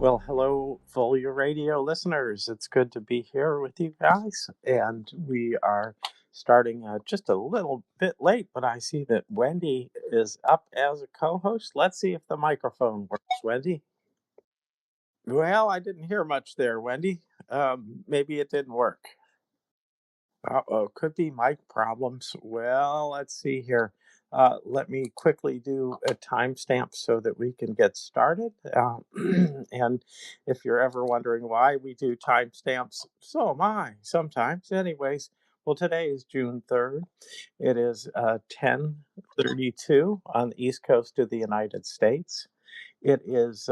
Well, hello, Volya Radio listeners. It's good to be here with you guys. And we are starting just a little bit late, but I see that Wendy is up as a co host. Let's see if the microphone works, Wendy. Well, I didn't hear much there, Wendy. Maybe it didn't work. Uh-oh, could be mic problems. Well, let's see here. Let me quickly do a timestamp so that we can get started. And if you're ever wondering why we do timestamps, so am I sometimes. Anyways, well, today is June 3rd. It is 10:32 on the east coast of the United States. It is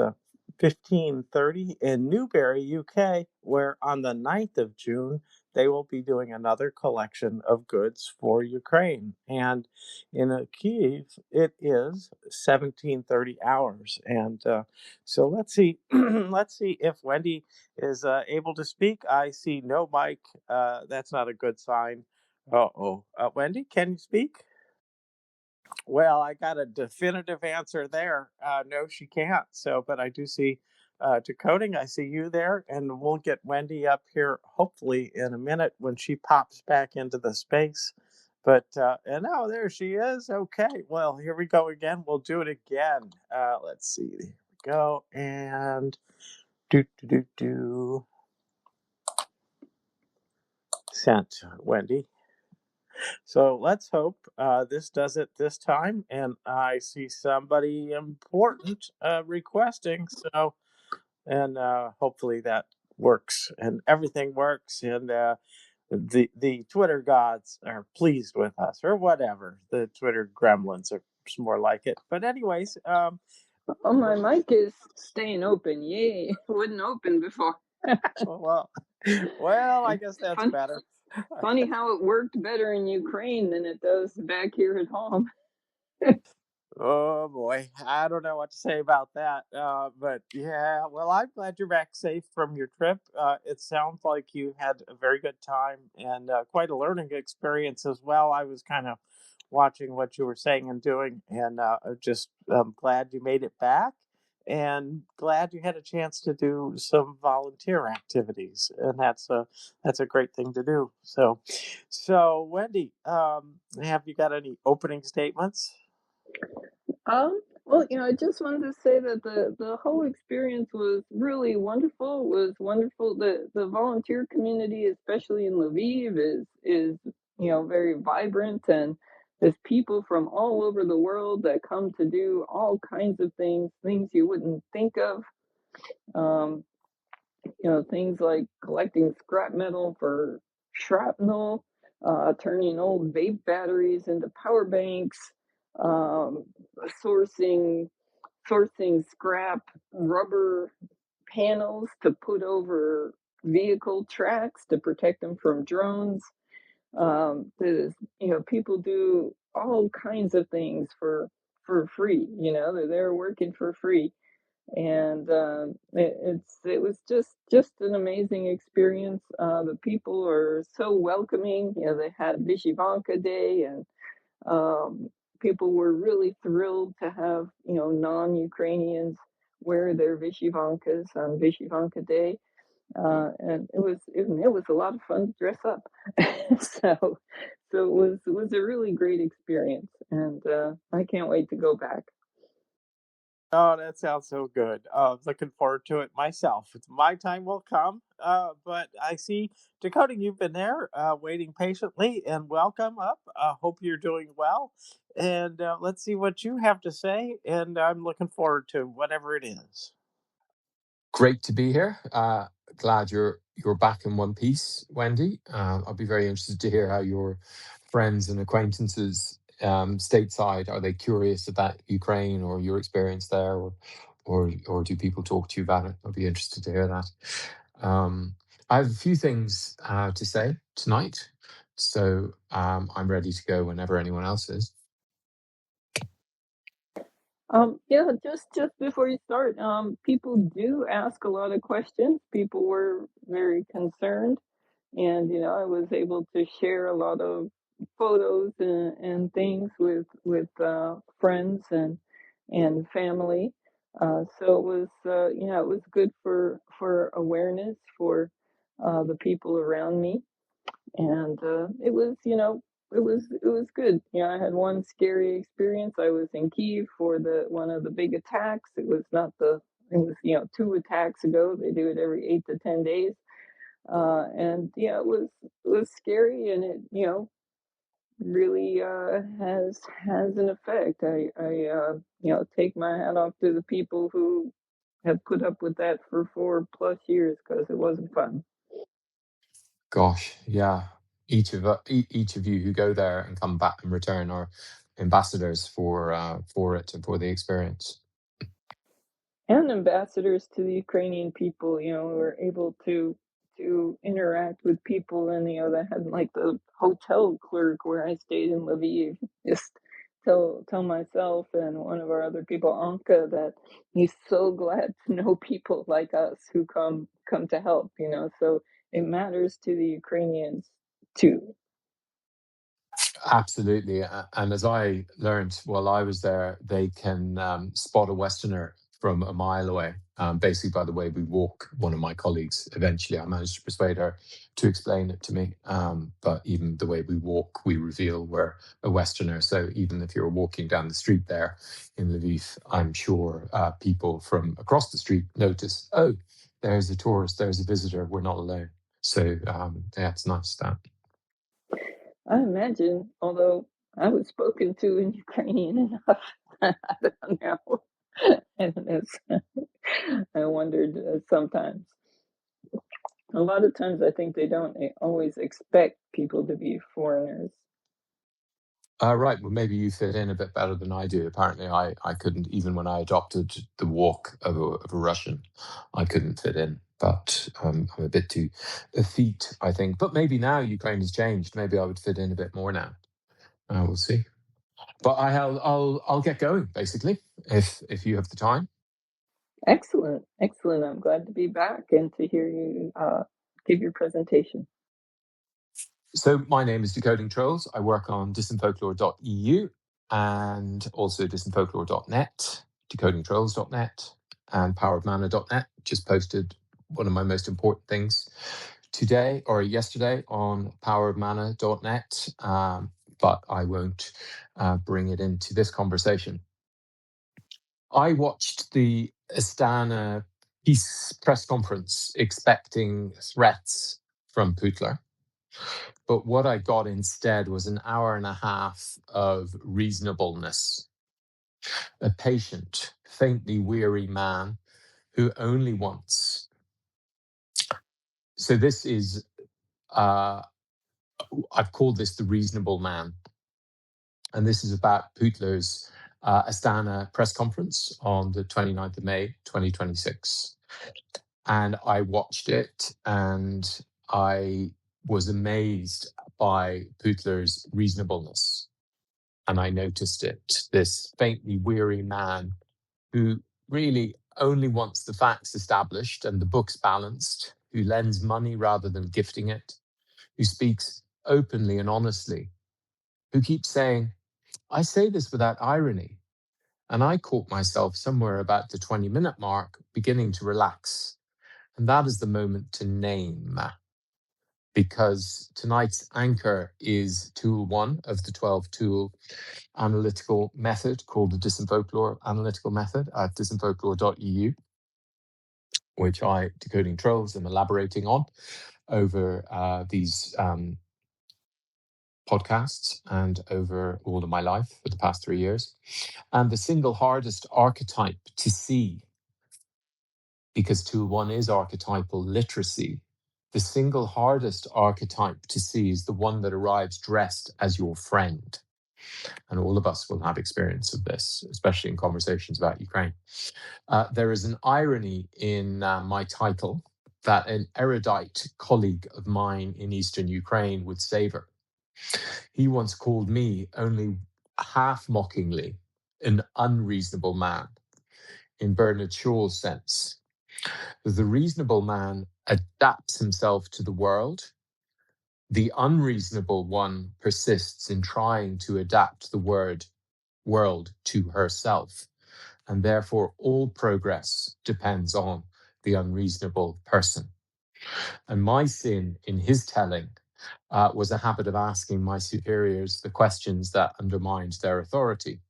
15:30 in Newbury, UK, where on the 9th of June, they will be doing another collection of goods for Ukraine. And in Kyiv, it is 17:30 hours. And so let's see, let's see if Wendy is able to speak. I see no mic. That's not a good sign. Uh-oh. Wendy, can you speak? Well, I got a definitive answer there. No, she can't. So, but I do see Decoding. I see you there, and we'll get Wendy up here hopefully in a minute when she pops back into the space. But and oh, there she is. Okay, well, here we go again. We'll do it again. Let's see. Here we go, and do. Sent, Wendy. So let's hope this does it this time. And I see somebody important requesting. So, and hopefully that works and everything works. And the Twitter gods are pleased with us or whatever. The Twitter gremlins are more like it. But anyways. Oh, my mic is staying open. Yay. It wouldn't open before. well, I guess that's better. Funny how it worked better in Ukraine than it does back here at home. Oh boy, I don't know what to say about that. But yeah, well, I'm glad you're back safe from your trip. It sounds like you had a very good time and quite a learning experience as well. I was kind of watching what you were saying and doing, and just glad you made it back, and glad you had a chance to do some volunteer activities, and that's a great thing to do. So Wendy, have you got any opening statements? Well, I just wanted to say that the whole experience was really wonderful. It was wonderful. The volunteer community, especially in Lviv, is very vibrant, and there's people from all over the world that come to do all kinds of things you wouldn't think of. Things like collecting scrap metal for shrapnel, turning old vape batteries into power banks, um, sourcing scrap rubber panels to put over vehicle tracks to protect them from drones. People do all kinds of things for free. They're working for free, and it was just an amazing experience. The people are so welcoming. They had Vishivanka Day, and people were really thrilled to have non-Ukrainians wear their Vishivankas on Vishivanka Day, and it was a lot of fun to dress up. so it was a really great experience, and I can't wait to go back. Oh, that sounds so good. Looking forward to it myself. My time will come. But I see, Decoding, you've been there waiting patiently, and welcome up. Hope you're doing well. And let's see what you have to say. And I'm looking forward to whatever it is. Great to be here. Glad you're back in one piece, Wendy. I'll be very interested to hear how your friends and acquaintances stateside, are they curious about Ukraine or your experience there, or do people talk to you about it? I'll be interested to hear that. I have a few things to say tonight, so I'm ready to go whenever anyone else is. Just before you start, people do ask a lot of questions. People were very concerned, and I was able to share a lot of photos and things with friends and family. So it was, it was good for awareness for the people around me, and it was, it was good. I had one scary experience. I was in Kyiv for one of the big attacks. It was not it was 2 attacks ago. They do it every 8 to 10 days, and it was scary, and it really has an effect. I take my hat off to the people who have put up with that for 4+ years, because it wasn't fun. Gosh, yeah. Each of you who go there and come back and return are ambassadors for it and for the experience. And ambassadors to the Ukrainian people, who were able to interact with people, and that had, like, the hotel clerk where I stayed in Lviv just tell myself and one of our other people, Anka, that he's so glad to know people like us who come to help. So it matters to the Ukrainians too. Absolutely. And as I learned while I was there, they can spot a Westerner from a mile away, basically by the way we walk. One of my colleagues, eventually I managed to persuade her to explain it to me. But even the way we walk, we reveal we're a Westerner. So even if you're walking down the street there in Lviv, I'm sure people from across the street notice, oh, there's a tourist, there's a visitor, we're not alone. So yeah, it's nice that. I imagine, although I was spoken to in Ukrainian enough, I don't know. And I wondered sometimes. A lot of times, I think they don't always expect people to be foreigners. Right. Well, maybe you fit in a bit better than I do. Apparently, I couldn't, even when I adopted the walk of a Russian, I couldn't fit in. But I'm a bit too effete, I think. But maybe now Ukraine has changed. Maybe I would fit in a bit more now. We'll see. But I'll get going, basically, if you have the time. Excellent. I'm glad to be back and to hear you give your presentation. So my name is Decoding Trolls. I work on disinfolklore.eu and also disinfolklore.net, decodingtrolls.net, and powerofmana.net. Just posted one of my most important things today or yesterday on powerofmana.net, but I won't bring it into this conversation. I watched the Astana peace press conference expecting threats from Putler. But what I got instead was an hour and a half of reasonableness. A patient, faintly weary man who only wants. So this is, I've called this the reasonable man. And this is about Putler's Astana press conference on the 29th of May, 2026. And I watched it and I was amazed by Putler's reasonableness. And I noticed it, this faintly weary man who really only wants the facts established and the books balanced, who lends money rather than gifting it, who speaks openly and honestly, who keeps saying, I say this without irony. And I caught myself somewhere about the 20-minute mark beginning to relax. And that is the moment to name, because tonight's anchor is tool 1 of the 12-tool analytical method called the Disinfolklore analytical method at disinfolklore.eu, which I, Decoding Trolls, am elaborating on over these podcasts and over all of my life for the past 3 years. And the single hardest archetype to see, because tool 1 is archetypal literacy, the single hardest archetype to see is the one that arrives dressed as your friend. And all of us will have experience of this, especially in conversations about Ukraine. There is an irony in my title that an erudite colleague of mine in Eastern Ukraine would savor. He once called me, only half mockingly, an unreasonable man, in Bernard Shaw's sense. The reasonable man adapts himself to the world. The unreasonable one persists in trying to adapt the world to herself. and therefore all progress depends on the unreasonable person. And my sin in his telling was a habit of asking my superiors the questions that undermined their authority.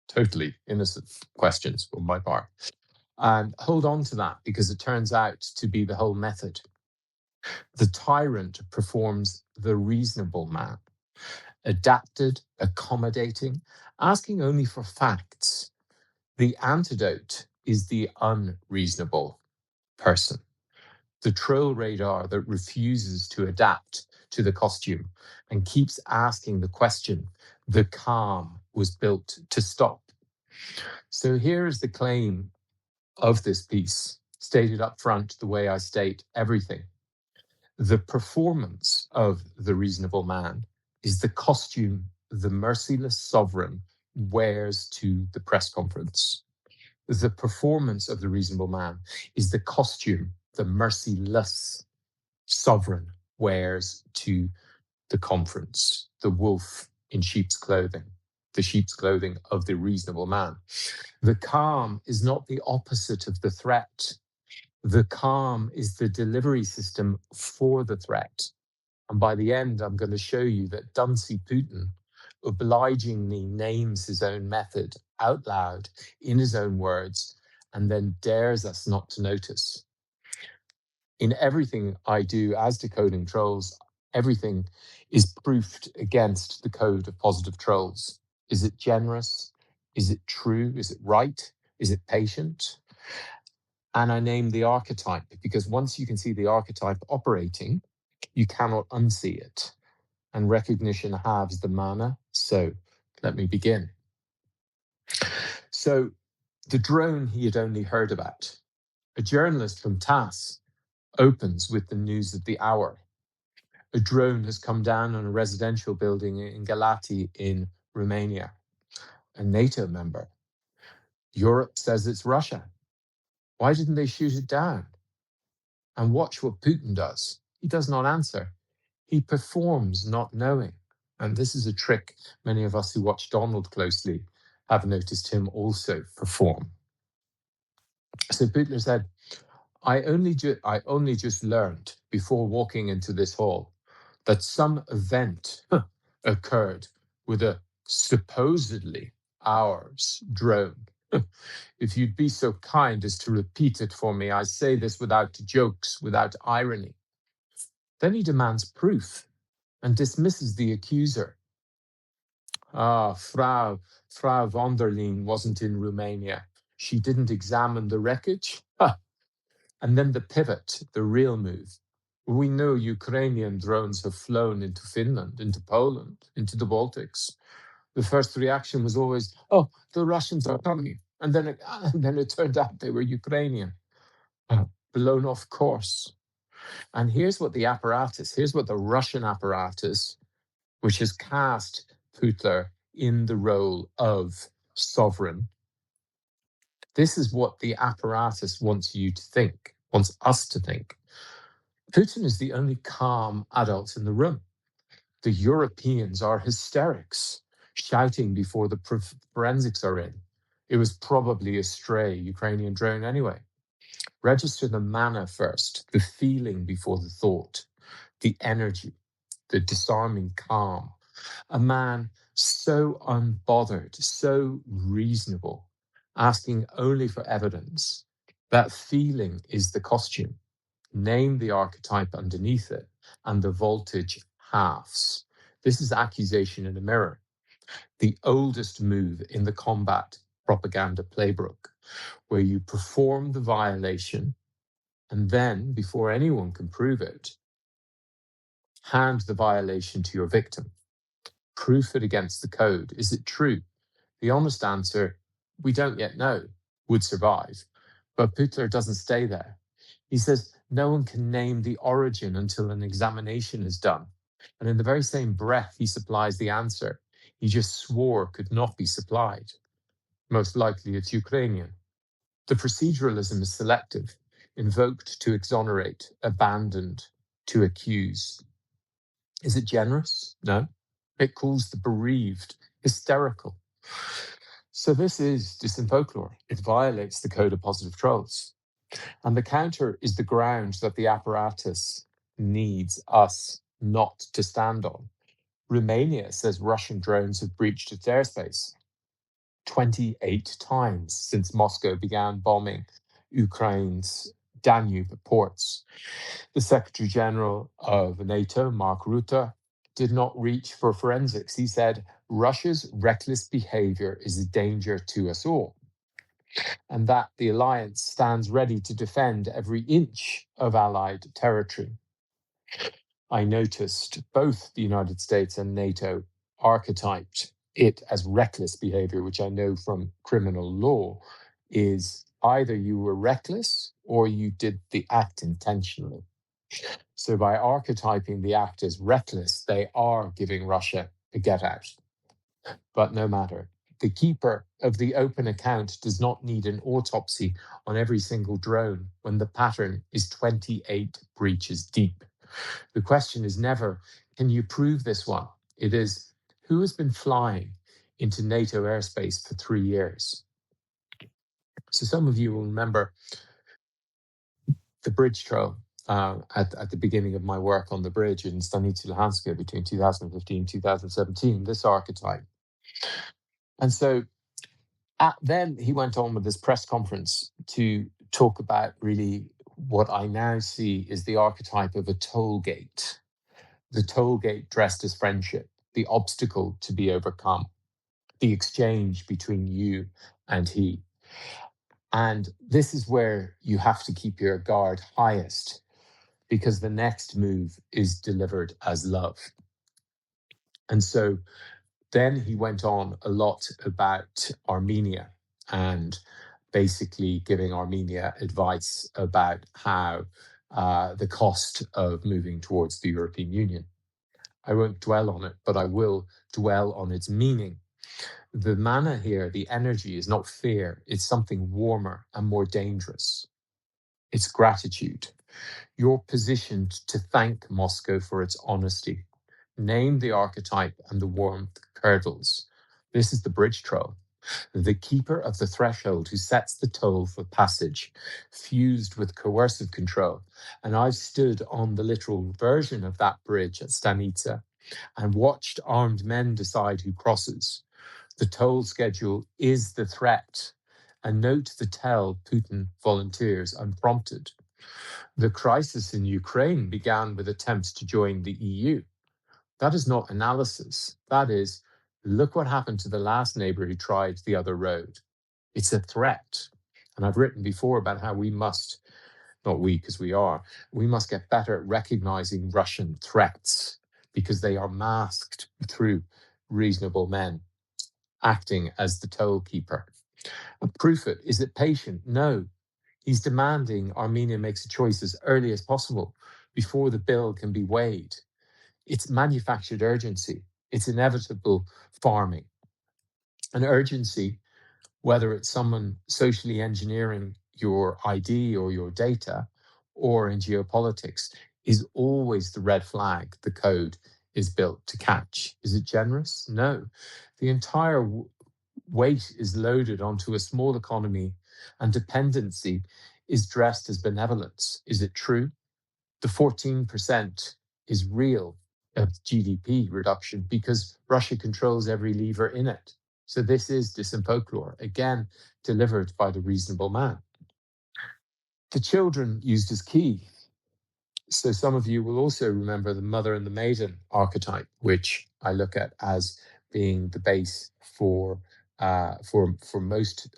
Totally innocent questions on my part. And hold on to that, because it turns out to be the whole method. The tyrant performs the reasonable man, adapted, accommodating, asking only for facts. The antidote is the unreasonable person, the troll radar that refuses to adapt to the costume and keeps asking the question the calm was built to stop. So here's the claim of this piece, stated up front the way I state everything. The performance of the reasonable man is the costume the merciless sovereign wears to the press conference. The performance of the reasonable man is the costume the merciless sovereign wears to the conference, the wolf in sheep's clothing, the sheep's clothing of the reasonable man. The calm is not the opposite of the threat. The calm is the delivery system for the threat. And by the end, I'm going to show you that Duncy Putin obligingly names his own method out loud in his own words, and then dares us not to notice. In everything I do as Decoding Trolls, everything is proofed against the code of positive trolls. Is it generous? Is it true? Is it right? Is it patient? And I name the archetype because once you can see the archetype operating, you cannot unsee it. And recognition halves the mana. So let me begin. So the drone he had only heard about. A journalist from TASS opens with the news of the hour. A drone has come down on a residential building in Galati in Romania, a NATO member. Europe says it's Russia. Why didn't they shoot it down? And watch what Putin does. He does not answer. He performs not knowing. And this is a trick many of us who watch Donald closely have noticed him also perform. So Putin said, I only just learned before walking into this hall that some event occurred with a supposedly ours drone. If you'd be so kind as to repeat it for me, I say this without jokes, without irony. Then he demands proof and dismisses the accuser. Frau von der Leyen wasn't in Romania. She didn't examine the wreckage. And then the pivot, the real move. We know Ukrainian drones have flown into Finland, into Poland, into the Baltics. The first reaction was always, oh, the Russians are coming. And then it turned out they were Ukrainian. Blown off course. And here's what the Russian apparatus, which has cast Putler in the role of sovereign. This is what the apparatus wants you to think, wants us to think. Putin is the only calm adult in the room. The Europeans are hysterics, shouting before the forensics are in. It was probably a stray Ukrainian drone anyway. Register the manner first, the feeling before the thought, the energy, the disarming calm. A man so unbothered, so reasonable, asking only for evidence. That feeling is the costume. Name the archetype underneath it, and the voltage halves. This is accusation in a mirror, the oldest move in the combat propaganda playbook, where you perform the violation and then, before anyone can prove it, hand the violation to your victim. Proof it against the code. Is it true? The honest answer, we don't yet know, would survive. But Putler doesn't stay there. He says no one can name the origin until an examination is done. And in the very same breath, he supplies the answer he just swore could not be supplied. Most likely it's Ukrainian. The proceduralism is selective, invoked to exonerate, abandoned to accuse. Is it generous? No. It calls the bereaved hysterical. So this is Disinfolklore. It violates the code of positive trolls. And the counter is the ground that the apparatus needs us not to stand on. Romania says Russian drones have breached its airspace 28 times since Moscow began bombing Ukraine's Danube ports. The Secretary General of NATO, Mark Rutte, did not reach for forensics. He said, Russia's reckless behavior is a danger to us all, and that the alliance stands ready to defend every inch of Allied territory. I noticed both the United States and NATO archetyped it as reckless behavior, which I know from criminal law is either you were reckless or you did the act intentionally. So by archetyping the act as reckless, they are giving Russia a get out. But no matter. The keeper of the open account does not need an autopsy on every single drone when the pattern is 28 breaches deep. The question is never, can you prove this one? It is, who has been flying into NATO airspace for 3 years? So some of you will remember the bridge troll at the beginning of my work on the bridge in Stanice Luhanska between 2015 and 2017, this archetype. And so then he went on with this press conference to talk about really what I now see is the archetype of a toll gate. The toll gate dressed as friendship, the obstacle to be overcome, the exchange between you and he. And this is where you have to keep your guard highest, because the next move is delivered as love. And so then he went on a lot about Armenia and basically giving Armenia advice about how the cost of moving towards the European Union. I won't dwell on it, but I will dwell on its meaning. The mana here, the energy, is not fear. It's something warmer and more dangerous. It's gratitude. You're positioned to thank Moscow for its honesty. Name the archetype and the warmth curdles. This is the bridge troll, the keeper of the threshold who sets the toll for passage, fused with coercive control. And I've stood on the literal version of that bridge at Stanice and watched armed men decide who crosses. The toll schedule is the threat. And note the tell Putin volunteers unprompted. The crisis in Ukraine began with attempts to join the EU. That is not analysis. That is, look what happened to the last neighbor who tried the other road. It's a threat. And I've written before about how we must, not we because we must get better at recognizing Russian threats because they are masked through reasonable men acting as the toll keeper. And proof it. Is it patient? No. He's demanding Armenia makes a choice as early as possible before the bill can be weighed. It's manufactured urgency. It's inevitable farming. An urgency, whether it's someone socially engineering your ID or your data, or in geopolitics, is always the red flag the code is built to catch. Is it generous? No. The entire weight is loaded onto a small economy, and dependency is dressed as benevolence. Is it true? The 14% is real of GDP reduction because Russia controls every lever in it. So this is Disinfolklore, again, delivered by the reasonable man. The children used as key. So some of you will also remember the mother and the maiden archetype, which I look at as being the base for most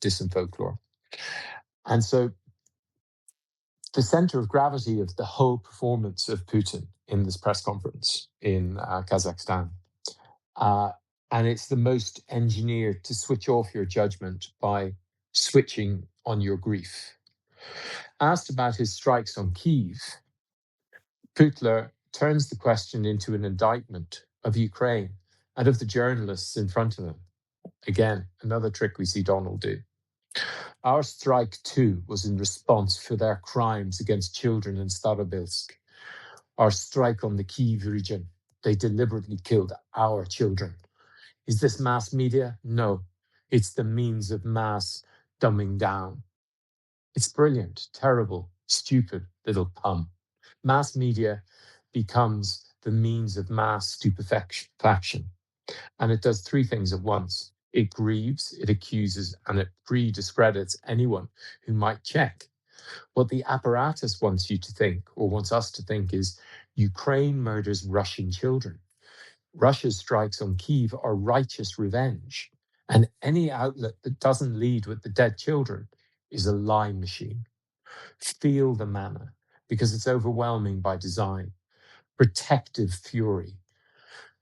Disinfolklore. And so the center of gravity of the whole performance of Putin in this press conference in Kazakhstan. And it's the most engineered to switch off your judgment by switching on your grief. Asked about his strikes on Kyiv, Putler turns the question into an indictment of Ukraine and of the journalists in front of him. Again, another trick we see Donald do. Our strike, too, was in response for their crimes against children in Starobilsk. Our strike on the Kyiv region, they deliberately killed our children. Is this mass media? No. It's the means of mass dumbing down. It's brilliant, terrible, stupid little pun. Mass media becomes the means of mass stupefaction. And it does three things at once. It grieves, it accuses, and it pre-discredits anyone who might check. What the apparatus wants you to think, or wants us to think, is Ukraine murders Russian children. Russia's strikes on Kyiv are righteous revenge. And any outlet that doesn't lead with the dead children is a lie machine. Feel the manner, because it's overwhelming by design. Protective fury,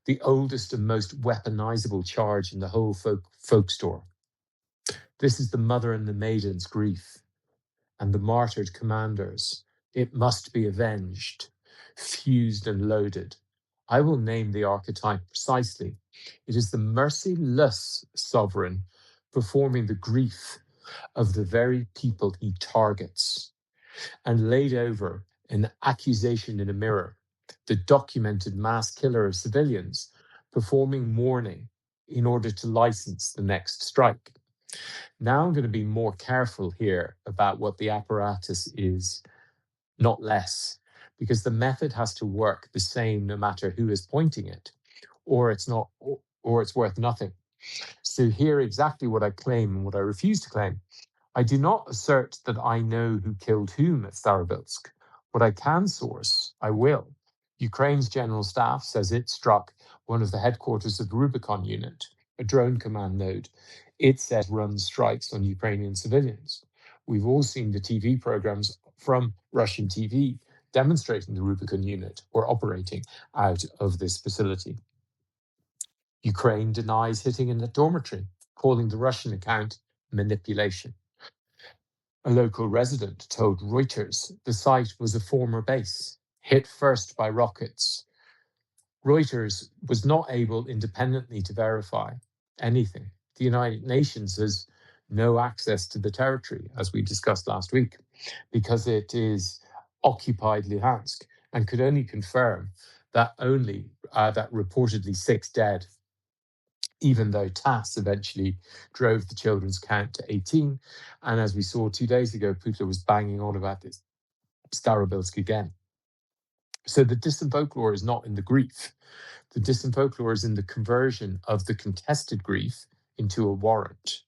the oldest and most weaponizable charge in the whole folk store. This is the mother and the maiden's grief, and the martyred commanders. It must be avenged, fused and loaded. I will name the archetype precisely. It is the merciless sovereign performing the grief of the very people he targets, and laid over an accusation in a mirror, the documented mass killer of civilians performing mourning in order to license the next strike. Now I'm going to be more careful here about what the apparatus is, not less, because the method has to work the same no matter who is pointing it, or it's not, or it's worth nothing. So here exactly what I claim and what I refuse to claim. I do not assert that I know who killed whom at Starobilsk. What I can source, I will. Ukraine's general staff says it struck one of the headquarters of the Rubicon unit, a drone command node. It says runs strikes on Ukrainian civilians. We've all seen the TV programs from Russian TV demonstrating the Rubicon unit or operating out of this facility. Ukraine denies hitting in a dormitory, calling the Russian account manipulation. A local resident told Reuters the site was a former base, hit first by rockets. Reuters was not able independently to verify anything. The United Nations has no access to the territory, as we discussed last week, because it is occupied Luhansk, and could only confirm that that reportedly 6 dead, even though TASS eventually drove the children's count to 18. And as we saw 2 days ago, Putin was banging on about this Starobilsk again. So the disinfolklore is not in the grief. The disinfolklore is in the conversion of the contested grief into a warrant,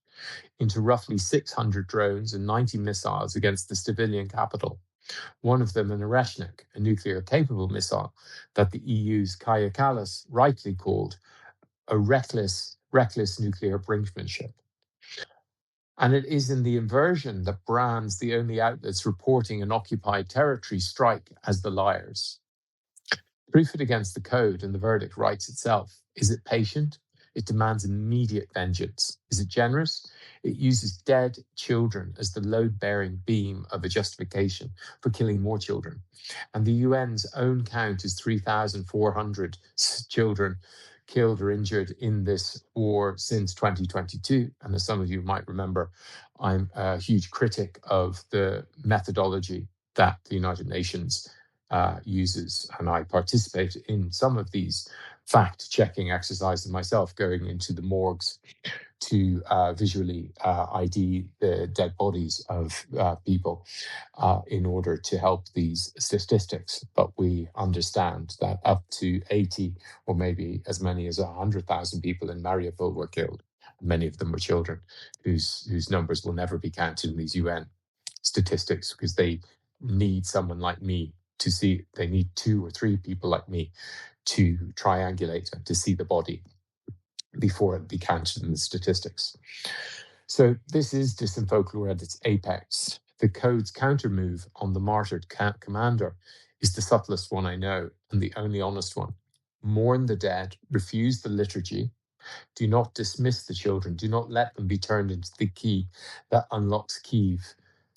into roughly 600 drones and 90 missiles against the civilian capital. One of them an Oreshnik, a nuclear-capable missile that the EU's Kaja Kallas rightly called a reckless nuclear brinkmanship. And it is in the inversion that brands the only outlets reporting an occupied territory strike as the liars. Proof it against the code, and the verdict writes itself. Is it patient? It demands immediate vengeance. Is it generous? It uses dead children as the load-bearing beam of a justification for killing more children. And the UN's own count is 3,400 children killed or injured in this war since 2022. And as some of you might remember, I'm a huge critic of the methodology that the United Nations uses, and I participate in some of these fact-checking exercises myself, going into the morgues to visually ID the dead bodies of people in order to help these statistics. But we understand that up to 80 or maybe as many as 100,000 people in Mariupol were killed. Many of them were children whose numbers will never be counted in these UN statistics, because they need someone like me to see. They need 2 or 3 people like me to triangulate and to see the body before it be counted in the statistics. So this is disinfolklore at its apex. The code's countermove on the martyred commander is the subtlest one I know, and the only honest one. Mourn the dead, refuse the liturgy, do not dismiss the children, do not let them be turned into the key that unlocks Kyiv.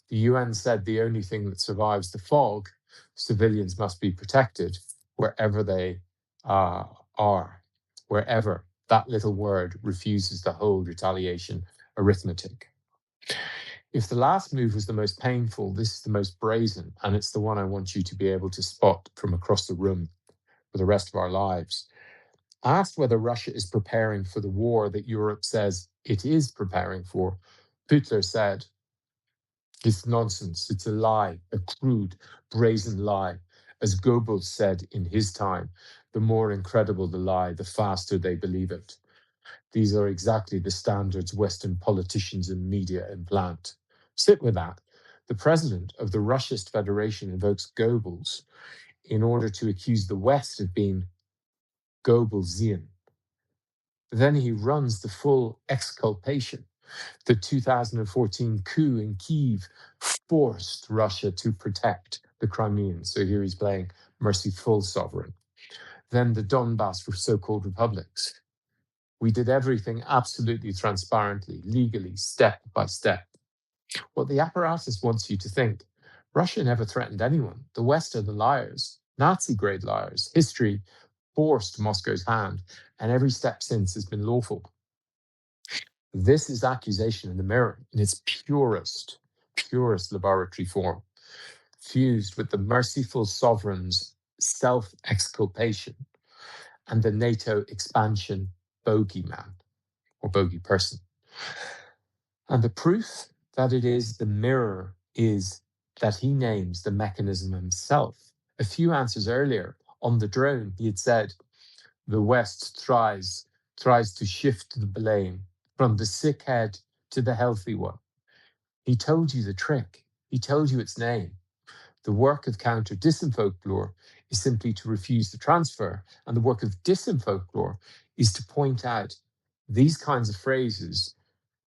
The UN said the only thing that survives the fog, civilians must be protected wherever they are, wherever. That little word refuses the whole retaliation arithmetic. If the last move was the most painful, this is the most brazen, and it's the one I want you to be able to spot from across the room for the rest of our lives. Asked whether Russia is preparing for the war that Europe says it is preparing for. Putler said, "It's nonsense. It's a lie, a crude, brazen lie." As Goebbels said in his time, the more incredible the lie, the faster they believe it. These are exactly the standards Western politicians and media implant. Sit with that. The president of the Russist Federation invokes Goebbels in order to accuse the West of being Goebbelsian. Then he runs the full exculpation. The 2014 coup in Kyiv forced Russia to protect the Crimeans. So here he's playing merciful sovereign. Then the Donbass so-called republics. We did everything absolutely transparently, legally, step by step. What the apparatus wants you to think, Russia never threatened anyone. The West are the liars, Nazi-grade liars. History forced Moscow's hand, and every step since has been lawful. This is accusation in the mirror in its purest laboratory form, fused with the merciful sovereign's self-exculpation and the NATO expansion bogeyman or bogey person. And the proof that it is the mirror is that he names the mechanism himself. A few answers earlier on the drone, he had said, the West tries to shift the blame from the sick head to the healthy one. He told you the trick. He told you its name. The work of counter disinfolklore is simply to refuse the transfer, and the work of disinfolklore is to point out these kinds of phrases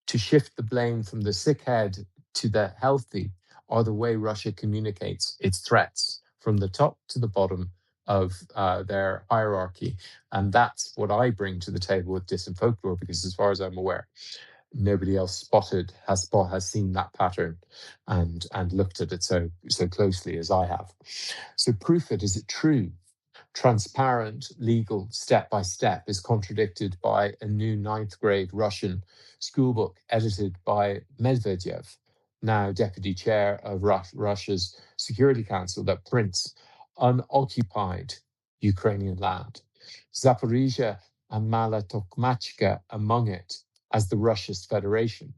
to shift the blame from the sick head to the healthy are the way Russia communicates its threats from the top to the bottom of their hierarchy. And that's what I bring to the table with disinfolklore, because as far as I'm aware, nobody else has seen that pattern and looked at it so closely as I have. So proof it, is it true? Transparent, legal, step by step is contradicted by a new 9th grade Russian schoolbook edited by Medvedev, now deputy chair of Russia's Security Council, that prints unoccupied Ukrainian land, Zaporizhia and Malotokmachka among it, as the Russist Federation.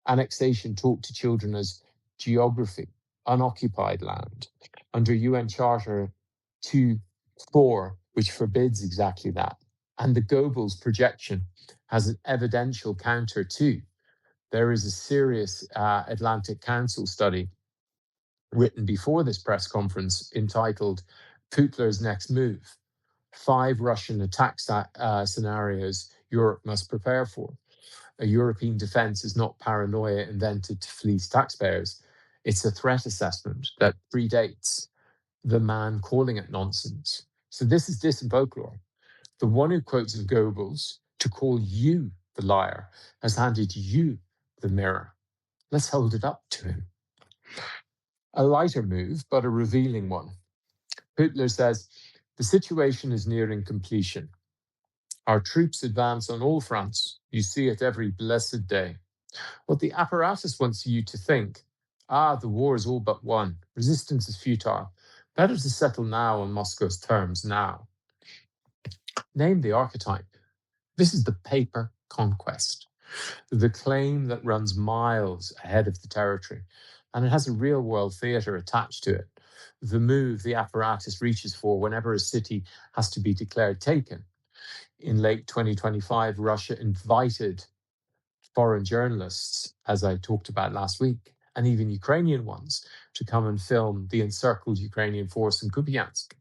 Annexation taught to children as geography, unoccupied land, under UN Charter 2.4, which forbids exactly that. And the Goebbels projection has an evidential counter too. There is a serious Atlantic Council study written before this press conference entitled Putler's Next Move, 5 Russian attack scenarios Europe must prepare for. A European defense is not paranoia invented to fleece taxpayers. It's a threat assessment that predates the man calling it nonsense. So this is disinfolklore. The one who quotes Goebbels to call you the liar has handed you the mirror. Let's hold it up to him. A lighter move, but a revealing one. Putler says, the situation is nearing completion. Our troops advance on all fronts. You see it every blessed day. What the apparatus wants you to think, the war is all but won. Resistance is futile. Better to settle now on Moscow's terms now. Name the archetype. This is the paper conquest, the claim that runs miles ahead of the territory, and it has a real-world theatre attached to it. The move the apparatus reaches for whenever a city has to be declared taken. In late 2025, Russia invited foreign journalists, as I talked about last week, and even Ukrainian ones, to come and film the encircled Ukrainian force in Kupiansk.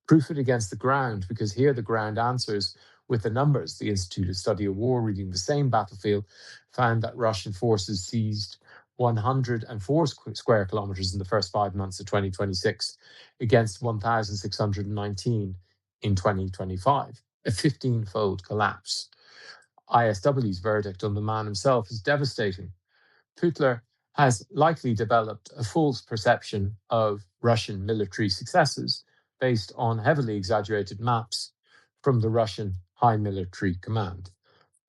Proof it against the ground, because here the ground answers with the numbers. The Institute of Study of War, reading the same battlefield, found that Russian forces seized 104 square kilometers in the first 5 months of 2026 against 1,619 in 2025, a 15-fold collapse. ISW's verdict on the man himself is devastating. Putler has likely developed a false perception of Russian military successes based on heavily exaggerated maps from the Russian High Military Command.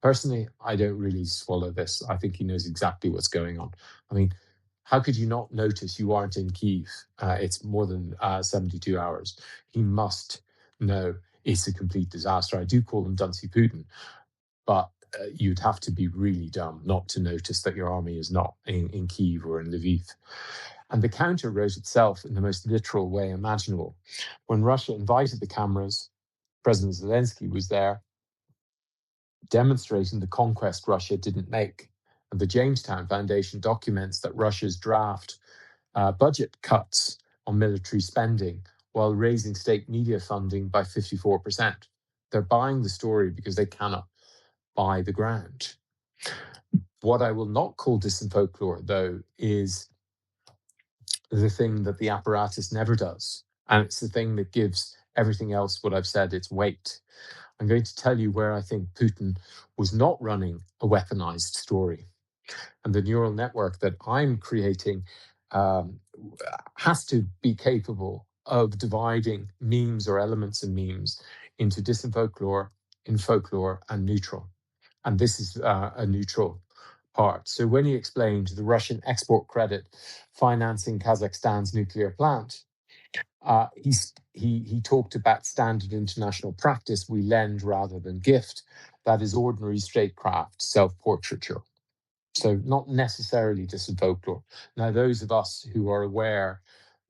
Personally, I don't really swallow this. I think he knows exactly what's going on. I mean, how could you not notice you aren't in Kyiv? It's more than 72 hours. He must know it's a complete disaster. I do call him Duncy Putin, but you'd have to be really dumb not to notice that your army is not in Kyiv or in Lviv. And the counter wrote itself in the most literal way imaginable. When Russia invited the cameras, President Zelensky was there, demonstrating the conquest Russia didn't make. And the Jamestown Foundation documents that Russia's draft budget cuts on military spending while raising state media funding by 54%. They're buying the story because they cannot buy the ground. What I will not call disinfolklore, though, is the thing that the apparatus never does. And it's the thing that gives everything else what I've said its weight. I'm going to tell you where I think Putin was not running a weaponized story. And the neural network that I'm creating has to be capable of dividing memes or elements of memes into disinfolklore, in folklore, and neutral. And this is a neutral part. So when he explained the Russian export credit financing Kazakhstan's nuclear plant, he talked about standard international practice. We lend rather than gift. That is ordinary statecraft, self-portraiture. So not necessarily disinfolklore. Now, those of us who are aware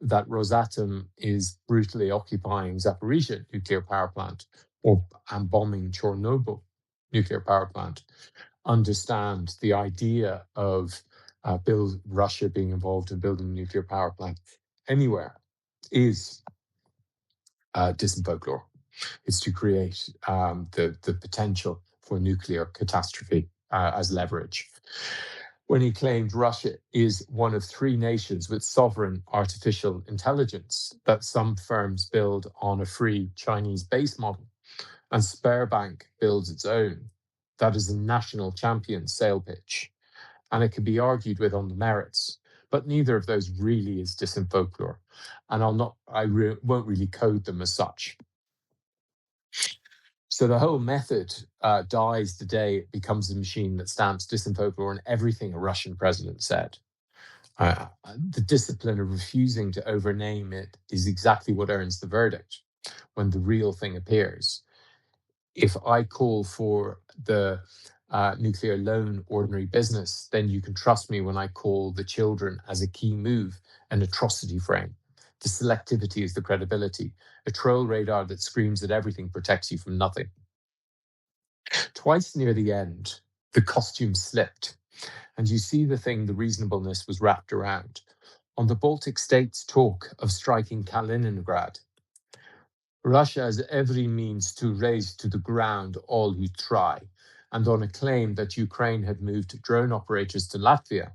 that Rosatom is brutally occupying Zaporizhia nuclear power plant and bombing Chernobyl nuclear power plant understand the idea of Russia being involved in building a nuclear power plant anywhere is disinfolklore. It's to create the potential for nuclear catastrophe as leverage. When he claimed Russia is one of 3 nations with sovereign artificial intelligence, that some firms build on a free Chinese base model and Sberbank builds its own, that is a national champion sale pitch. And it can be argued with on the merits, but neither of those really is disinfolklore. And won't really code them as such. So the whole method dies the day it becomes a machine that stamps disinfolklore on everything a Russian president said. The discipline of refusing to overname it is exactly what earns the verdict when the real thing appears. If I call for the nuclear loan ordinary business, then you can trust me when I call the children as a key move an atrocity frame. The selectivity is the credibility. A troll radar that screams at everything protects you from nothing. Twice near the end, the costume slipped, and you see the thing the reasonableness was wrapped around. On the Baltic states' talk of striking Kaliningrad, Russia has every means to raze to the ground all who try, and on a claim that Ukraine had moved drone operators to Latvia,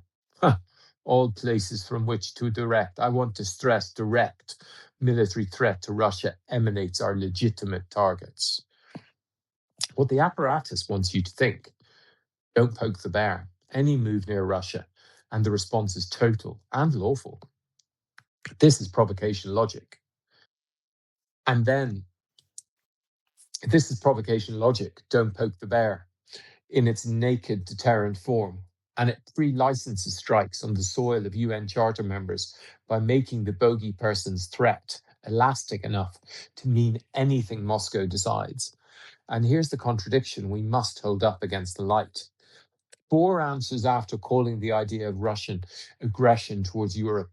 all places from which to direct, I want to stress, direct military threat to Russia emanates are legitimate targets. What the apparatus wants you to think, don't poke the bear. Any move near Russia, and the response is total and lawful. This is provocation logic. And then, this is provocation logic, don't poke the bear, in its naked deterrent form. And it pre-licenses strikes on the soil of UN Charter members by making the bogey person's threat elastic enough to mean anything Moscow decides. And here's the contradiction we must hold up against the light. 4 answers after calling the idea of Russian aggression towards Europe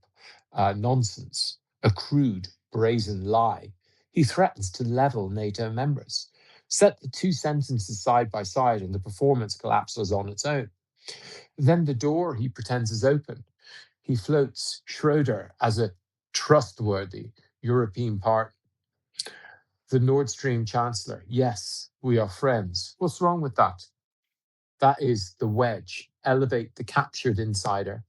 nonsense, a crude, brazen lie, he threatens to level NATO members. Set the 2 sentences side by side and the performance collapses on its own. Then the door he pretends is open. He floats Schroeder as a trustworthy European partner. The Nord Stream Chancellor, yes, we are friends. What's wrong with that? That is the wedge. Elevate the captured insider,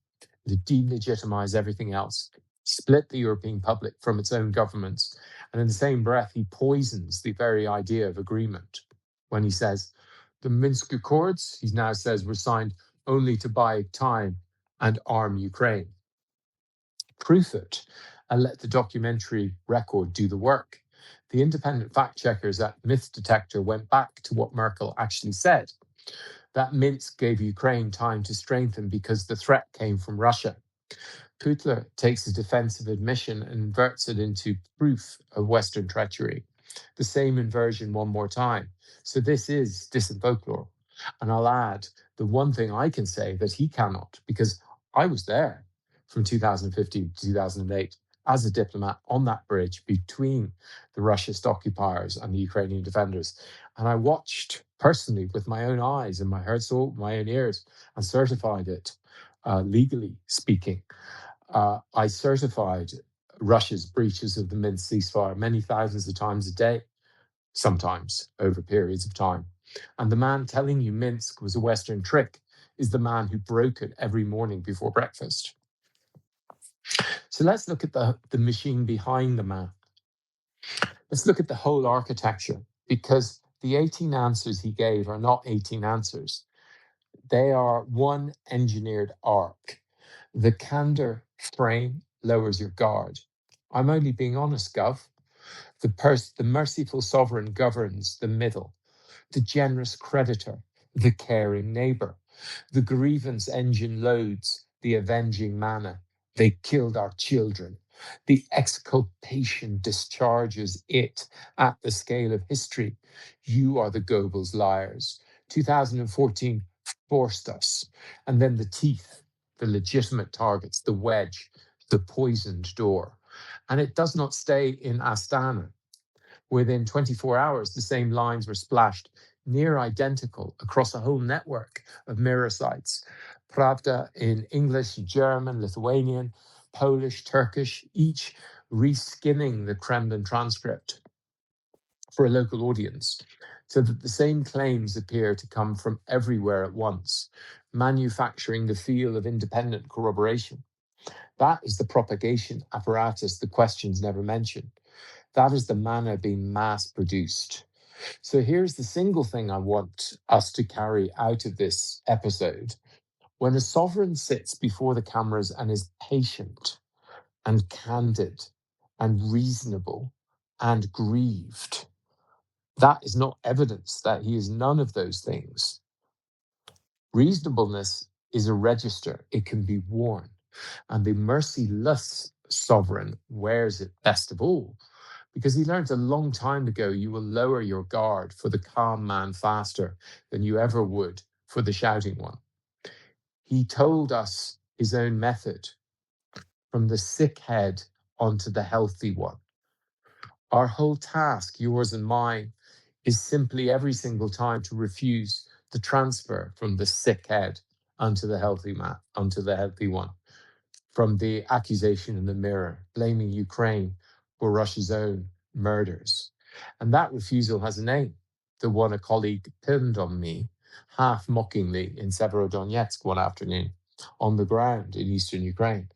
to delegitimize everything else, split the European public from its own governments, and in the same breath, he poisons the very idea of agreement when he says, the Minsk Accords, he now says, were signed only to buy time and arm Ukraine. Proof it and let the documentary record do the work. The independent fact checkers at Myth Detector went back to what Merkel actually said, that Minsk gave Ukraine time to strengthen because the threat came from Russia. Putler takes a defensive admission and inverts it into proof of Western treachery. The same inversion one more time. So this is disinfolklore. And I'll add the one thing I can say that he cannot, because I was there from 2015 to 2008 as a diplomat on that bridge between the Russian occupiers and the Ukrainian defenders. And I watched personally with my own eyes and my heard so my own ears and certified it, legally speaking. I certified Russia's breaches of the Minsk ceasefire many thousands of times a day, sometimes over periods of time. And the man telling you Minsk was a Western trick is the man who broke it every morning before breakfast. So let's look at the machine behind the man. Let's look at the whole architecture, because the 18 answers he gave are not 18 answers. They are one engineered arc. The candor frame lowers your guard. I'm only being honest, Gov. The merciful sovereign governs the middle. The generous creditor, the caring neighbor. The grievance engine loads the avenging manna. They killed our children. The exculpation discharges it at the scale of history. You are the Goebbels liars. 2014 forced us. And then the teeth, the legitimate targets, the wedge, the poisoned door. And it does not stay in Astana. Within 24 hours, the same lines were splashed near identical across a whole network of mirror sites. Pravda in English, German, Lithuanian, Polish, Turkish, each reskinning the Kremlin transcript for a local audience, so that the same claims appear to come from everywhere at once, manufacturing the feel of independent corroboration. That is the propagation apparatus the questions never mention. That is the manna being mass-produced. So here's the single thing I want us to carry out of this episode. When a sovereign sits before the cameras and is patient and candid and reasonable and grieved, that is not evidence that he is none of those things. Reasonableness is a register. It can be worn. And the merciless sovereign wears it best of all, because he learned a long time ago you will lower your guard for the calm man faster than you ever would for the shouting one. He told us his own method, from the sick head onto the healthy one. Our whole task, yours and mine, is simply every single time to refuse the transfer from the sick head onto the healthy man, onto the healthy one, from the accusation in the mirror, blaming Ukraine for Russia's own murders. And that refusal has a name, the one a colleague pinned on me, half mockingly, in Severodonetsk one afternoon, on the ground in eastern Ukraine.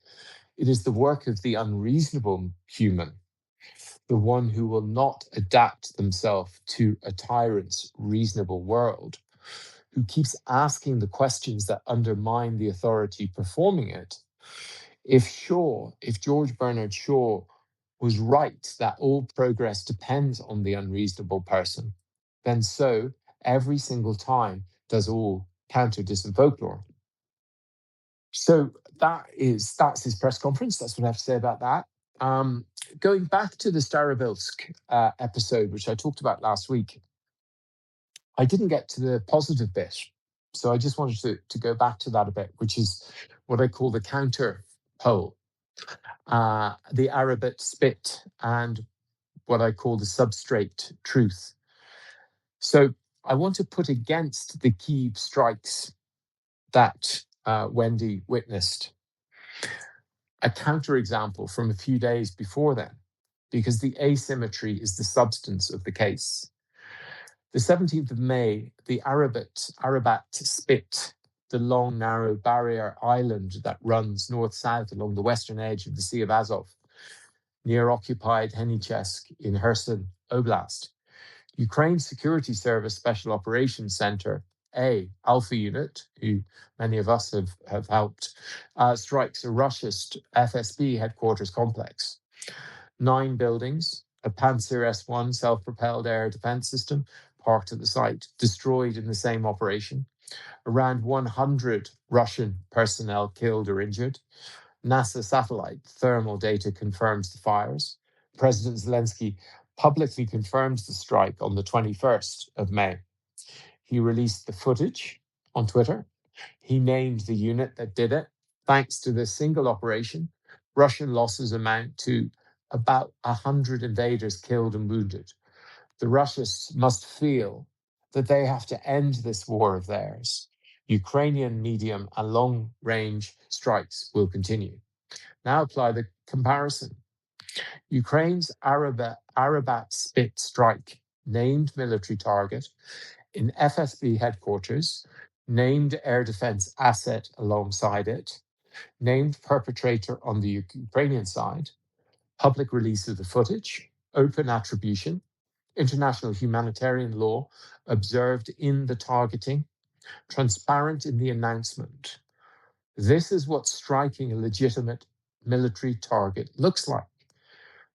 It is the work of the unreasonable human, the one who will not adapt themselves to a tyrant's reasonable world, who keeps asking the questions that undermine the authority performing it. If George Bernard Shaw was right that all progress depends on the unreasonable person, then so, every single time, does all counter disinfolklore. So that's his press conference. That's what I have to say about that. Going back to the Starobilsk episode, which I talked about last week, I didn't get to the positive bit. So I just wanted to go back to that a bit, which is what I call the counter pole. The Arabit spit and what I call the substrate truth. So I want to put against the Kyiv strikes that Wendy witnessed a counterexample from a few days before then, because the asymmetry is the substance of the case. The 17th of May, the Arabat spit, the long, narrow barrier island that runs north-south along the western edge of the Sea of Azov, near occupied Henichesk in Kherson Oblast. Ukraine's Security Service Special Operations Center, Alpha Unit, who many of us have helped, strikes a Russian FSB headquarters complex. 9 buildings, a Panzer S-1 self-propelled air defense system parked at the site, destroyed in the same operation. Around 100 Russian personnel killed or injured. NASA satellite thermal data confirms the fires. President Zelensky publicly confirms the strike on the 21st of May. he released the footage on Twitter. He named the unit that did it. Thanks to this single operation, Russian losses amount to about 100 invaders killed and wounded. The Russians must feel that they have to end this war of theirs. Ukrainian medium and long-range strikes will continue. Now apply the comparison. Ukraine's Arabat Spit strike, named military target, in FSB headquarters, named air defense asset alongside it, named perpetrator on the Ukrainian side, public release of the footage, open attribution, international humanitarian law observed in the targeting, transparent in the announcement. This is what striking a legitimate military target looks like.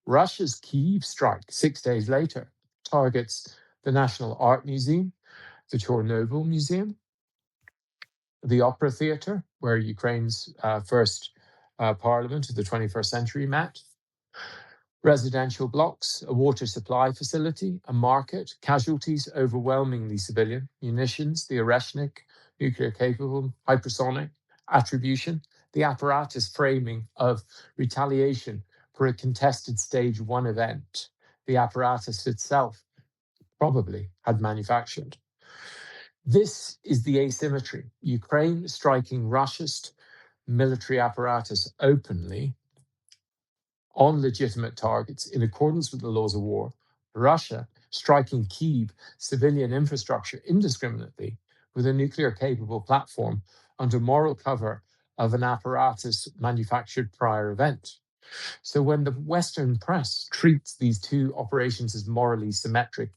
Russia's Kyiv strike 6 days later targets the National Art Museum, the Chernobyl Museum, the Opera Theatre, where Ukraine's first parliament of the 21st century met, residential blocks, a water supply facility, a market, casualties overwhelmingly civilian, munitions, the Oreshnik, nuclear-capable, hypersonic, attribution, the apparatus framing of retaliation for a contested stage 1 event, the apparatus itself probably had manufactured. This is the asymmetry. Ukraine striking Russia's military apparatus openly on legitimate targets in accordance with the laws of war. Russia striking Kyiv civilian infrastructure indiscriminately with a nuclear-capable platform under moral cover of an apparatus manufactured prior event. So when the Western press treats these two operations as morally symmetric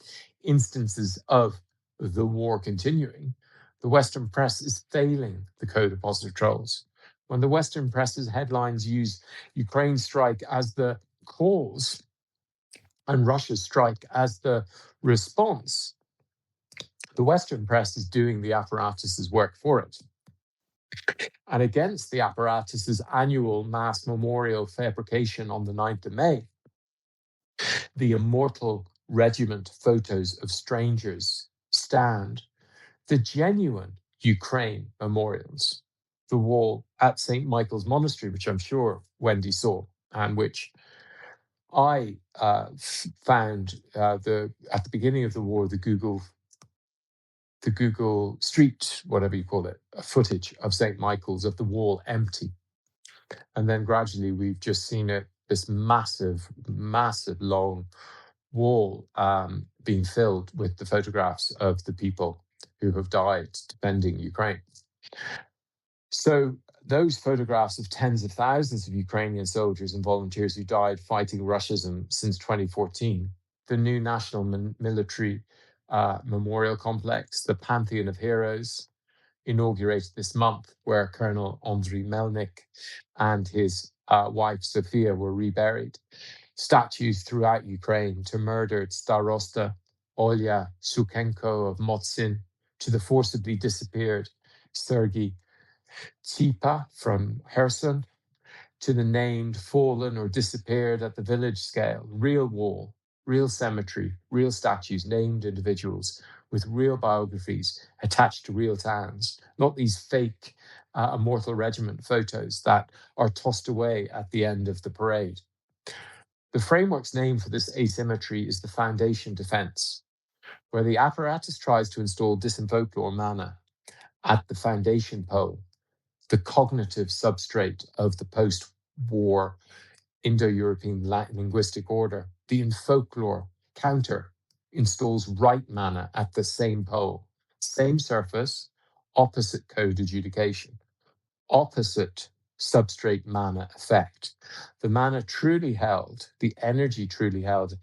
instances of the war continuing, the Western press is failing the code of positive trolls. When the Western press's headlines use Ukraine's strike as the cause and Russia's strike as the response, the Western press is doing the apparatus's work for it. And against the apparatus's annual mass memorial fabrication on the 9th of May, the immortal regiment photos of strangers stand the genuine Ukraine memorials, the wall at St. Michael's Monastery, which I'm sure Wendy saw, and which I found at the beginning of the war, the Google Street, whatever you call it, a footage of St. Michael's of the wall empty. And then gradually we've just seen it, this massive, massive long wall being filled with the photographs of the people who have died defending Ukraine. So those photographs of tens of thousands of Ukrainian soldiers and volunteers who died fighting Russianism since 2014, the new National Military Memorial Complex, the Pantheon of Heroes, inaugurated this month, where Colonel Andriy Melnik and his wife Sophia were reburied. Statues throughout Ukraine to murdered Starosta Volya Sukhenko of Motsin, to the forcibly disappeared Sergei Tsipa from Kherson, to the named fallen or disappeared at the village scale. Real wall, real cemetery, real statues, named individuals with real biographies attached to real towns, not these fake immortal regiment photos that are tossed away at the end of the parade. The framework's name for this asymmetry is the foundation defense, where the apparatus tries to install disinfolklore mana at the foundation pole, the cognitive substrate of the post-war Indo-European linguistic order. The infolklore counter installs right mana at the same pole, same surface, opposite code adjudication, opposite substrate mana effect. The mana truly held, the energy truly held,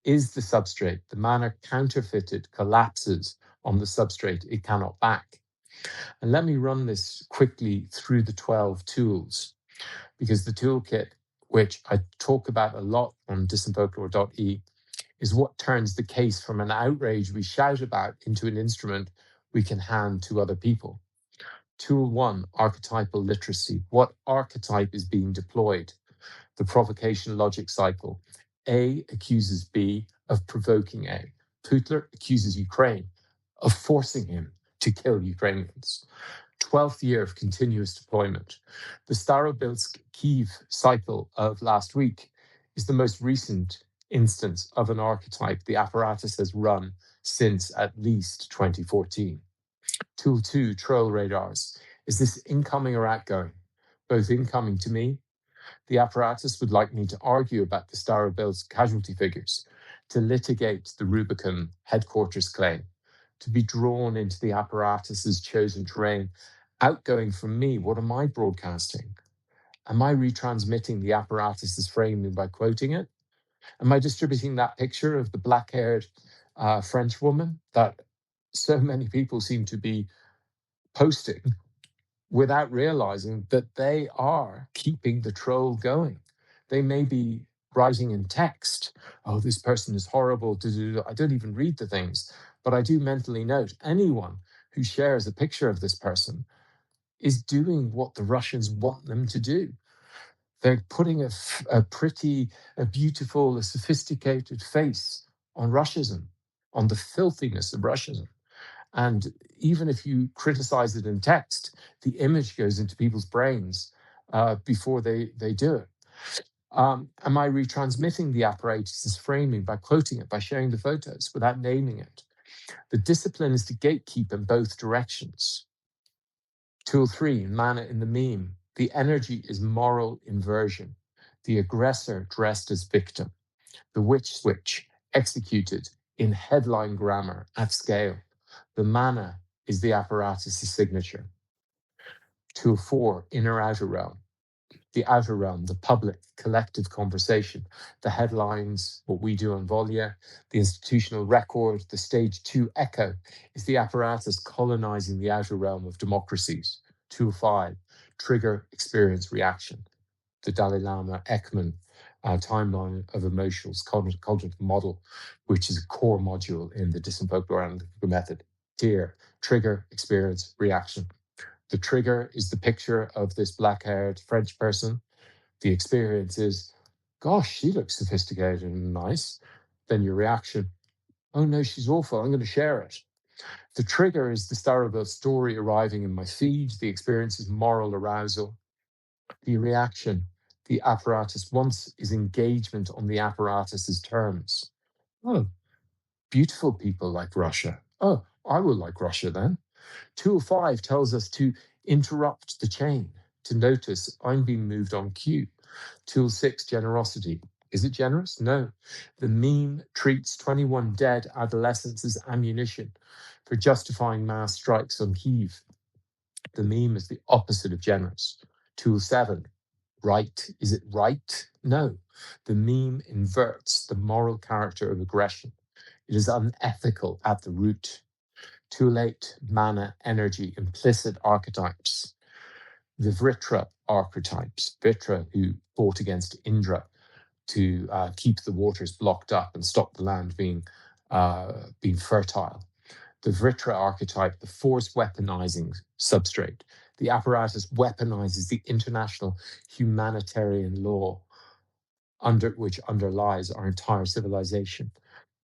is the substrate. The mana counterfeited collapses on the substrate it cannot back. And let me run this quickly through the 12 tools, because the toolkit, which I talk about a lot on disinfolklore.e, is what turns the case from an outrage we shout about into an instrument we can hand to other people. Tool 1, archetypal literacy. What archetype is being deployed? The provocation logic cycle. A accuses B of provoking A. Putler accuses Ukraine of forcing him to kill Ukrainians. 12th year of continuous deployment. The Starobilsk-Kyiv cycle of last week is the most recent instance of an archetype the apparatus has run since at least 2014. Tool 2, troll radars. Is this incoming or outgoing? Both incoming to me. The apparatus would like me to argue about the Starobilsk casualty figures, to litigate the Rubicon headquarters claim, to be drawn into the apparatus's chosen terrain. Outgoing from me, what am I broadcasting? Am I retransmitting the apparatus's framing by quoting it? Am I distributing that picture of the black-haired French woman that so many people seem to be posting without realizing that they are keeping the troll going? They may be writing in text, oh, this person is horrible. I don't even read the things, but I do mentally note anyone who shares a picture of this person is doing what the Russians want them to do. They're putting a beautiful, a sophisticated face on Russianism, on the filthiness of Russianism. And even if you criticize it in text, the image goes into people's brains before they do it. Am I retransmitting the apparatus's framing by quoting it, by sharing the photos without naming it? The discipline is to gatekeep in both directions. Tool 3, mana in the meme. The energy is moral inversion. The aggressor dressed as victim. The witch switch executed in headline grammar at scale. The mana is the apparatus's signature. Tool 4, inner-outer realm. The outer realm, the public, collective conversation, the headlines, what we do on Volya, the institutional record, the stage 2 echo is the apparatus colonizing the outer realm of democracies. Tool 5, trigger, experience, reaction. The Dalai Lama Ekman timeline of emotions, cognitive model, which is a core module in the Disinfolklore analytical method. Here, trigger, experience, reaction. The trigger is the picture of this black-haired French person. The experience is, gosh, she looks sophisticated and nice. Then your reaction, oh no, she's awful, I'm going to share it. The trigger is the Starobilsk story arriving in my feed. The experience is moral arousal. The reaction, the apparatus wants, is engagement on the apparatus's terms. Oh, beautiful people like Russia. Oh, I will like Russia then. Tool 5 tells us to interrupt the chain, to notice I'm being moved on cue. Tool 6, generosity. Is it generous? No. The meme treats 21 dead adolescents as ammunition for justifying mass strikes on Kyiv. The meme is the opposite of generous. Tool 7, right. Is it right? No. The meme inverts the moral character of aggression. It is unethical at the root. Tool 8, mana, energy, implicit archetypes. The Vritra archetypes. Vritra, who fought against Indra to keep the waters blocked up and stop the land being fertile. The Vritra archetype, the force weaponizing substrate. The apparatus weaponizes the international humanitarian law under which underlies our entire civilization.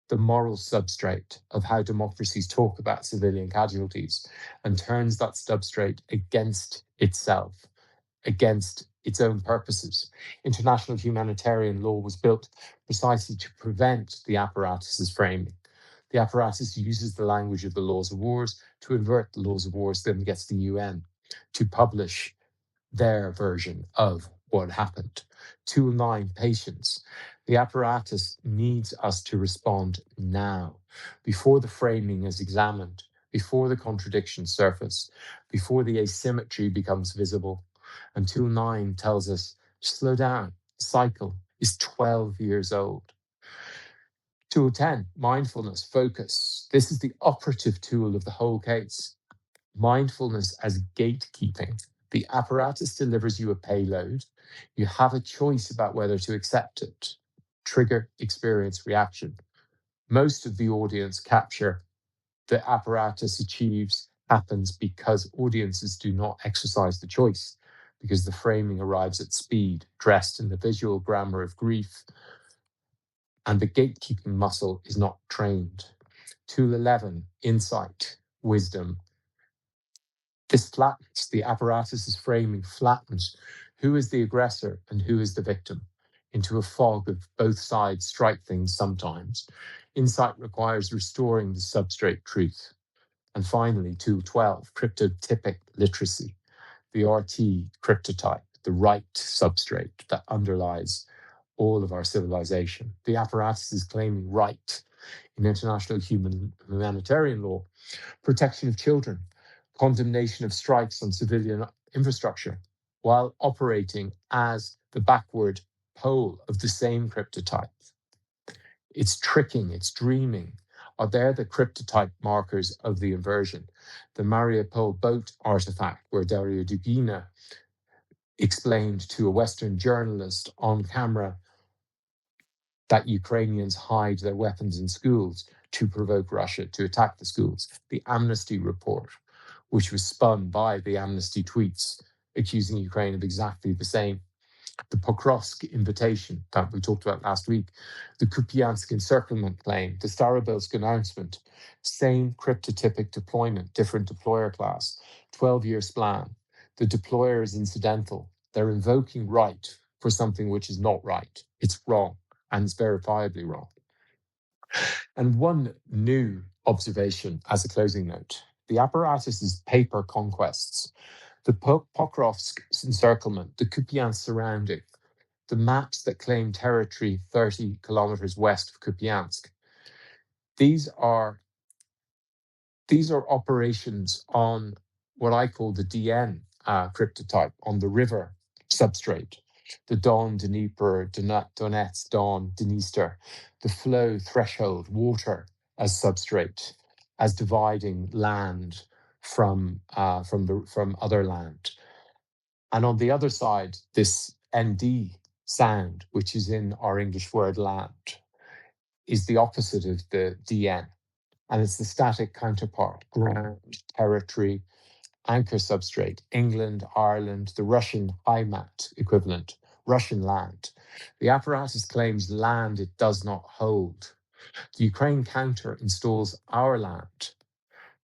The moral substrate of how democracies talk about civilian casualties and turns that substrate against itself, against its own purposes. International humanitarian law was built precisely to prevent the apparatus's framing. The apparatus uses the language of the laws of wars to invert the laws of wars, then gets the UN to publish their version of what happened. Tool 9, patience. The apparatus needs us to respond now, before the framing is examined, before the contradictions surface, before the asymmetry becomes visible. And Tool 9 tells us, slow down, the cycle is 12 years old. Tool 10, mindfulness, focus. This is the operative tool of the whole case. Mindfulness as gatekeeping. The apparatus delivers you a payload. You have a choice about whether to accept it. Trigger, experience, reaction. Most of the audience capture the apparatus achieves happens because audiences do not exercise the choice, because the framing arrives at speed, dressed in the visual grammar of grief, and the gatekeeping muscle is not trained. Tool 11, insight, wisdom. This flattens, the apparatus's framing flattens who is the aggressor and who is the victim into a fog of both sides strike things sometimes. Insight requires restoring the substrate truth. And finally, tool 12, cryptotypic literacy, the RT cryptotype, the right substrate that underlies all of our civilization. The apparatus is claiming right in international humanitarian law, protection of children, condemnation of strikes on civilian infrastructure, while operating as the backward pole of the same cryptotype. It's tricking, it's dreaming. Are there the cryptotype markers of the inversion? The Mariupol boat artifact, where Daria Dugina explained to a Western journalist on camera that Ukrainians hide their weapons in schools to provoke Russia to attack the schools. The Amnesty report, which was spun by the Amnesty tweets accusing Ukraine of exactly the same. The Pokrovsk invitation that we talked about last week, the Kupiansk encirclement claim, the Starobelsk announcement, same cryptotypic deployment, different deployer class, 12-year span. The deployer is incidental. They're invoking right for something which is not right. It's wrong, and it's verifiably wrong. And one new observation as a closing note, the apparatus's paper conquests, the Pokrovsk encirclement, the Kupiansk surrounding, the maps that claim territory 30 kilometers west of Kupiansk. These are operations on what I call the DN cryptotype, on the river substrate, the Don, Dnieper, Donetsk, Don, Dniester, the flow threshold, water as substrate, as dividing land from other land. And on the other side, this ND sound, which is in our English word land, is the opposite of the DN. And it's the static counterpart, ground, territory, anchor substrate, England, Ireland, the Russian HIMAT equivalent, Russian land. The apparatus claims land it does not hold. The Ukraine counter installs our land,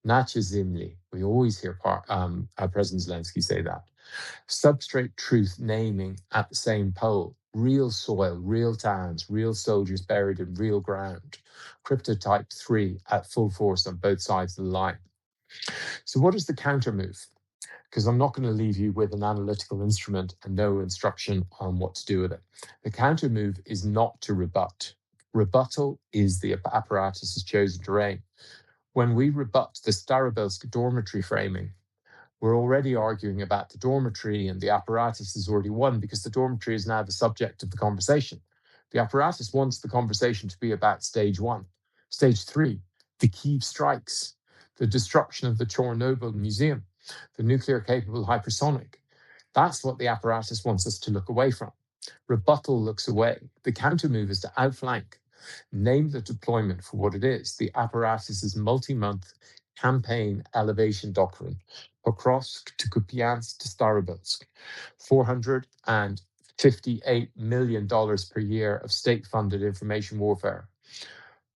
nache zemli. We always hear President Zelensky say that. Substrate truth naming at the same pole. Real soil, real towns, real soldiers buried in real ground. Cryptotype 3 at full force on both sides of the line. So what is the counter move? Because I'm not going to leave you with an analytical instrument and no instruction on what to do with it. The counter move is not to rebut. Rebuttal is the apparatus's chosen terrain. When we rebut the Starobelsk dormitory framing, we're already arguing about the dormitory, and the apparatus has already won because the dormitory is now the subject of the conversation. The apparatus wants the conversation to be about stage 1. Stage 3, the Kyiv strikes, the destruction of the Chernobyl museum, the nuclear-capable hypersonic. That's what the apparatus wants us to look away from. Rebuttal looks away. The counter-move is to outflank, name the deployment for what it is, the apparatus's multi-month campaign elevation doctrine, Pokrovsk to Kupiansk to Starobelsk, $458 million per year of state-funded information warfare.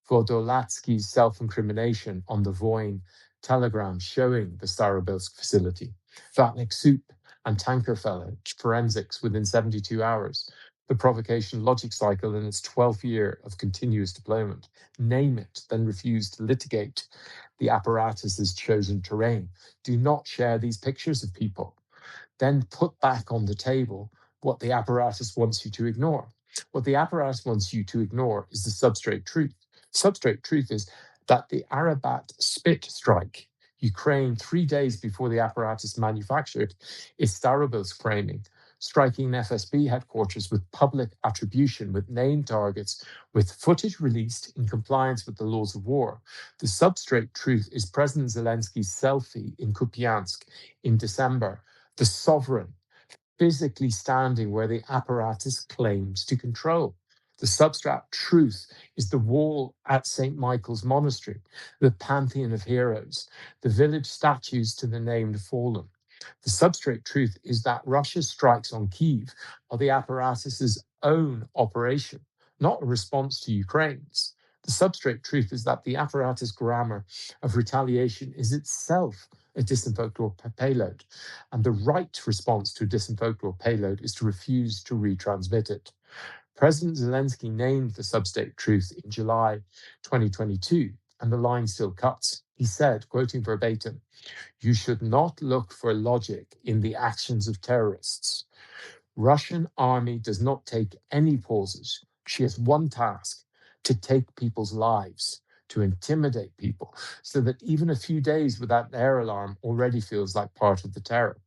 Vodolatsky's self-incrimination on the Voyn telegram showing the Starobelsk facility, Vatnik soup and Tankerfeller forensics within 72 hours, the provocation logic cycle in its 12th year of continuous deployment. Name it, then refuse to litigate the apparatus's chosen terrain. Do not share these pictures of people. Then put back on the table what the apparatus wants you to ignore. What the apparatus wants you to ignore is the substrate truth. Substrate truth is that the Arabat Spit strike, Ukraine 3 days before the apparatus manufactured its Starobelsk framing, striking an FSB headquarters with public attribution, with named targets, with footage released in compliance with the laws of war. The substrate truth is President Zelensky's selfie in Kupiansk in December, the sovereign physically standing where the apparatus claims to control. The substrate truth is the wall at St. Michael's Monastery, the pantheon of heroes, the village statues to the named fallen. The substrate truth is that Russia's strikes on Kyiv are the apparatus's own operation, not a response to Ukraine's. The substrate truth is that the apparatus grammar of retaliation is itself a disinfolklore payload, and the right response to a disinfolklore payload is to refuse to retransmit it. President Zelensky named the substate truth in July 2022, and the line still cuts. He said, quoting verbatim, "You should not look for logic in the actions of terrorists. Russian army does not take any pauses. She has one task: to take people's lives, to intimidate people, so that even a few days without an air alarm already feels like part of the terror."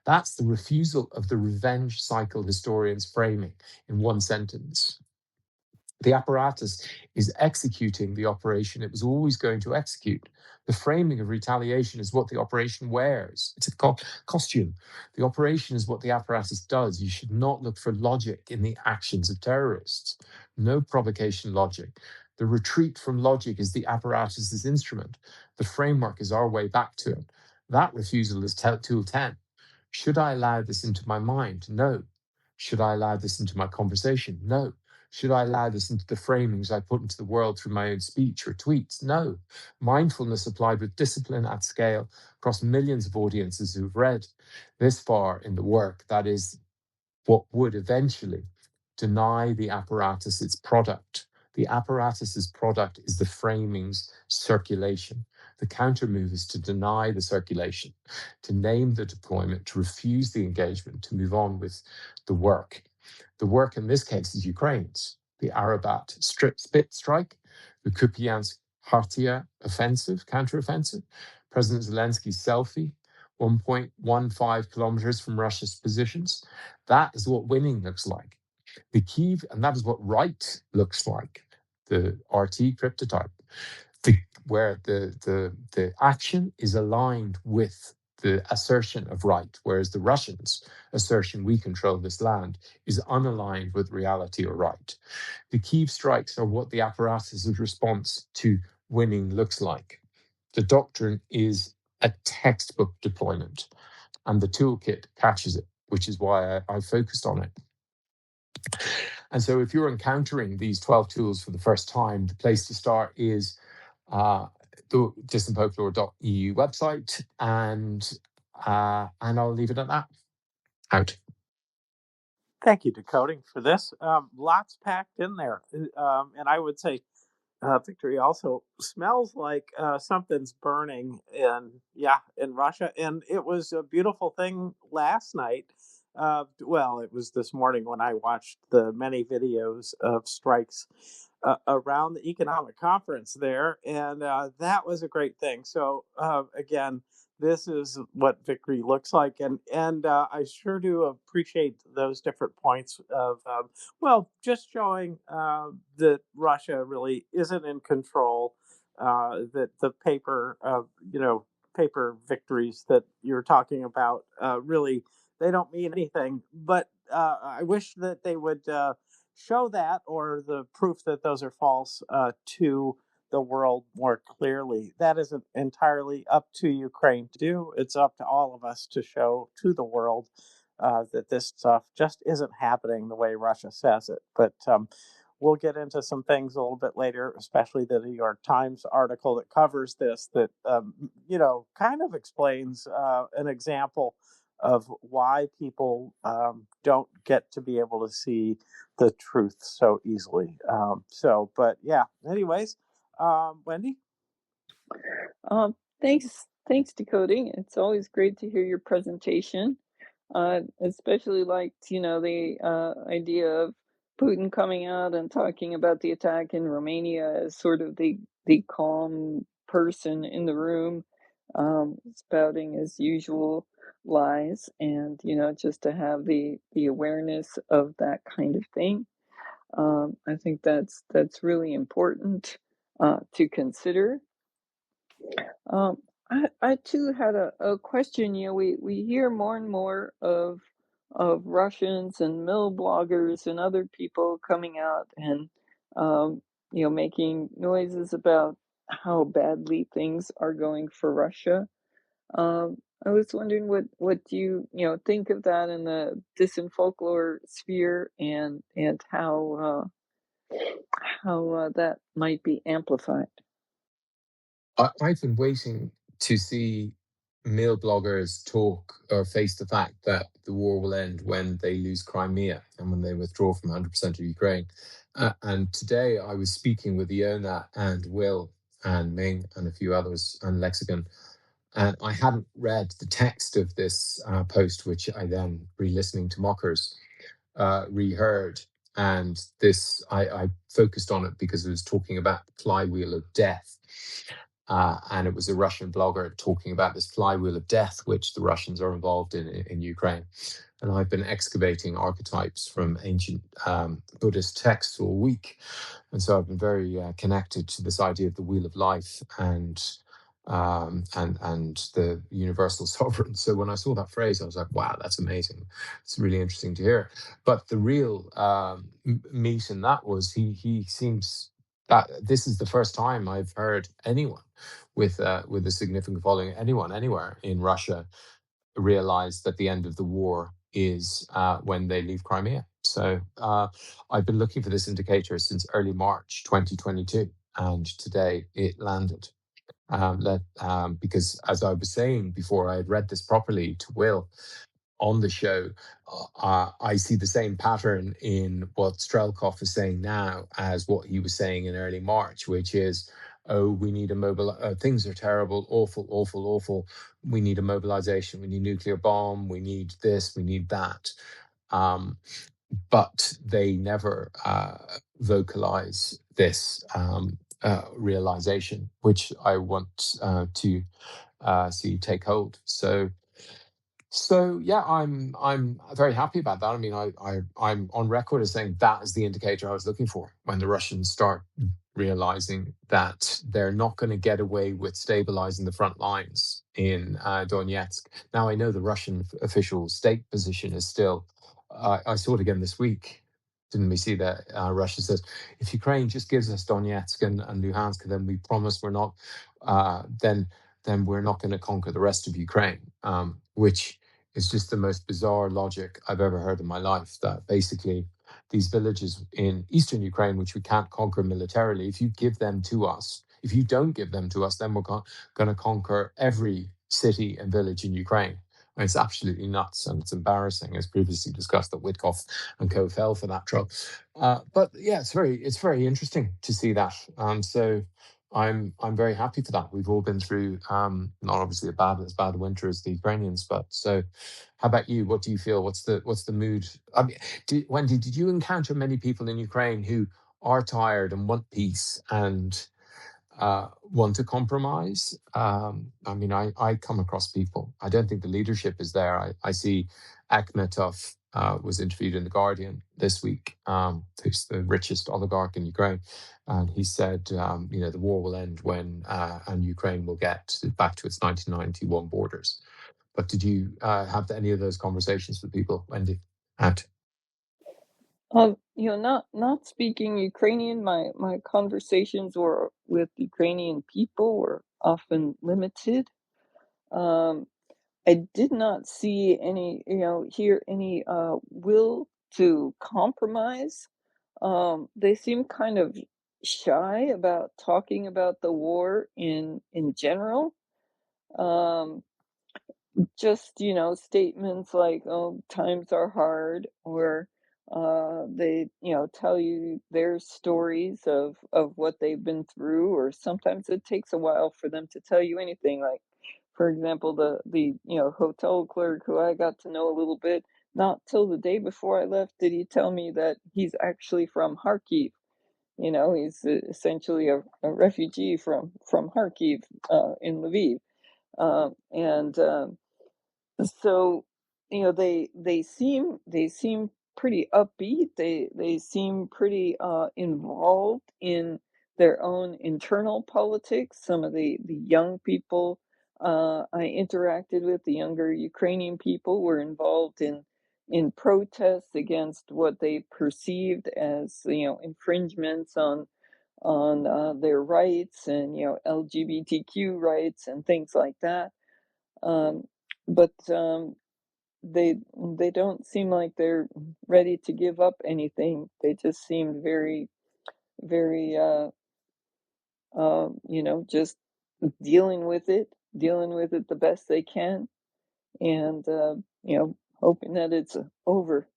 That's the refusal of the revenge cycle historians framing in one sentence. The apparatus is executing the operation it was always going to execute. The framing of retaliation is what the operation wears. It's a costume. The operation is what the apparatus does. You should not look for logic in the actions of terrorists. No provocation logic. The retreat from logic is the apparatus's instrument. The framework is our way back to it. That refusal is tool 10. Should I allow this into my mind? No. Should I allow this into my conversation? No. Should I allow this into the framings I put into the world through my own speech or tweets? No. Mindfulness applied with discipline at scale across millions of audiences who've read this far in the work, that is what would eventually deny the apparatus its product. The apparatus's product is the framing's circulation. The counter move is to deny the circulation, to name the deployment, to refuse the engagement, to move on with the work. The work in this case is Ukraine's. The Arabat spit strike, the Kupiansk Khartia offensive, counteroffensive, President Zelensky's selfie, 1.15 kilometers from Russia's positions. That is what winning looks like. The Kyiv, and that is what right looks like. The RT cryptotype, where the action is aligned with the assertion of right, whereas the Russians' assertion we control this land is unaligned with reality or right. The Kyiv strikes are what the apparatus's response to winning looks like. The doctrine is a textbook deployment, and the toolkit catches it, which is why I focused on it. And so if you're encountering these 12 tools for the first time, the place to start is the disinfolklore.eu website, and I'll leave it at that. Out. Thank you, Decoding, for this. Lots packed in there. And I would say Victory also smells like something's burning in Russia. And it was a beautiful thing last night. Well, it was this morning when I watched the many videos of strikes around the economic conference there. And that was a great thing. So again, this is what victory looks like. And I sure do appreciate those different points of, just showing that Russia really isn't in control, that the paper victories that you're talking about, really, they don't mean anything. But I wish that they would show that, or the proof that those are false, to the world more clearly. That isn't entirely up to Ukraine to do. It's up to all of us to show to the world that this stuff just isn't happening the way Russia says it. But we'll get into some things a little bit later, especially the New York Times article that covers this, that kind of explains an example of why people don't get to be able to see the truth so easily. But yeah, anyways, Wendy? Thanks, Decoding. It's always great to hear your presentation. Especially liked, the idea of Putin coming out and talking about the attack in Romania as sort of the calm person in the room, spouting his usual lies, and just to have the awareness of that kind of thing. I think that's really important to consider. I too had a question. We hear more and more of Russians and mill bloggers and other people coming out and making noises about how badly things are going for Russia. I was wondering what do you think of that in the disinfolklore sphere, and how how that might be amplified. I've been waiting to see male bloggers talk or face the fact that the war will end when they lose Crimea and when they withdraw from 100% of Ukraine. And today I was speaking with Iona and Will and Ming and a few others and Lexicon. And I hadn't read the text of this post, which I then, re-listening to Mockers, reheard. And this, I focused on it because it was talking about the flywheel of death. And it was a Russian blogger talking about this flywheel of death, which the Russians are involved in Ukraine. And I've been excavating archetypes from ancient Buddhist texts all week. And so I've been very connected to this idea of the wheel of life and the universal sovereign. So when I saw that phrase, I was like, wow, that's amazing. It's really interesting to hear. But the real meat in that was he seems that this is the first time I've heard anyone with a significant following, anyone anywhere in Russia, realize that the end of the war is when they leave Crimea. So I've been looking for this indicator since early March 2022, and today it landed. Because as I was saying before, I had read this properly to Will on the show, I see the same pattern in what Strelkov is saying now as what he was saying in early March, which is, oh, we need a things are terrible, awful, awful, awful. We need a mobilization. We need nuclear bomb. We need this. We need that. But they never vocalize this realization, which I want to see take hold. So yeah, I'm very happy about that. I mean, I'm on record as saying that is the indicator I was looking for when the Russians start realizing that they're not going to get away with stabilizing the front lines in Donetsk. Now I know the Russian official state position is still. I saw it again this week. Didn't we see that Russia says if Ukraine just gives us Donetsk and Luhansk, then we promise we're not. Then we're not going to conquer the rest of Ukraine, which is just the most bizarre logic I've ever heard in my life, that basically these villages in eastern Ukraine, which we can't conquer militarily, if you give them to us, if you don't give them to us, then we're going to conquer every city and village in Ukraine. I mean, it's absolutely nuts, and it's embarrassing, as previously discussed, that Witkoff and co fell for that trope. But yeah, it's very interesting to see that. So I'm very happy for that. We've all been through not obviously as bad a winter as the Ukrainians, but so. How about you? What do you feel? What's the mood? I mean, Wendy, did you encounter many people in Ukraine who are tired and want peace and want to compromise? I mean, I come across people. I don't think the leadership is there. I see Akhmetov was interviewed in The Guardian this week, who's the richest oligarch in Ukraine. And he said, the war will end when and Ukraine will get back to its 1991 borders. But did you have any of those conversations with people, Wendy? Not speaking Ukrainian, my conversations were with Ukrainian people were often limited. I did not see any, hear any will to compromise. They seem kind of shy about talking about the war in general. Just statements like, oh, times are hard, or they tell you their stories of what they've been through, or sometimes it takes a while for them to tell you anything. Like, for example, the hotel clerk who I got to know a little bit, not till the day before I left did he tell me that he's actually from Kharkiv. He's essentially a refugee from Kharkiv in Lviv. And so they seem pretty upbeat. They seem pretty involved in their own internal politics. Some of the young people I interacted with, the younger Ukrainian people, were involved in protests against what they perceived as infringements on their rights, and LGBTQ rights and things like that. But they don't seem like they're ready to give up anything. They just seem very very just dealing with it the best they can, and hoping that it's over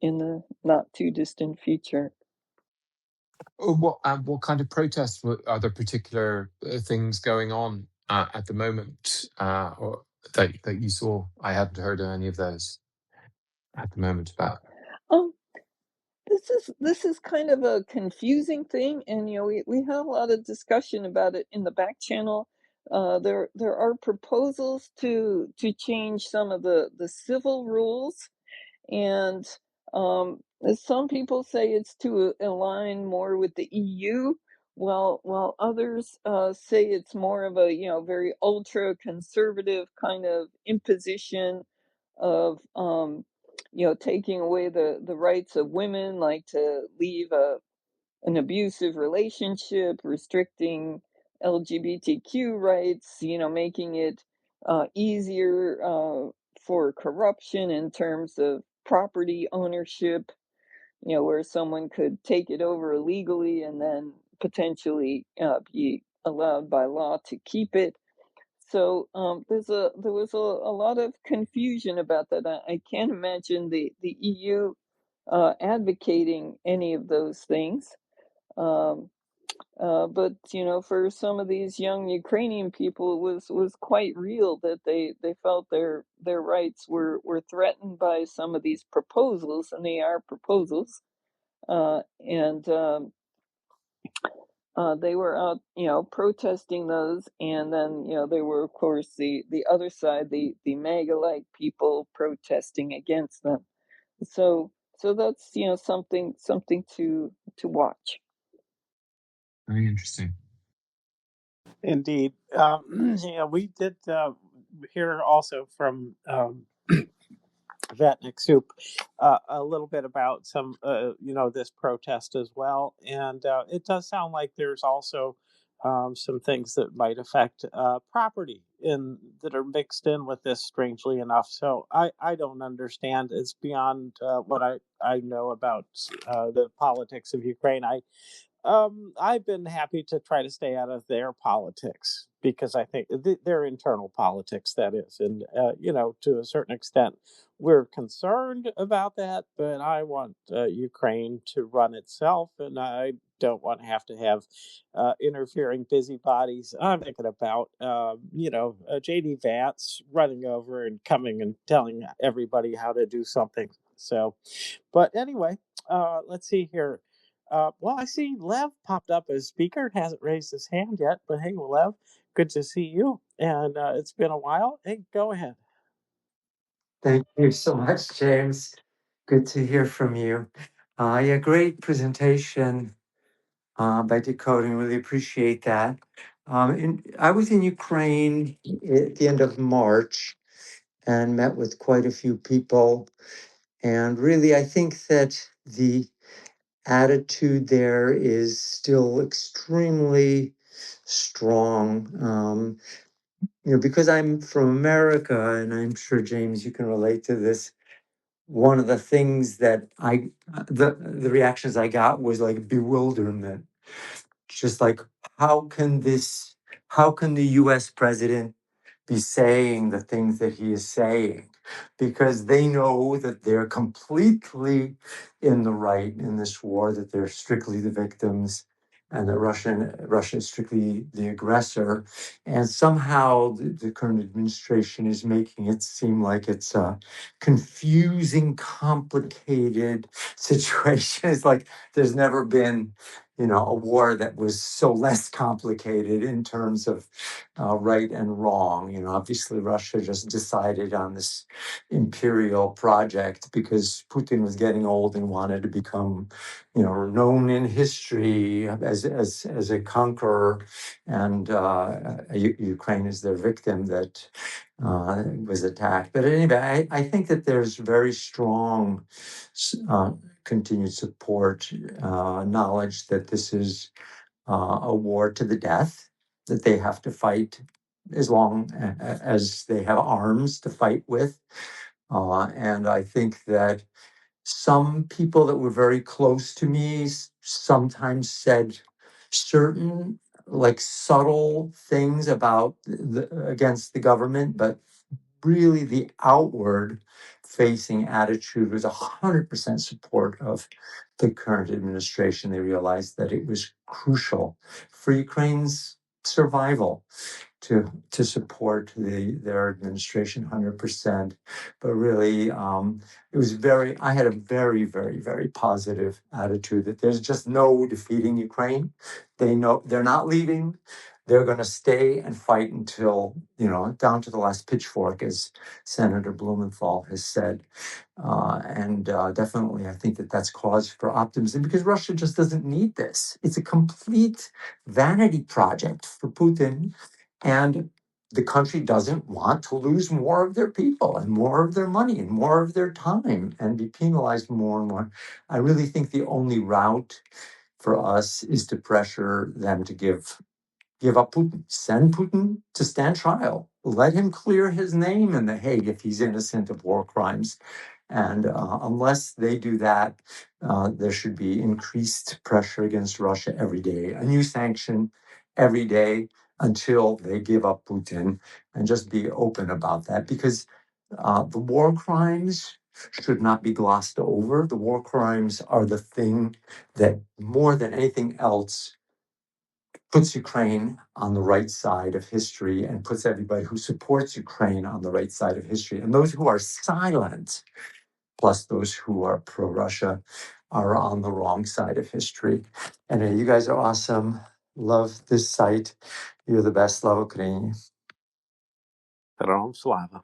in the not too distant future. What kind of protests are there? Particular things going on at the moment, or that you saw? I hadn't heard of any of those at the moment about. Um, this is kind of a confusing thing, and we have a lot of discussion about it in the back channel. There are proposals to change some of the civil rules, and some people say it's to align more with the EU, while others say it's more of a very ultra conservative kind of imposition of taking away the rights of women, like to leave an abusive relationship, restricting LGBTQ rights, making it easier for corruption in terms of property ownership, where someone could take it over illegally and then potentially be allowed by law to keep it. So there was a lot of confusion about that. I can't imagine the EU advocating any of those things. Um, but for some of these young Ukrainian people, it was quite real that they felt their rights were threatened by some of these proposals, and they are proposals. And they were out, protesting those, and then there were, of course, the other side, the MAGA-like people protesting against them. So that's something to watch. Very interesting. Indeed. Yeah, we did hear also from Vetnik Soup a little bit about some, this protest as well. And it does sound like there's also some things that might affect property that are mixed in with this, strangely enough. So I don't understand. It's beyond what I know about the politics of Ukraine. I've been happy to try to stay out of their politics because I think their internal politics, that is, and to a certain extent, we're concerned about that. But I want Ukraine to run itself, and I don't want to have interfering busybodies. I'm thinking about JD Vance running over and coming and telling everybody how to do something. So, but anyway, let's see here. Well, I see Lev popped up as speaker. Hasn't raised his hand yet, but hey, Lev, good to see you. And it's been a while. Hey, go ahead. Thank you so much, James. Good to hear from you. Yeah, great presentation by Decoding. Really appreciate that. I was in Ukraine at the end of March and met with quite a few people. And really, I think that the attitude there is still extremely strong. Because I'm from America, and I'm sure, James, you can relate to this. One of the things that the reactions I got was like bewilderment. Just like, how can the US president be saying the things that he is saying? Because they know that they're completely in the right in this war, that they're strictly the victims, and that Russia is strictly the aggressor. And somehow the current administration is making it seem like it's a confusing, complicated situation. It's like there's never been a war that was so less complicated in terms of right and wrong. Obviously, Russia just decided on this imperial project because Putin was getting old and wanted to become, known in history as a conqueror, and Ukraine is their victim that was attacked. But anyway, I think that there's very strong continued support, knowledge that this is a war to the death, that they have to fight as long as they have arms to fight with. And I think that some people that were very close to me sometimes said certain like subtle things about against the government, but really the outward facing attitude was 100% support of the current administration. They realized that it was crucial for Ukraine's survival to support their administration 100%. But really, it was I had a very, very, very positive attitude that there's just no defeating Ukraine. They know they're not leaving. They're going to stay and fight until, down to the last pitchfork, as Senator Blumenthal has said. And definitely, I think that that's cause for optimism because Russia just doesn't need this. It's a complete vanity project for Putin. And the country doesn't want to lose more of their people and more of their money and more of their time and be penalized more and more. I really think the only route for us is to pressure them to give up Putin, send Putin to stand trial, let him clear his name in The Hague if he's innocent of war crimes. And unless they do that, there should be increased pressure against Russia every day, a new sanction every day until they give up Putin, and just be open about that. Because the war crimes should not be glossed over. The war crimes are the thing that, more than anything else, puts Ukraine on the right side of history and puts everybody who supports Ukraine on the right side of history. And those who are silent, plus those who are pro-Russia, are on the wrong side of history. And you guys are awesome. Love this site. You're the best. Slava Ukraini. Rom Slava.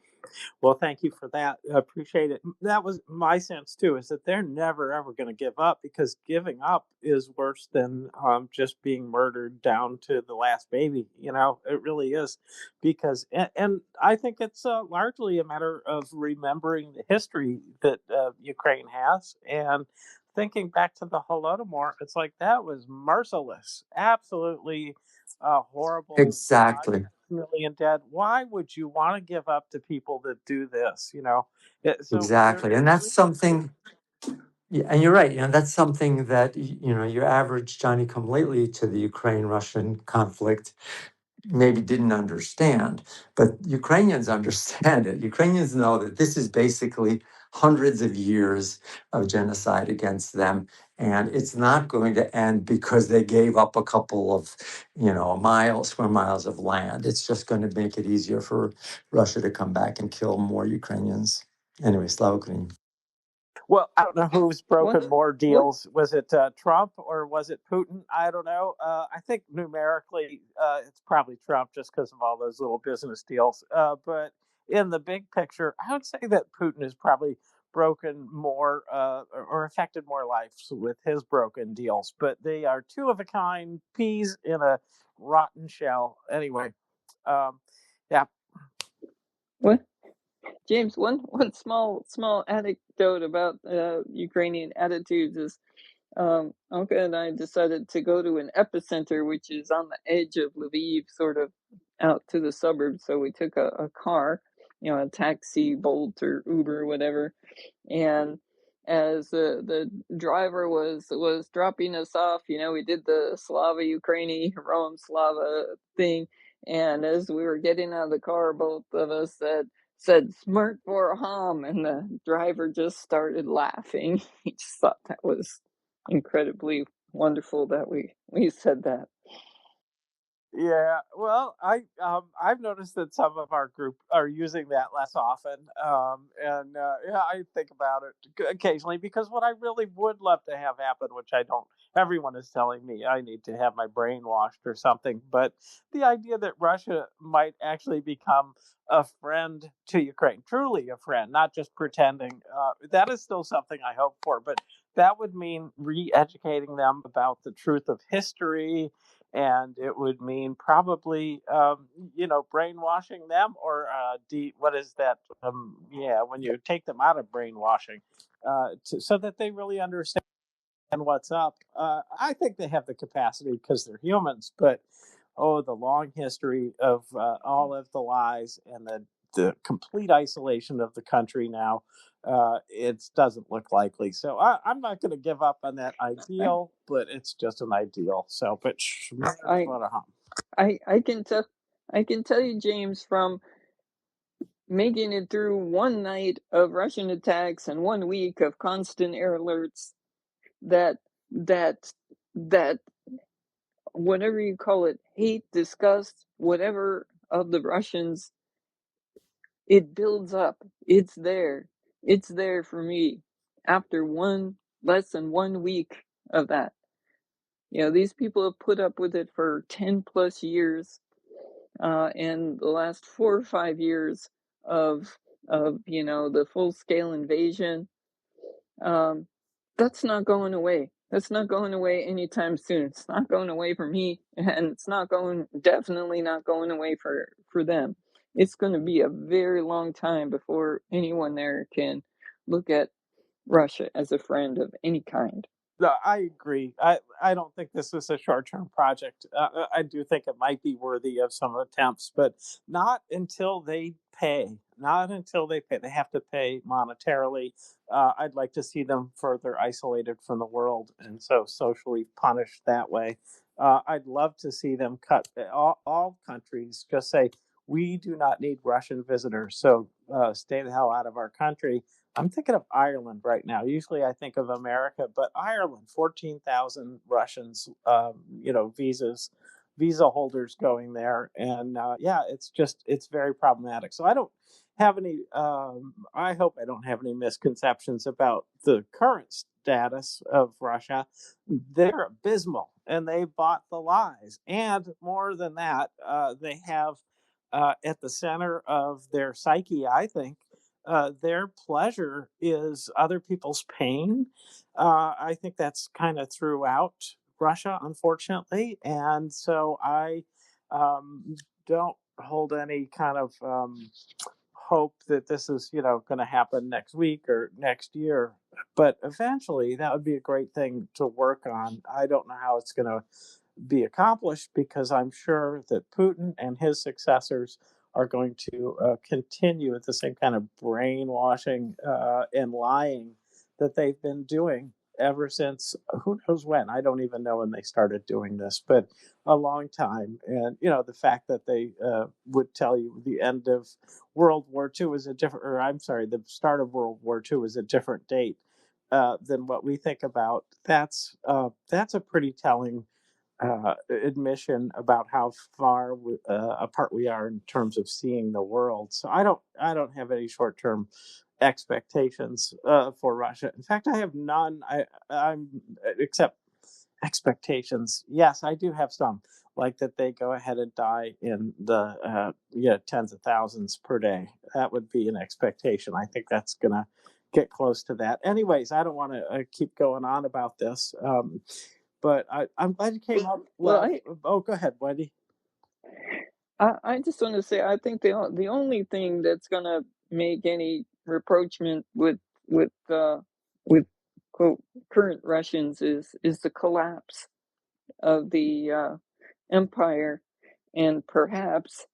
Well, thank you for that. I appreciate it. That was my sense too, is that they're never ever going to give up, because giving up is worse than just being murdered down to the last baby. It really is, because and I think it's largely a matter of remembering the history that Ukraine has, and thinking back to the Holodomor. It's like that was merciless, absolutely horrible. Exactly. Million dead. Why would you want to give up to people that do this? So Exactly. And that's really. something, yeah, and you're right. That's something that, your average Johnny come lately to the Ukraine-Russian conflict maybe didn't understand, but Ukrainians understand it. Ukrainians know that this is basically hundreds of years of genocide against them, and it's not going to end because they gave up a couple of, square miles of land. It's just going to make it easier for Russia to come back and kill more Ukrainians. Anyway, Slava Ukraini. Well, I don't know who's What broken more what deals. Was it Trump or was it Putin? I don't know. I think numerically, it's probably Trump, just because of all those little business deals. But in the big picture, I would say that Putin has probably broken more or affected more lives with his broken deals. But they are two of a kind, peas in a rotten shell. Anyway, yeah. what James, one small anecdote about Ukrainian attitudes is, Anka and I decided to go to an epicenter, which is on the edge of Lviv, sort of out to the suburbs. So we took a car, a taxi, Bolt or Uber, whatever. And as the driver was dropping us off, we did the Slava Ukraini, Heroam Slava thing. And as we were getting out of the car, both of us said "Smrt Vorham," and the driver just started laughing. He just thought that was incredibly wonderful that we said that. Yeah, well, I've noticed that some of our group are using that less often, and yeah, I think about it occasionally, because what I really would love to have happen, which I don't, everyone is telling me I need to have my brain washed or something, but the idea that Russia might actually become a friend to Ukraine, truly a friend, not just pretending, that is still something I hope for, but that would mean re-educating them about the truth of history, and it would mean probably brainwashing them, or what is that, when you take them out of brainwashing, so that they really understand what's up. I think they have the capacity because they're humans, but the long history of all of the lies and the the complete isolation of the country now, it doesn't look likely. So I'm not going to give up on that ideal, but it's just an ideal. So, but I can tell you, James, from making it through one night of Russian attacks and 1 week of constant air alerts, that whatever you call it, hate, disgust, whatever of the Russians, it builds up. It's there. It's there for me after less than 1 week of that. These people have put up with it for 10 plus years, and the last 4 or 5 years of the full scale invasion. That's not going away. That's not going away anytime soon. It's not going away for me, and it's definitely not going away for them. It's going to be a very long time before anyone there can look at Russia as a friend of any kind. No, I agree. I don't think this is a short-term project. I do think it might be worthy of some attempts, but not until they pay. Not until they pay. They have to pay monetarily. I'd like to see them further isolated from the world and so socially punished that way. I'd love to see them cut all countries. Just say, we do not need Russian visitors, so stay the hell out of our country. I'm thinking of Ireland right now. Usually I think of America, but Ireland, 14,000 Russians, visa holders going there. And it's very problematic. So I don't have any, I hope I don't have any misconceptions about the current status of Russia. They're abysmal and they bought the lies. And more than that, they have at the center of their psyche, I think, their pleasure is other people's pain. I think that's kind of throughout Russia, unfortunately. And so I don't hold any kind of hope that this is, going to happen next week or next year. But eventually, that would be a great thing to work on. I don't know how it's going to be accomplished because I'm sure that Putin and his successors are going to continue with the same kind of brainwashing and lying that they've been doing ever since who knows when. I don't even know when they started doing this, but a long time. And, the fact that they would tell you the end of World War II is the start of World War II is a different date than what we think about. That's a pretty telling admission about how far apart we are in terms of seeing the world. So I don't have any short term expectations for Russia. In fact, I have none. I'm except expectations. Yes, I do have some, like that they go ahead and die in the tens of thousands per day. That would be an expectation. I think that's gonna get close to that. Anyways, I don't want to keep going on about this. But I'm glad you came up. Go ahead, Wendy. I just want to say, I think the only thing that's going to make any rapprochement with quote current Russians is the collapse of the empire, and perhaps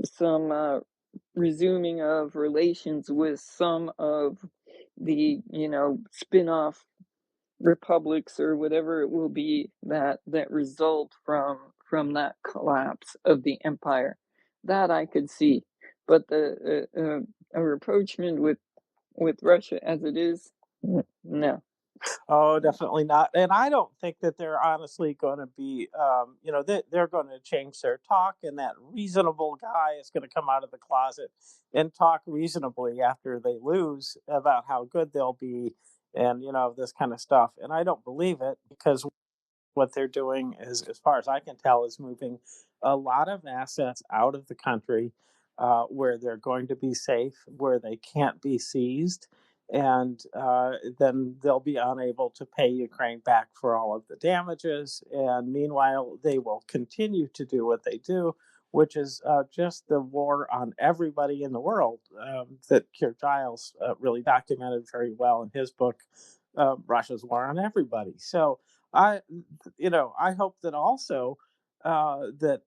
some resuming of relations with some of the spin-off republics or whatever it will be that result from that collapse of the empire. That I could see, but a rapprochement with Russia as it is, no. Oh, definitely not. And I don't think that they're honestly going to be, they're going to change their talk, and that reasonable guy is going to come out of the closet and talk reasonably after they lose about how good they'll be and, this kind of stuff. And I don't believe it because what they're doing is, as far as I can tell, is moving a lot of assets out of the country where they're going to be safe, where they can't be seized, and then they'll be unable to pay Ukraine back for all of the damages. And meanwhile, they will continue to do what they do, which is just the war on everybody in the world that Keir Giles really documented very well in his book, Russia's War on Everybody. So I hope that also that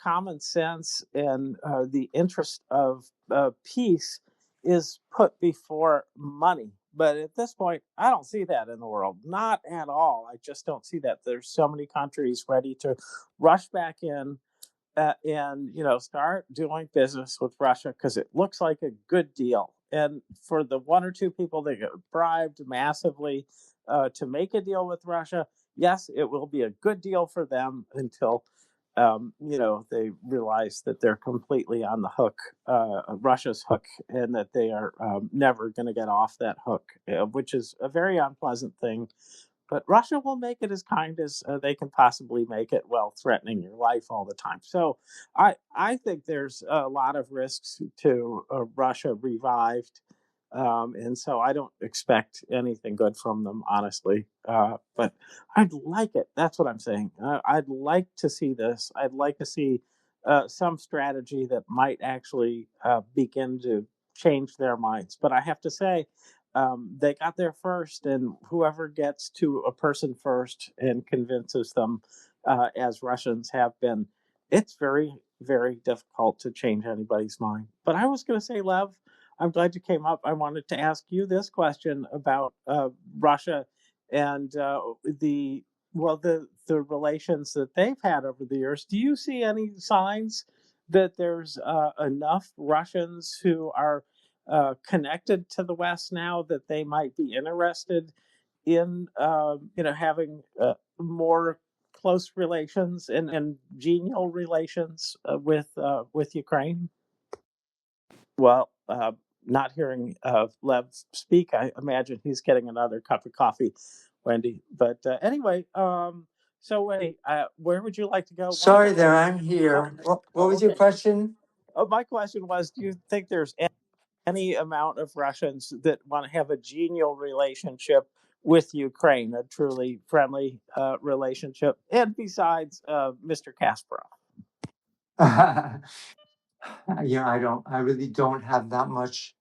common sense and the interest of peace is put before money. But at this point, I don't see that in the world, not at all. I just don't see that. There's so many countries ready to rush back in and start doing business with Russia because it looks like a good deal. And for the one or two people that get bribed massively to make a deal with Russia, yes, it will be a good deal for them until they realize that they're completely on the hook, Russia's hook, and that they are never going to get off that hook, which is a very unpleasant thing. But Russia will make it as kind as they can possibly make it, while threatening your life all the time. So I think there's a lot of risks to Russia revived. And so I don't expect anything good from them, honestly. But I'd like it. That's what I'm saying. I'd like to see this. I'd like to see some strategy that might actually begin to change their minds. But I have to say, they got there first, and whoever gets to a person first and convinces them, as Russians have been, it's very, very difficult to change anybody's mind. But I was going to say, Lev, I'm glad you came up. I wanted to ask you this question about Russia and the relations that they've had over the years. Do you see any signs that there's enough Russians who are connected to the West now that they might be interested in having more close relations and genial relations with Ukraine? Well, not hearing Lev speak, I imagine he's getting another cup of coffee, Wendy. But anyway, so Wendy, where would you like to go? One Sorry thing. there, I'm here. What was your Okay. question? My question was: do you think there's any amount of Russians that want to have a genial relationship with Ukraine, a truly friendly relationship, and besides Mr. Kasparov? I really don't have that much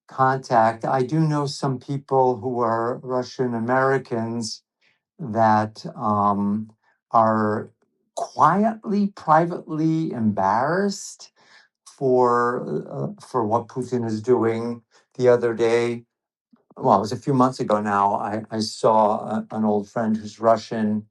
contact. I do know some people who are Russian Americans that are quietly, privately embarrassed for what Putin is doing. The other day, well, it was a few months ago now, I saw an old friend who's Russian,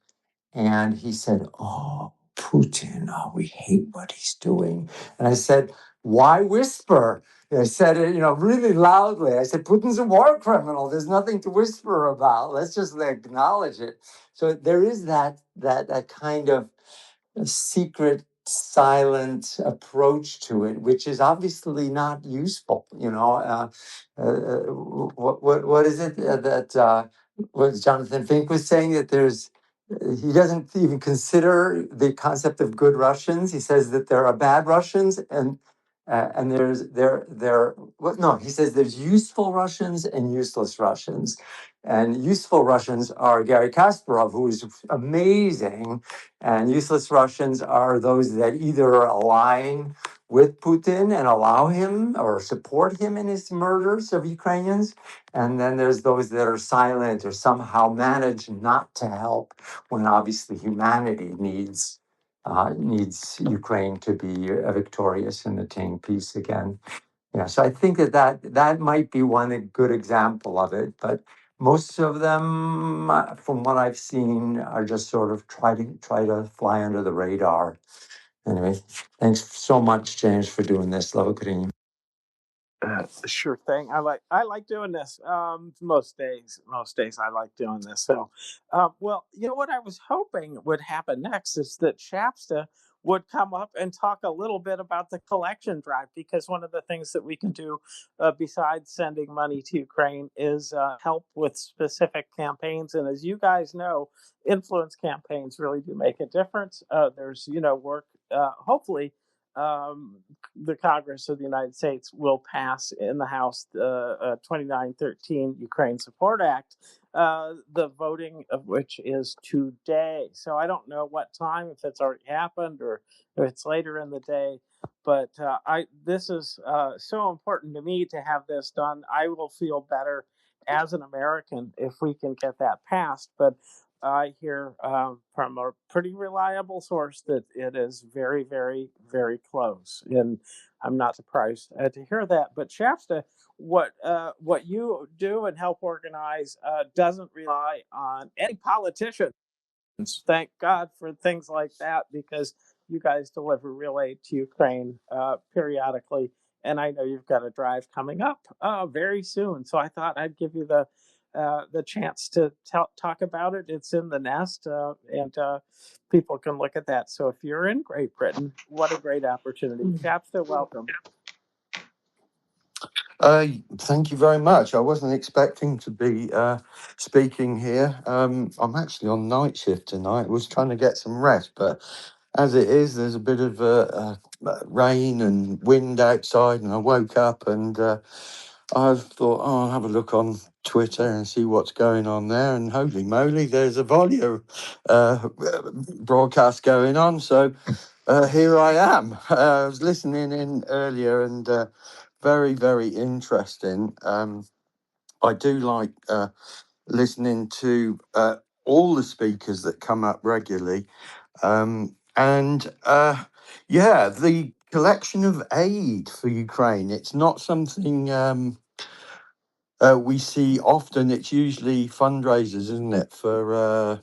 and he said, "Oh, Putin, oh, we hate what he's doing." And I said, "Why whisper?" I said it, really loudly. I said, "Putin's a war criminal. There's nothing to whisper about. Let's just acknowledge it." So there is that kind of a secret, silent approach to it, which is obviously not useful. What is it that what Jonathan Fink was saying, that he doesn't even consider the concept of good Russians. He says that there are bad Russians and he says there's useful Russians and useless Russians. And useful Russians are Gary Kasparov, who is amazing, and useless Russians are those that either align with Putin and allow him or support him in his murders of Ukrainians. And then there's those that are silent or somehow manage not to help when obviously humanity needs Ukraine to be victorious and attain peace again. Yeah, so I think that might be one good example of it, but most of them, from what I've seen, are just sort of try to fly under the radar. Anyway, thanks so much, James, for doing this. Love it. Sure thing. I like doing this. Most days I like doing this. So, well, what I was hoping would happen next is that Shasta would come up and talk a little bit about the collection drive, because one of the things that we can do, besides sending money to Ukraine, is help with specific campaigns. And as you guys know, influence campaigns really do make a difference. There's work. Hopefully, um, the Congress of the United States will pass in the House the 2913 Ukraine Support Act, the voting of which is today. So I don't know what time, if it's already happened or if it's later in the day. But this is so important to me to have this done. I will feel better as an American if we can get that passed. But I hear from a pretty reliable source that it is very, very, very close, and I'm not surprised to hear that. But Shasta, what you do and help organize doesn't rely on any politician. Thank God for things like that, because you guys deliver real aid to Ukraine periodically, and I know you've got a drive coming up very soon. So I thought I'd give you the chance to talk about it. It's in the nest, and people can look at that. So if you're in Great Britain, what a great opportunity! Shasta, welcome. Thank you very much. I wasn't expecting to be speaking here. I'm actually on night shift tonight. I was trying to get some rest, but as it is, there's a bit of rain and wind outside, and I woke up and I've thought, oh, I'll have a look on Twitter and see what's going on there. And holy moly, there's a Volya broadcast going on. So here I am. I was listening in earlier and very, very interesting. I do like listening to all the speakers that come up regularly. And yeah, the collection of aid for Ukraine, it's not something we see often. It's usually fundraisers, isn't it, for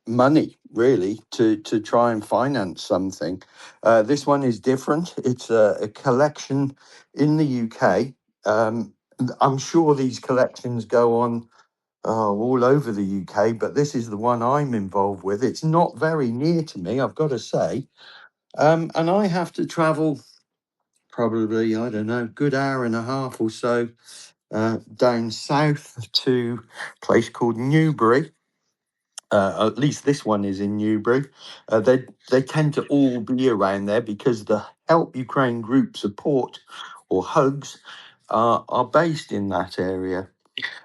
money, really, to try and finance something. This one is different. It's a collection in the UK. I'm sure these collections go on all over the UK, but this is the one I'm involved with. It's not very near to me, I've got to say. And I have to travel probably, I don't know, good hour and a half or so down south to a place called Newbury. At least this one is in Newbury. They tend to all be around there because the Help Ukraine group support or hugs are based in that area.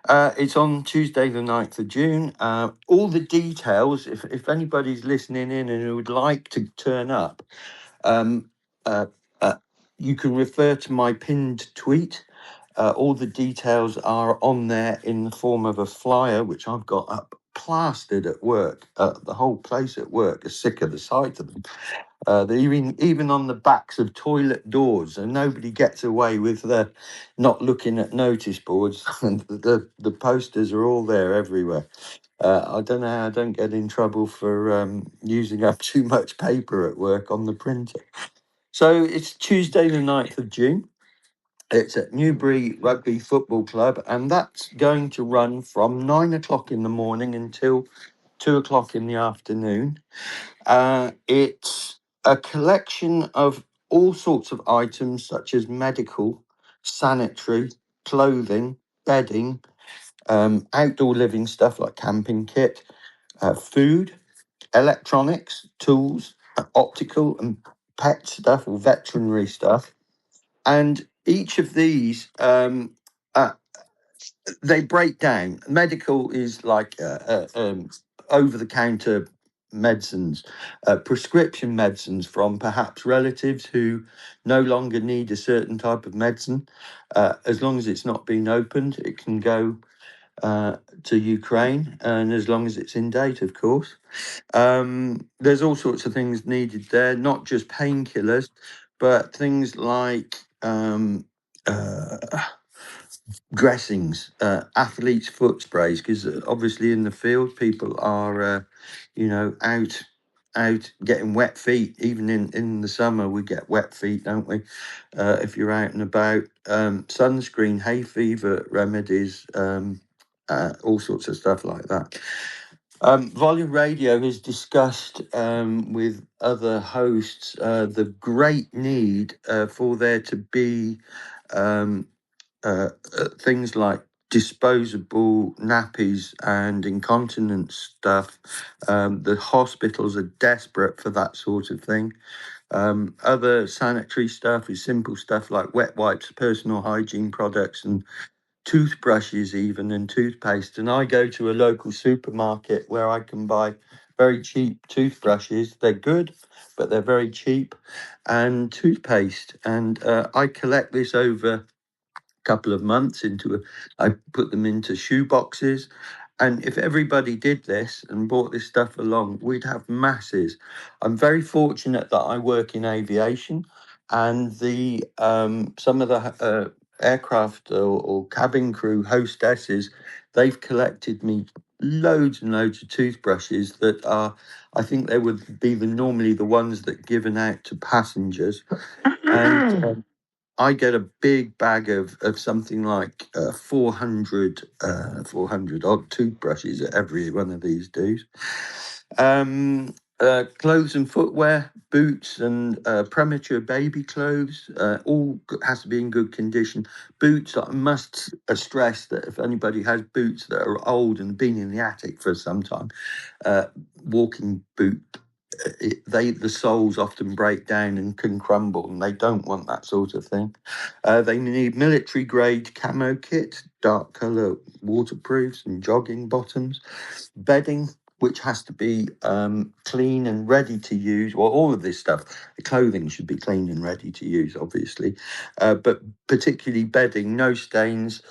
It's on Tuesday, the 9th of June. All the details, if anybody's listening in and would like to turn up, um, uh, uh, you can refer to my pinned tweet. All the details are on there in the form of a flyer, which I've got up plastered at work. The whole place at work is sick of the sight of them. They're even on the backs of toilet doors, and nobody gets away with not looking at notice boards. And the posters are all there everywhere. I don't know how I don't get in trouble for using up too much paper at work on the printer. So it's Tuesday, the 9th of June. It's at Newbury Rugby Football Club, and that's going to run from 9 o'clock in the morning until 2 o'clock in the afternoon. It's a collection of all sorts of items such as medical, sanitary, clothing, bedding, outdoor living stuff like camping kit, food, electronics, tools, optical and pet stuff or veterinary stuff. And each of these, they break down. Medical is like over-the-counter medicines, prescription medicines from perhaps relatives who no longer need a certain type of medicine. As long as it's not been opened, it can go to Ukraine, and as long as it's in date, of course. There's all sorts of things needed there, not just painkillers, but things like dressings, athlete's foot sprays, because obviously in the field people are, out getting wet feet. Even in the summer we get wet feet, don't we? If you're out and about, sunscreen, hay fever remedies, all sorts of stuff like that. Volume Radio has discussed with other hosts the great need for there to be things like disposable nappies and incontinence stuff. The hospitals are desperate for that sort of thing. Other sanitary stuff is simple stuff like wet wipes, personal hygiene products, and toothbrushes even, and toothpaste. And I go to a local supermarket where I can buy very cheap toothbrushes. They're good, but they're very cheap, and toothpaste. And I collect this over couple of months I put them into shoe boxes, And if everybody did this and brought this stuff along, we'd have masses. I'm very fortunate that I work in aviation, and the some of the aircraft or cabin crew hostesses, they've collected me loads and loads of toothbrushes that are, I think they would be normally the ones that are given out to passengers. And I get a big bag of something like 400 odd toothbrushes at every one of these dues. Clothes and footwear, boots and premature baby clothes, all has to be in good condition. Boots, I must stress that if anybody has boots that are old and been in the attic for some time, walking boot, the soles often break down and can crumble, and they don't want that sort of thing. They need military grade camo kit, dark colour waterproofs and jogging bottoms, bedding, which has to be clean and ready to use. Well, all of this stuff, the clothing should be clean and ready to use, obviously, but particularly bedding, no stains,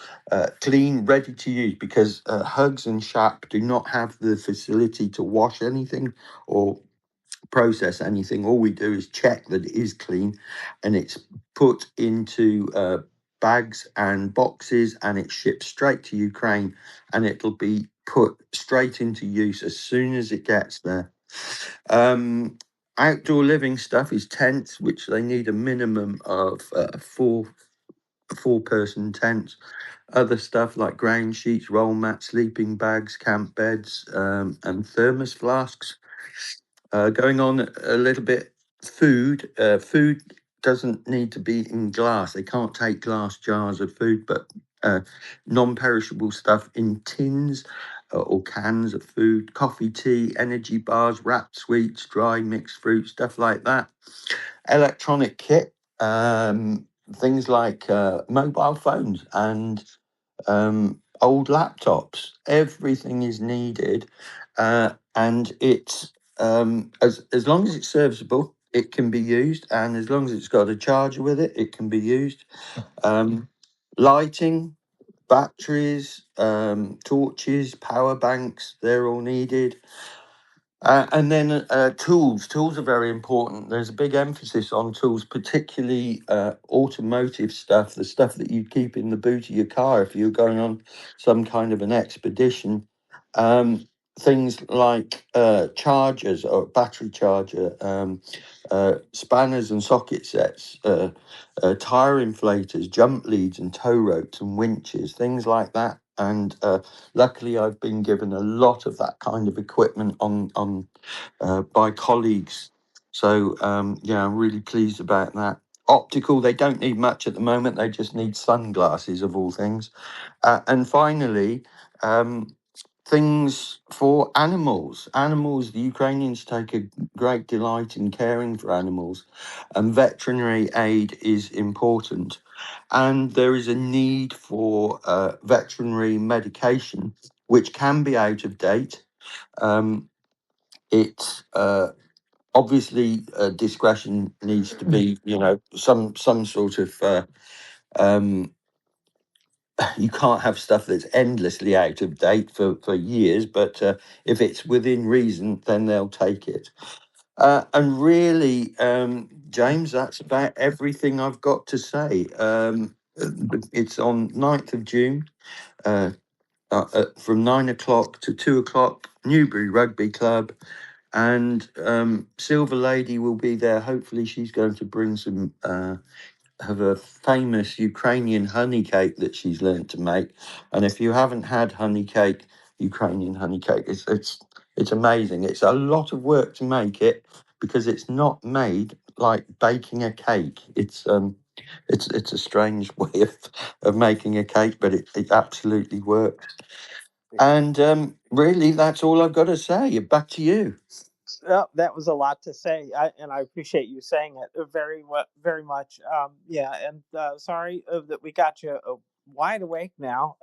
clean, ready to use, because Hugs and Shap do not have the facility to wash anything or process anything. All we do is check that it is clean, and it's put into bags and boxes, and it's shipped straight to Ukraine, and it'll be put straight into use as soon as it gets there. Outdoor living stuff is tents, which they need a minimum of four-person tents. Other stuff like ground sheets, roll mats, sleeping bags, camp beds, and thermos flasks. Going on a little bit, food. Food doesn't need to be in glass. They can't take glass jars of food, but non-perishable stuff in tins or cans of food. Coffee, tea, energy bars, wrapped sweets, dry mixed fruit, stuff like that. Electronic kit, things like mobile phones and old laptops. Everything is needed, and it's as long as it's serviceable, it can be used, and as long as it's got a charger with it, it can be used. Lighting, batteries, torches, power banks, they're all needed. And then tools. Tools are very important. There's a big emphasis on tools, particularly automotive stuff, the stuff that you keep in the boot of your car if you're going on some kind of an expedition. Things like chargers or battery charger, spanners and socket sets, tire inflators, jump leads and tow ropes and winches, things like that. And luckily, I've been given a lot of that kind of equipment on by colleagues. So yeah, I'm really pleased about that. Optical, they don't need much at the moment. They just need sunglasses of all things. And finally, things for animals. Animals, the Ukrainians take a great delight in caring for animals, and veterinary aid is important. And there is a need for veterinary medication, which can be out of date. It's obviously discretion needs to be, some sort of. You can't have stuff that's endlessly out of date for years, but if it's within reason, then they'll take it. And really, James, that's about everything I've got to say. It's on 9th of June from 9 o'clock to 2 o'clock, Newbury Rugby Club. And Silver Lady will be there. Hopefully she's going to bring some of a famous Ukrainian honey cake that she's learned to make. And if you haven't had honey cake, Ukrainian honey cake, it's amazing. It's a lot of work to make it because it's not made like baking a cake. It's a strange way of making a cake, but it absolutely works. And really, that's all I've got to say. Back to you. That was a lot to say, and I appreciate you saying it very much. Yeah, and sorry that we got you wide awake now,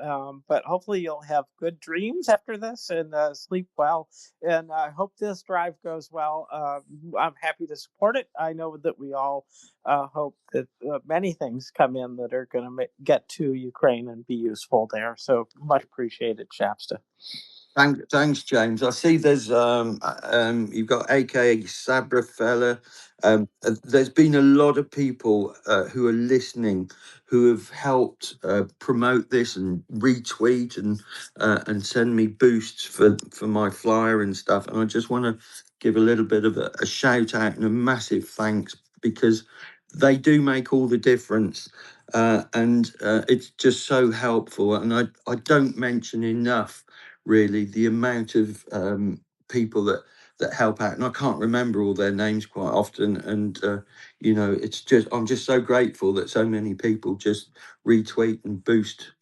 but hopefully you'll have good dreams after this and sleep well. And I hope this drive goes well. I'm happy to support it. I know that we all hope that many things come in that are going to get to Ukraine and be useful there. So much appreciated, Shasta. Thanks, James. I see there's you've got AK Sabra fella. There's been a lot of people who are listening who have helped promote this and retweet and send me boosts for my flyer and stuff. And I just want to give a little bit of a shout out and a massive thanks, because they do make all the difference. And it's just so helpful. And I don't mention enough, really, the amount of people that help out, and I can't remember all their names quite often. And it's just, I'm just so grateful that so many people just retweet and boost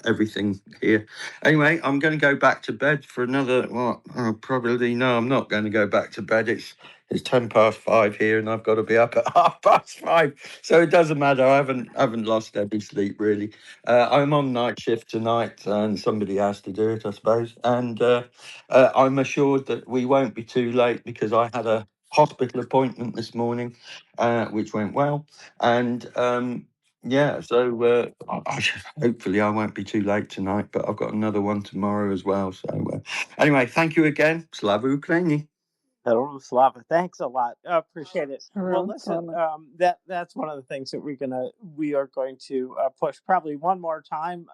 everything here. Anyway, I'm going to go back to bed for another. Well, probably no, I'm not going to go back to bed. It's 5:10 here, and I've got to be up at 5:30. So it doesn't matter. I haven't lost any sleep, really. I'm on night shift tonight, and somebody has to do it, I suppose. And I'm assured that we won't be too late, because I had a hospital appointment this morning, which went well. And so hopefully I won't be too late tonight, but I've got another one tomorrow as well. So anyway, thank you again. Slava Ukraini. Hello, Slava. Thanks a lot. Appreciate it. Well, listen, Slava. that's one of the things that we are going to push probably one more time.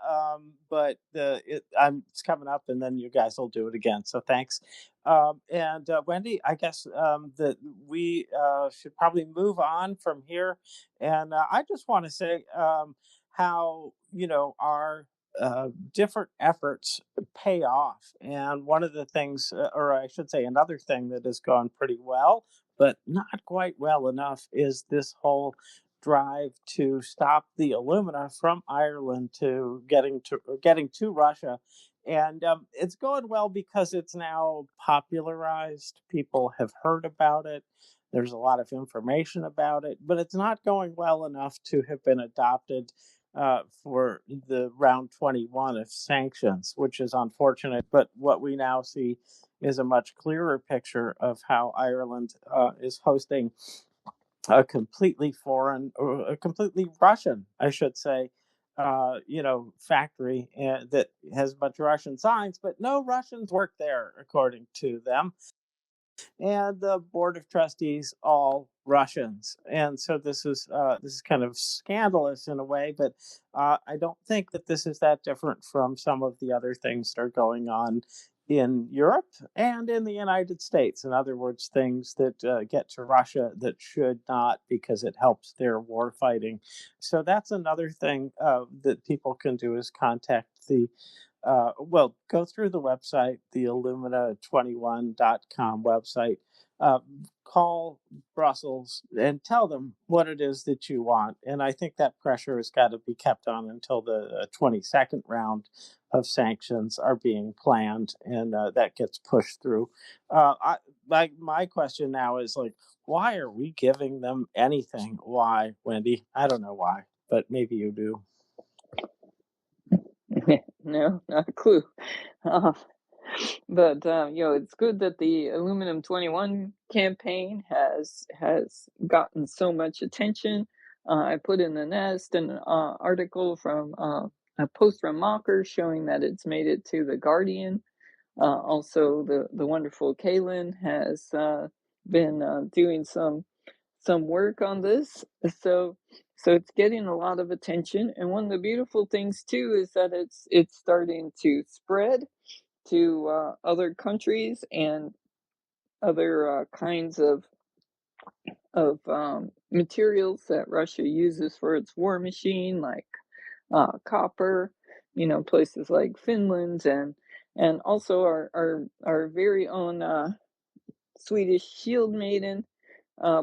But it's coming up, and then you guys will do it again. So thanks. And Wendy, I guess that we should probably move on from here. And I just want to say how our different efforts pay off. And one of the things, or I should say, another thing that has gone pretty well, but not quite well enough, is this whole drive to stop the alumina from Ireland to getting to Russia. And it's going well because it's now popularized. People have heard about it. There's a lot of information about it, but it's not going well enough to have been adopted for the round 21 of sanctions, which is unfortunate. But what we now see is a much clearer picture of how Ireland is hosting a completely foreign, or a completely Russian, I should say, factory that has a bunch of Russian signs, but no Russians work there, according to them, and the board of trustees all Russians. And so this is kind of scandalous in a way, but I don't think that this is that different from some of the other things that are going on in Europe and in the United States. In other words, things that get to Russia that should not, because it helps their war fighting. So that's another thing that people can do, is contact go through the website, the illumina21.com website, uh, call Brussels and tell them what it is that you want. And I think that pressure has got to be kept on until the 22nd round of sanctions are being planned, and that gets pushed through. My question now is, like, why are we giving them anything? Why, Wendy? I don't know why, but maybe you do. No, not a clue. Uh, but it's good that the Aluminum 21 campaign has gotten so much attention. I put in the nest an article from a post from Mocker showing that it's made it to the Guardian. Also, the wonderful Kaylin has been doing some work on this. So it's getting a lot of attention. And one of the beautiful things too is that it's starting to spread to other countries and other kinds of materials that Russia uses for its war machine, like copper. Places like Finland and also our very own Swedish shield maiden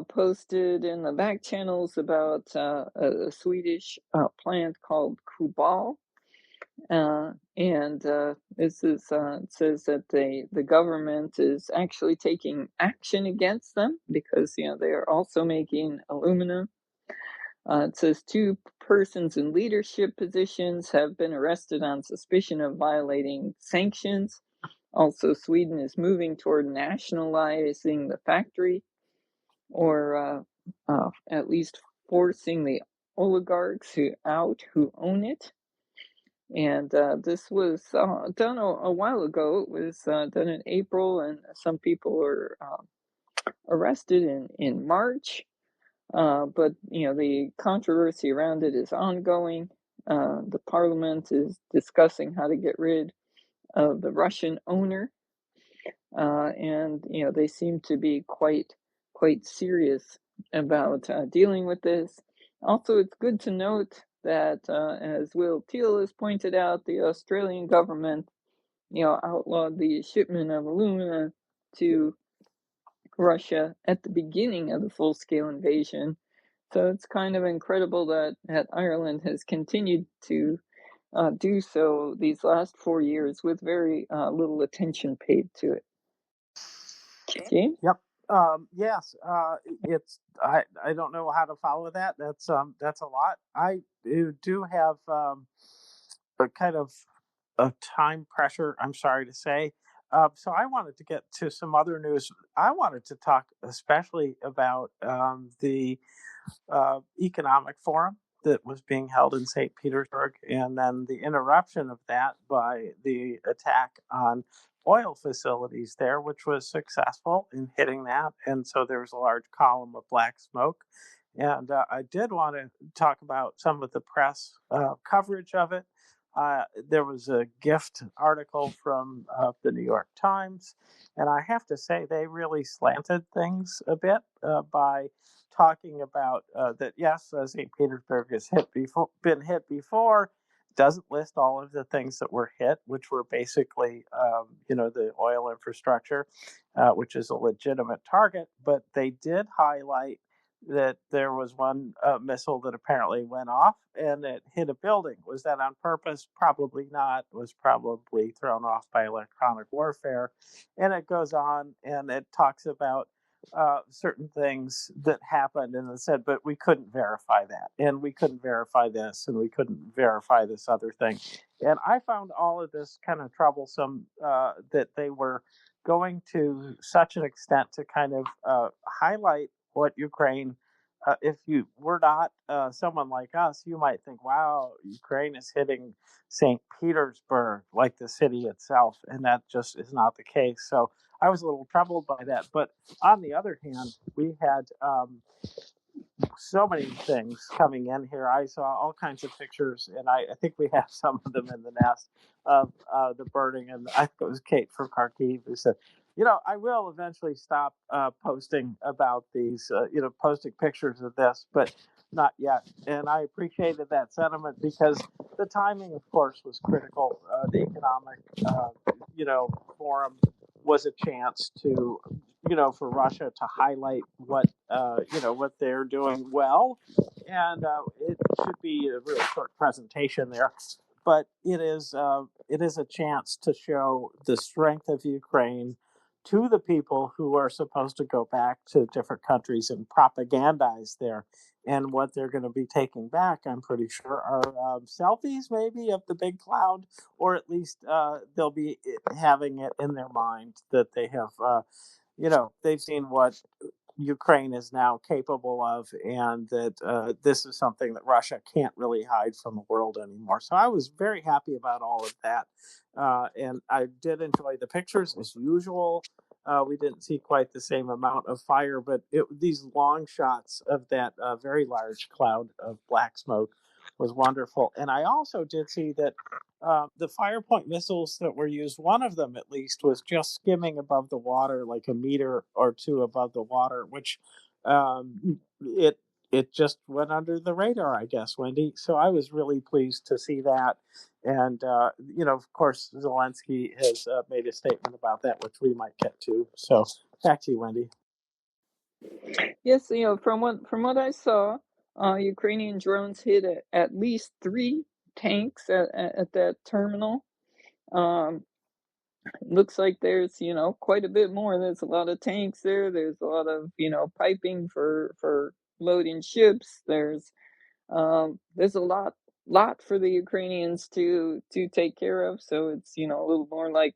posted in the back channels about a Swedish plant called Kubal. And this is it says that the government is actually taking action against them because they are also making aluminum. It says 2 persons in leadership positions have been arrested on suspicion of violating sanctions. Also, Sweden is moving toward nationalizing the factory, or at least forcing the oligarchs who own it. And this was done a while ago. It was done in April, and some people were arrested in March. But the controversy around it is ongoing. The parliament is discussing how to get rid of the Russian owner, and they seem to be quite serious about dealing with this. Also, it's good to note that, as Will Teal has pointed out, the Australian government, outlawed the shipment of alumina to Russia at the beginning of the full-scale invasion. So it's kind of incredible that Ireland has continued to do so these last 4 years with very little attention paid to it. James? Yep. Yes. It's I don't know how to follow that. That's a lot. I do have a kind of a time pressure, I'm sorry to say. So I wanted to get to some other news. I wanted to talk especially about the economic forum that was being held in St. Petersburg, and then the interruption of that by the attack on oil facilities there, which was successful in hitting that. And so there was a large column of black smoke. And I did want to talk about some of the press coverage of it. There was a gift article from the New York Times, and I have to say they really slanted things a bit by talking about that. Yes, St. Petersburg has been hit before. Doesn't list all of the things that were hit, which were basically, the oil infrastructure, which is a legitimate target. But they did highlight that there was one missile that apparently went off and it hit a building. Was that on purpose? Probably not. It was probably thrown off by electronic warfare. And it goes on and it talks about certain things that happened, and it said, but we couldn't verify that, and we couldn't verify this, and we couldn't verify this other thing. And I found all of this kind of troublesome, that they were going to such an extent to kind of highlight what Ukraine, if you were not someone like us, you might think, wow, Ukraine is hitting St. Petersburg, like the city itself. And that just is not the case. So I was a little troubled by that. But on the other hand, we had so many things coming in here. I saw all kinds of pictures, and I think we have some of them in the nest of the burning. And I think it was Kate from Kharkiv who said, I will eventually stop posting about these, posting pictures of this, but not yet. And I appreciated that sentiment because the timing, of course, was critical. The economic, forum was a chance to, for Russia to highlight what they're doing well, and it should be a really short presentation there, but it is a chance to show the strength of Ukraine to the people who are supposed to go back to different countries and propagandize there. And what they're going to be taking back, I'm pretty sure, are selfies maybe of the big cloud, or at least they'll be having it in their mind that they have, they've seen what Ukraine is now capable of, and that this is something that Russia can't really hide from the world anymore. So I was very happy about all of that. And I did enjoy the pictures as usual. We didn't see quite the same amount of fire, but these long shots of that very large cloud of black smoke was wonderful. And I also did see that the Firepoint missiles that were used, one of them at least, was just skimming above the water, like a meter or two above the water, which it just went under the radar, I guess, Wendy. So I was really pleased to see that. And, of course, Zelensky has made a statement about that, which we might get to. So back to you, Wendy. Yes, from what I saw, Ukrainian drones hit at least 3 tanks at that terminal. Looks like there's quite a bit more. There's a lot of tanks there. There's a lot of piping for loading ships. There's a lot for the Ukrainians to take care of. So it's a little more like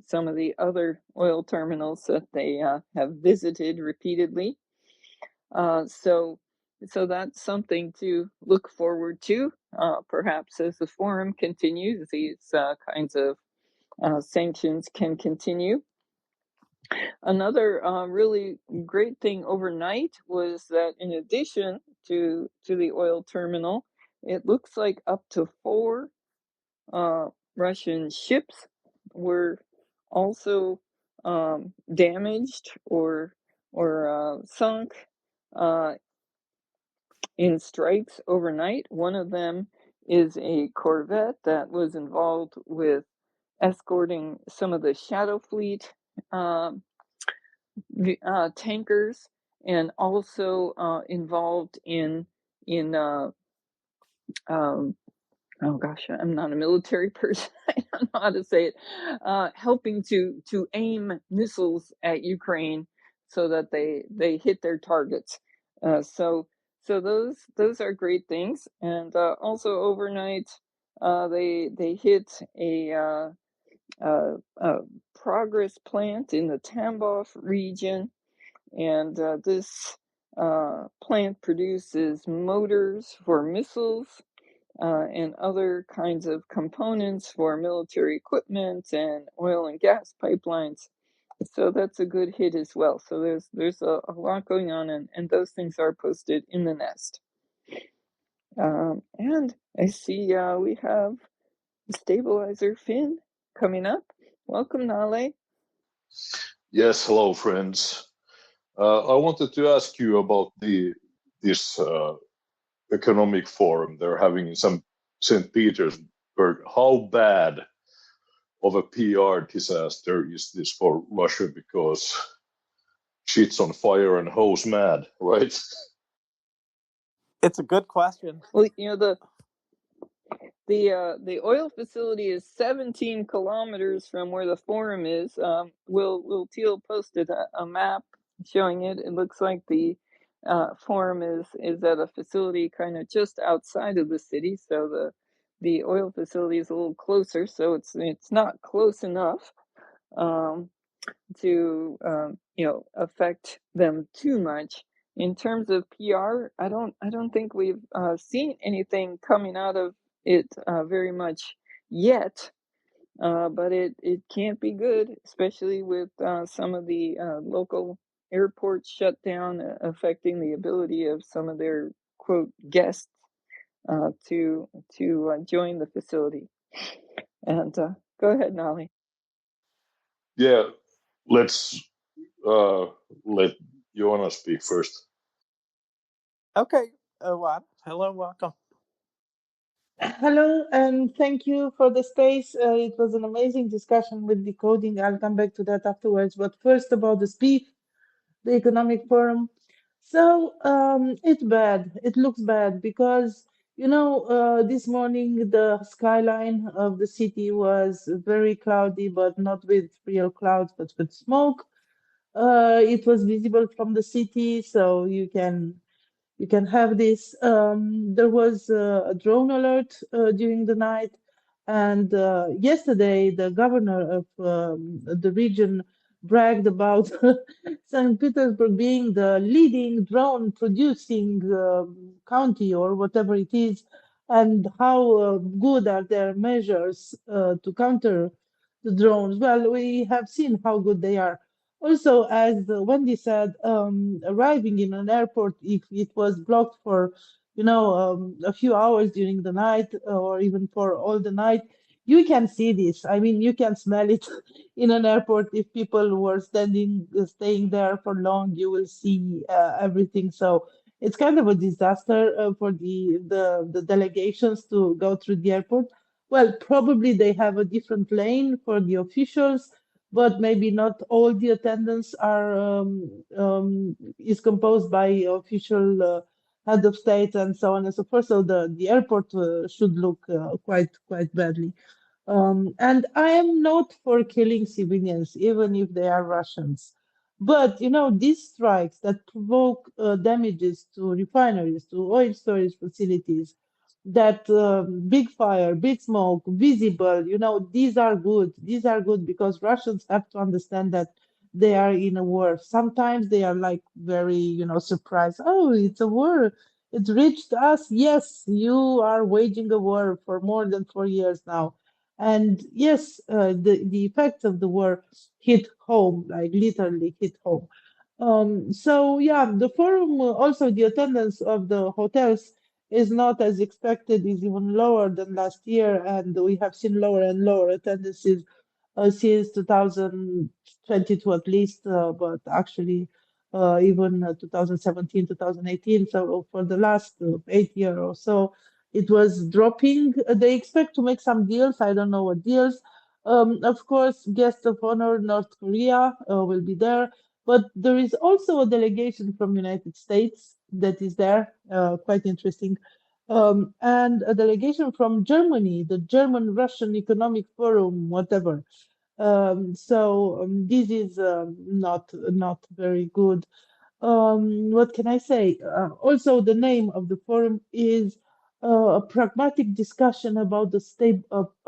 some of the other oil terminals that they have visited repeatedly. So so that's something to look forward to. Perhaps as the forum continues, these kinds of sanctions can continue. Another really great thing overnight was that in addition to the oil terminal, it looks like up to 4 Russian ships were also damaged or sunk in strikes overnight. One of them is a corvette that was involved with escorting some of the Shadow Fleet tankers, and also involved in oh gosh, I'm not a military person. I don't know how to say it. Helping to aim missiles at Ukraine so that they hit their targets. So those are great things. And also overnight, they hit a progress plant in the Tambov region, and this plant produces motors for missiles and other kinds of components for military equipment and oil and gas pipelines. So that's a good hit as well. So there's a lot going on, and those things are posted in the nest. And I see we have Stabilizer Finn coming up. Welcome, Nale. Yes, hello, friends. I wanted to ask you about this economic forum they're having in St. Petersburg. How bad of a PR disaster is this for Russia? Because shit's on fire and hoes mad, right? It's a good question. Well, the oil facility is 17 kilometers from where the forum is. Will Teal posted a map showing it. It looks like the forum is at a facility kind of just outside of the city, so the oil facility is a little closer. So it's not close enough to affect them too much. In terms of PR, I don't think we've seen anything coming out of it very much yet, but it can't be good, especially with some of the local airports shut down, affecting the ability of some of their quote guests to join the facility. And go ahead, Nali. Yeah, let's let Joanna speak first. Okay, Owan. Hello, welcome. Hello, and thank you for the space. It was an amazing discussion with decoding. I'll come back to that afterwards. But first, about the speed, the economic forum. So it's bad. It looks bad because, this morning the skyline of the city was very cloudy, but not with real clouds, but with smoke. It was visible from the city, so you can have this. There was a drone alert during the night, and yesterday the governor of the region bragged about St. Petersburg being the leading drone producing county or whatever it is, and how good are their measures to counter the drones. Well, we have seen how good they are. Also, as Wendy said, arriving in an airport, if it was blocked for, a few hours during the night or even for all the night, you can see this. I mean, you can smell it in an airport. If people were staying there for long, you will see everything. So it's kind of a disaster for the delegations to go through the airport. Well, probably they have a different lane for the officials, but maybe not all the attendance is composed by official head of state and so on and so forth. So the airport should look quite badly. And I am not for killing civilians, even if they are Russians. But these strikes that provoke damages to refineries, to oil storage facilities, that big fire, big smoke, visible, these are good. These are good because Russians have to understand that they are in a war. Sometimes they are like very, surprised. Oh, it's a war. It reached us. Yes, you are waging a war for more than 4 years now. And yes, the effects of the war hit home, like literally hit home. So yeah, the forum, also the attendance of the hotels is not as expected, is even lower than last year, and we have seen lower and lower attendances since 2022 at least, but actually even 2017, 2018. So for the last 8 years or so, it was dropping. They expect to make some deals. I don't know what deals. Of course, guest of honor, North Korea will be there, but there is also a delegation from United States that is there, quite interesting. And a delegation from Germany, the German-Russian Economic Forum, whatever. So this is not very good. What can I say? Also, the name of the forum is a pragmatic discussion about a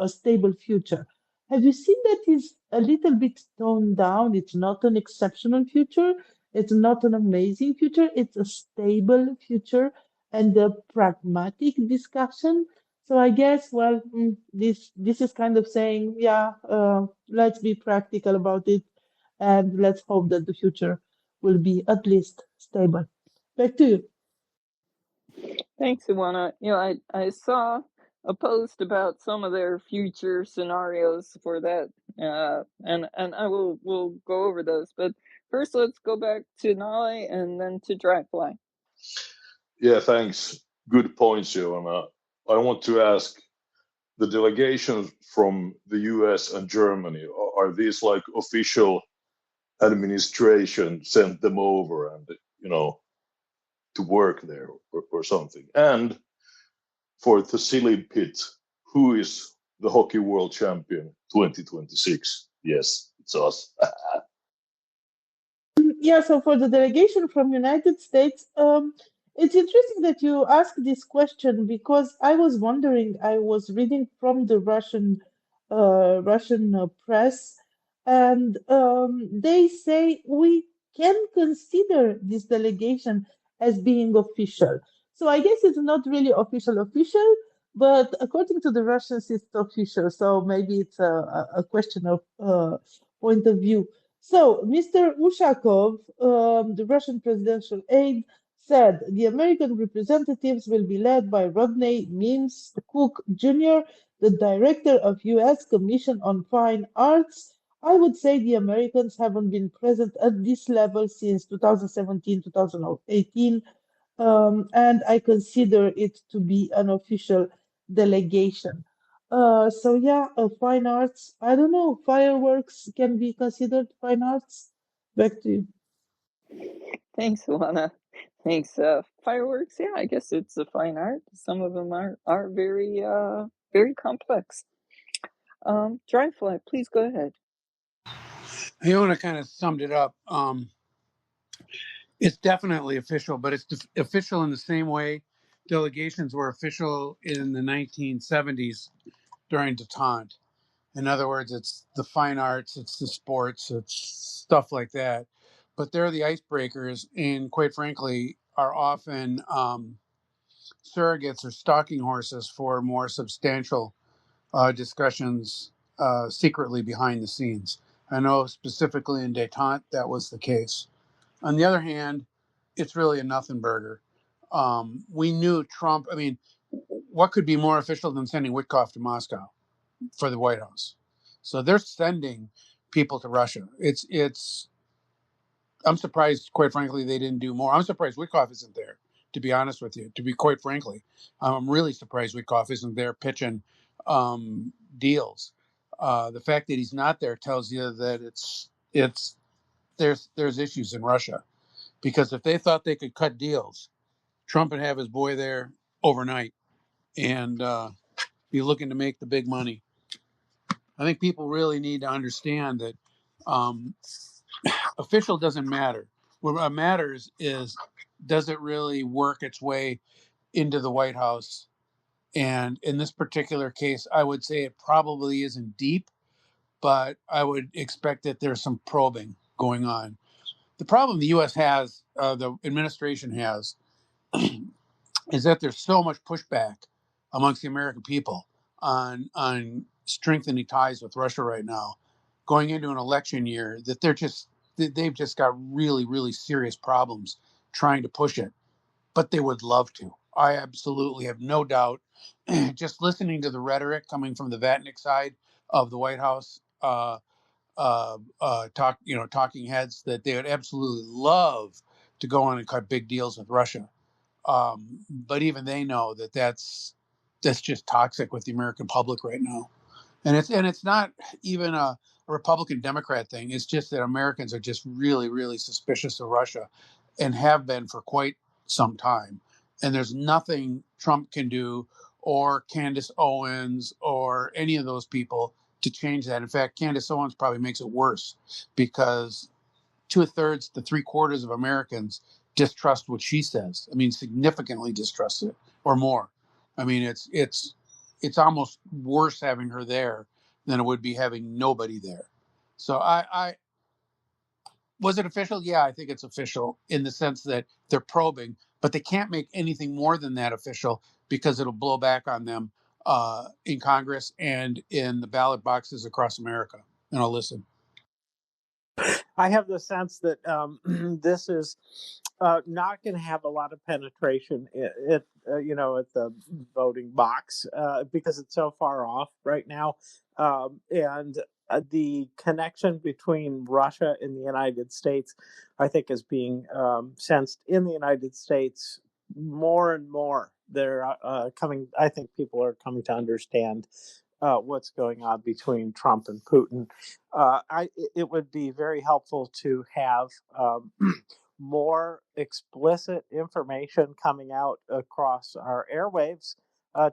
stable future. Have you seen that is a little bit toned down? It's not an exceptional future. It's not an amazing future. It's a stable future and a pragmatic discussion. So I guess, well, this is kind of saying, yeah, let's be practical about it, and let's hope that the future will be at least stable. Back to you. Thanks, Iwana. I saw a post about some of their future scenarios for that, and I will go over those. But first, let's go back to Nale and then to Dryfly. Yeah, thanks. Good points, Joanna. I want to ask the delegations from the US and Germany, are these like official administration sent them over and, to work there or something? And for the silly pit, who is the hockey world champion 2026? Yes, it's us. Yeah, so for the delegation from United States, it's interesting that you ask this question because I was wondering, I was reading from the Russian press, and they say we can consider this delegation as being official. So I guess it's not really official, but according to the Russians, it's official. So maybe it's a question of point of view. So, Mr. Ushakov, the Russian presidential aide, said the American representatives will be led by Rodney Means Cook Jr., the director of U.S. Commission on Fine Arts. I would say the Americans haven't been present at this level since 2017, 2018, and I consider it to be an official delegation. So yeah, fine arts. I don't know. Fireworks can be considered fine arts. Back to you. Thanks, Iwana. Thanks. Fireworks. Yeah, I guess it's a fine art. Some of them are very complex. Dryfly, please go ahead. Iona kind of summed it up. It's definitely official, but it's official in the same way delegations were official in the 1970s during detente. In other words, it's the fine arts, it's the sports, it's stuff like that. But they're the icebreakers, and quite frankly, are often surrogates or stalking horses for more substantial discussions secretly behind the scenes. I know specifically in detente that was the case. On the other hand, it's really a nothing burger. We knew Trump. I mean, what could be more official than sending Witkoff to Moscow for the White House? So they're sending people to Russia. It's. I'm surprised, quite frankly, they didn't do more. I'm surprised Witkoff isn't there. To be honest with you, to be quite frankly, I'm really surprised Witkoff isn't there pitching deals. The fact that he's not there tells you that it's there's issues in Russia. Because if they thought they could cut deals, Trump would have his boy there overnight and be looking to make the big money. I think people really need to understand that um, official doesn't matter. What matters is, does it really work its way into the White House? And in this particular case, I would say it probably isn't deep, but I would expect that there's some probing going on. The problem the U.S. has, the administration has, is that there's so much pushback amongst the American people on strengthening ties with Russia right now, going into an election year, that they've just got really, really serious problems trying to push it, but they would love to. I absolutely have no doubt. Just listening to the rhetoric coming from the Vatnik side of the White House, talking heads, that they would absolutely love to go on and cut big deals with Russia. But even they know that that's just toxic with the American public right now. And it's not even a Republican Democrat thing. It's just that Americans are just really, really suspicious of Russia, and have been for quite some time. And there's nothing Trump can do, or Candace Owens, or any of those people, to change that. In fact, Candace Owens probably makes it worse, because 2/3 to 3/4 of Americans distrust what she says. I mean, significantly distrust it, or more. I mean, it's almost worse having her there than it would be having nobody there. So I was it official? Yeah, I think it's official in the sense that they're probing, but they can't make anything more than that official, because it'll blow back on them in Congress and in the ballot boxes across America. And I'll listen. I have the sense that this is not going to have a lot of penetration at the voting box because it's so far off right now, and the connection between Russia and the United States, I think, is being sensed in the United States more and more. They're coming. I think people are coming to understand what's going on between Trump and Putin. It would be very helpful to have more explicit information coming out across our airwaves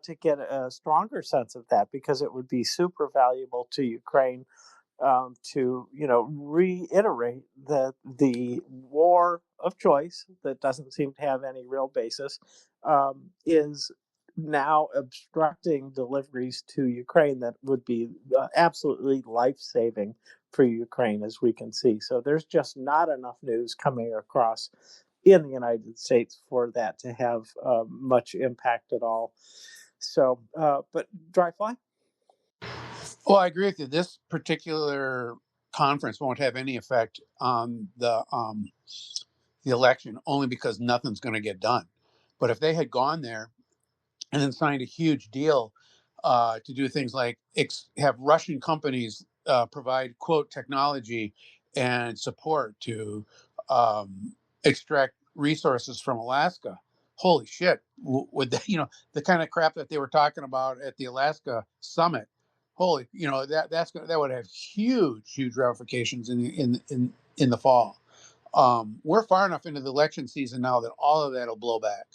to get a stronger sense of that, because it would be super valuable to Ukraine to reiterate that the war of choice that doesn't seem to have any real basis is now obstructing deliveries to Ukraine that would be absolutely life-saving for Ukraine, as we can see. So there's just not enough news coming across in the United States for that to have much impact at all. So, but dry fly? Well, I agree with you. This particular conference won't have any effect on the election, only because nothing's going to get done. But if they had gone there and then signed a huge deal to do things like have Russian companies provide, quote, technology and support to extract resources from Alaska. Holy shit! Would they, the kind of crap that they were talking about at the Alaska summit? Holy, that would have huge ramifications in the fall. We're far enough into the election season now that all of that will blow back.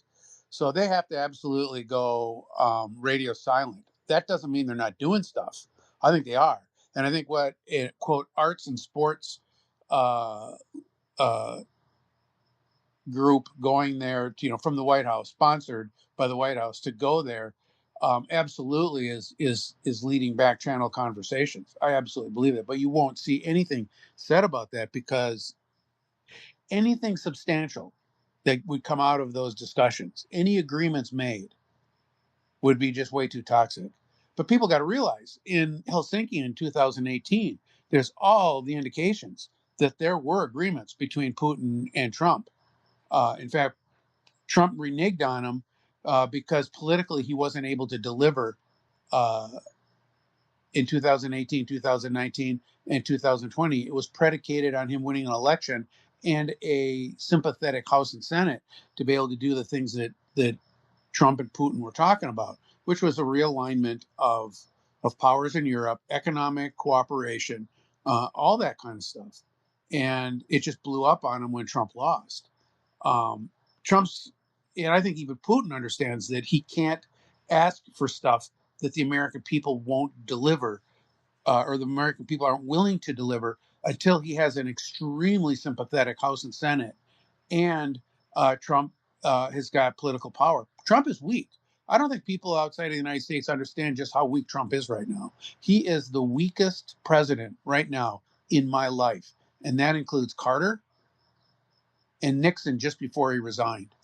So they have to absolutely go radio silent. That doesn't mean they're not doing stuff. I think they are. And I think what, quote, arts and sports uh, uh, group going there, from the White House, sponsored by the White House, to go there, absolutely is leading back channel conversations. I absolutely believe it. But you won't see anything said about that, because anything substantial that would come out of those discussions, any agreements made, would be just way too toxic. But people got to realize, in Helsinki in 2018, there's all the indications that there were agreements between Putin and Trump. In fact, Trump reneged on them because politically he wasn't able to deliver uh, in 2018, 2019, and 2020. It was predicated on him winning an election and a sympathetic House and Senate to be able to do the things that Trump and Putin were talking about, which was a realignment of powers in Europe, economic cooperation, all that kind of stuff. And it just blew up on him when Trump lost. Um, and I think even Putin understands that he can't ask for stuff that the American people won't deliver, or the American people aren't willing to deliver, until he has an extremely sympathetic House and Senate, and Trump has got political power. Trump is weak. I don't think people outside of the United States understand just how weak Trump is right now. He is the weakest president right now in my life, and that includes Carter and Nixon just before he resigned.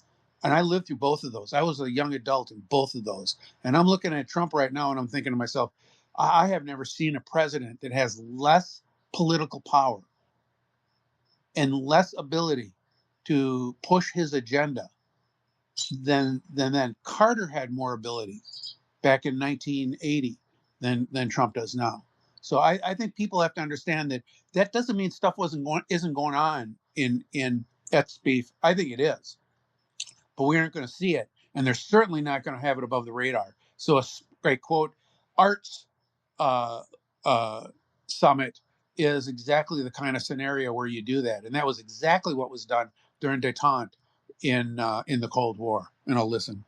And I lived through both of those. I was a young adult in both of those. And I'm looking at Trump right now and I'm thinking to myself, I have never seen a president that has less political power and less ability to push his agenda than Carter had more ability back in 1980 than Trump does now. So I think people have to understand that doesn't mean stuff isn't going on in Eth's beef. I think it is, but we aren't going to see it, and they're certainly not going to have it above the radar. So a great quote, Art's uh, uh, summit is exactly the kind of scenario where you do that, and that was exactly what was done during détente in the Cold War. And I'll listen.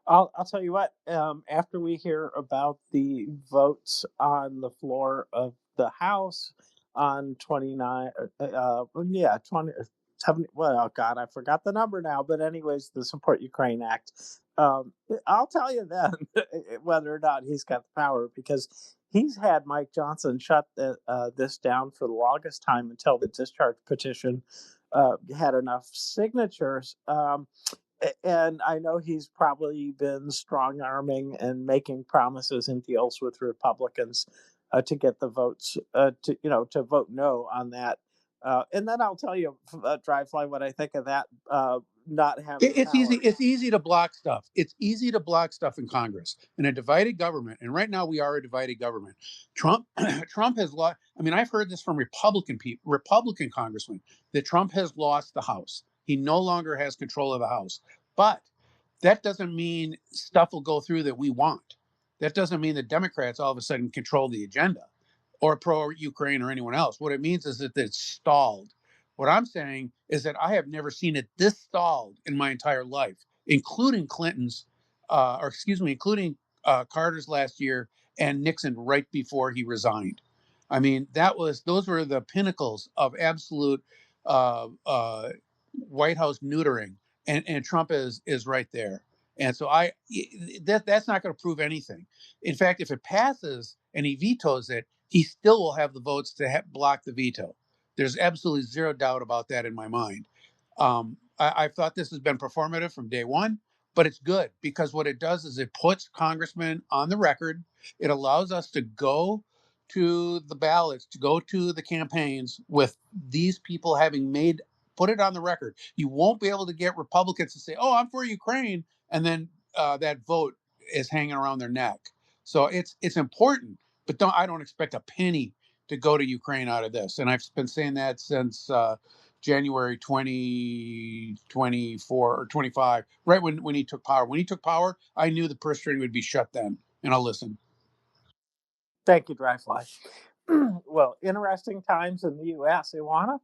I'll tell you what. After we hear about the votes on the floor of the House on 29, yeah, 20, 70. Well, oh God, I forgot the number now. But anyways, the Support Ukraine Act. I'll tell you then whether or not he's got the power, because he's had Mike Johnson shut this down for the longest time until the discharge petition had enough signatures. And I know he's probably been strong arming and making promises and deals with Republicans to get the votes to vote no on that. And then I'll tell you, Dryfly, what I think of that not having It's easy. power. It's easy to block stuff. It's easy to block stuff in Congress in a divided government. And right now we are a divided government. Trump, Trump has lost. I mean, I've heard this from Republican congressmen, that Trump has lost the House. He no longer has control of the House. But that doesn't mean stuff will go through that we want. That doesn't mean the Democrats all of a sudden control the agenda, or pro Ukraine or anyone else. What it means is that it's stalled. What I'm saying is that I have never seen it this stalled in my entire life, including including Carter's last year and Nixon right before he resigned. I mean, those were the pinnacles of absolute White House neutering, and Trump is right there. And so that's not going to prove anything. In fact, if it passes and he vetoes it, he still will have the votes to block the veto. There's absolutely zero doubt about that in my mind. I've thought this has been performative from day one, but it's good because what it does is it puts congressmen on the record. It allows us to go to the ballots, to go to the campaigns with these people having put it on the record. You won't be able to get Republicans to say, "Oh, I'm for Ukraine," and then that vote is hanging around their neck. So it's important, but I don't expect a penny to go to Ukraine out of this. And I've been saying that since January 2024 or 25, right when he took power. When he took power, I knew the purse string would be shut then. And I'll listen. Thank you, Dryfly. Well, interesting times in the U.S. Iwana?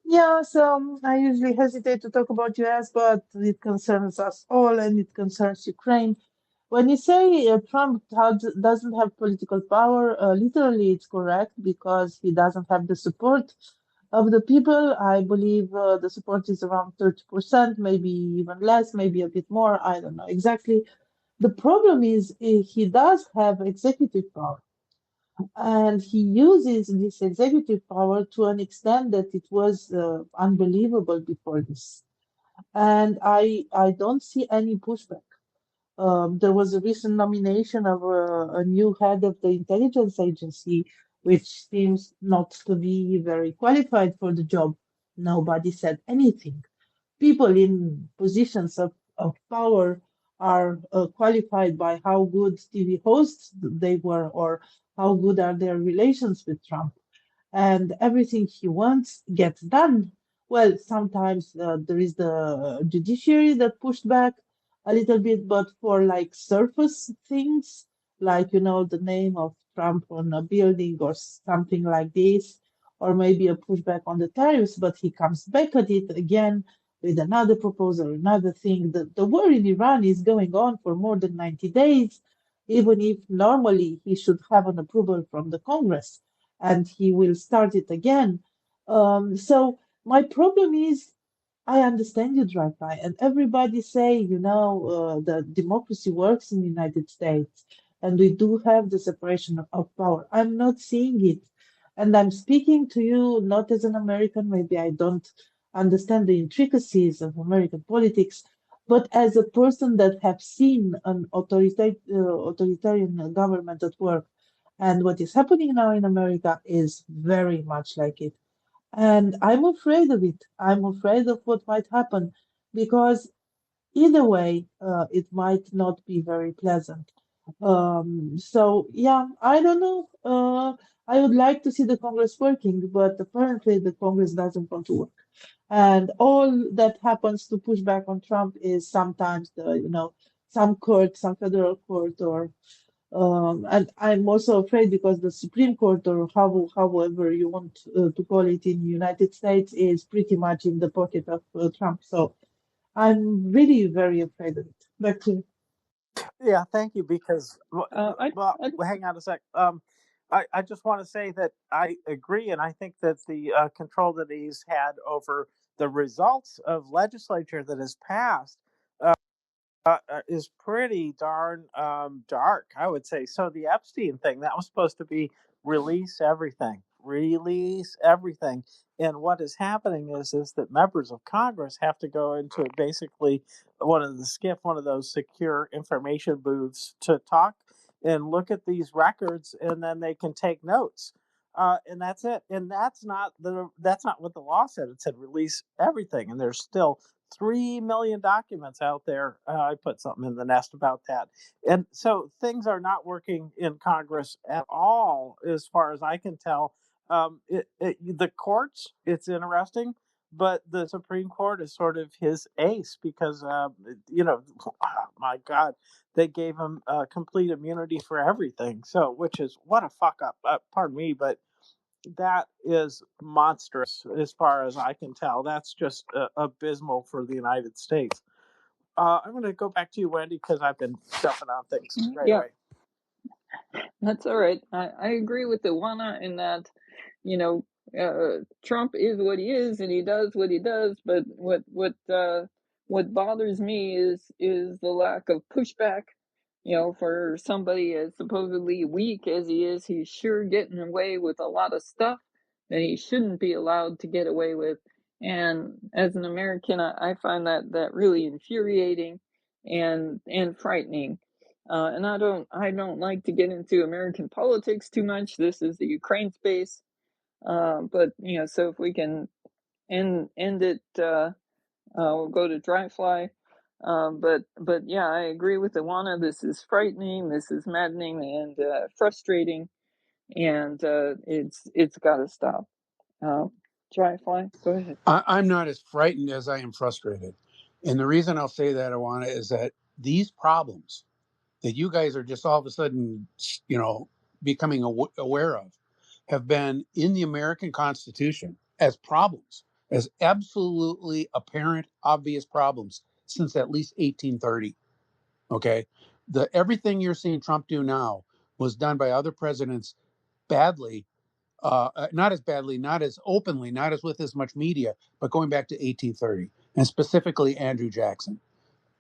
Yeah, so I usually hesitate to talk about US, but it concerns us all and it concerns Ukraine. When you say Trump doesn't have political power, literally it's correct because he doesn't have the support of the people. I believe the support is around 30%, maybe even less, maybe a bit more. I don't know exactly. The problem is he does have executive power. And he uses this executive power to an extent that it was unbelievable before this. And I don't see any pushback. There was a recent nomination of a new head of the intelligence agency, which seems not to be very qualified for the job. Nobody said anything. People in positions of power are qualified by how good TV hosts they were or how good are their relations with Trump. And everything he wants gets done. Well, sometimes there is the judiciary that pushed back a little bit, but for like surface things, like, the name of Trump on a building or something like this, or maybe a pushback on the tariffs, but he comes back at it again with another proposal, another thing. The war in Iran is going on for more than 90 days, even if normally he should have an approval from the Congress and he will start it again. So my problem is, I understand you, Drive-By, and everybody say, that democracy works in the United States, and we do have the separation of power. I'm not seeing it, and I'm speaking to you not as an American. Maybe I don't understand the intricacies of American politics, but as a person that have seen an authoritarian government at work, and what is happening now in America is very much like it. And I'm afraid of it. I'm afraid of what might happen because either way, it might not be very pleasant. So yeah, I don't know. I would like to see the Congress working, but apparently the Congress doesn't want to work. And all that happens to push back on Trump is sometimes some court, some federal court, or and I'm also afraid because the Supreme Court, or however you want to call it in the United States, is pretty much in the pocket of Trump. So I'm really very afraid of it. Back to you. Yeah, thank you. Because I, I hang on a sec. I just want to say that I agree, and I think that the control that he's had over the results of legislature that has passed is pretty darn dark, I would say. So the Epstein thing, that was supposed to be release everything. And what is happening is that members of Congress have to go into basically one of those secure information booths to talk and look at these records, and then they can take notes. And that's it. And that's not what the law said. It said release everything, and there's still 3 million documents out there. I put something in the nest about that. And so things are not working in Congress at all, as far as I can tell. The courts, it's interesting, but the Supreme Court is sort of his ace because, oh my God, they gave him complete immunity for everything. So, which is what a fuck up. Pardon me, but that is monstrous as far as I can tell. That's just abysmal for the United States. I'm going to go back to you, Wendy, because I've been jumping on things right yeah, away. that's all right. I agree with Iwana in that, you know, Trump is what he is and he does what he does. But what bothers me is the lack of pushback. You know, for somebody as supposedly weak as he is, he's sure getting away with a lot of stuff that he shouldn't be allowed to get away with. And as an American, I find that really infuriating and frightening. And I don't like to get into American politics too much. This is the Ukraine space. But so if we can end it, we'll go to dry fly. But yeah, I agree with Iwana. This is frightening. This is maddening and frustrating, and it's got to stop. Dry fly, go ahead. I'm not as frightened as I am frustrated. And the reason I'll say that, Awana, is that these problems that you guys are just all of a sudden, becoming aware of have been in the American Constitution as problems, as absolutely apparent, obvious problems since at least 1830. Okay. Everything you're seeing Trump do now was done by other presidents badly, not as badly, not as openly, not as with as much media, but going back to 1830, and specifically Andrew Jackson.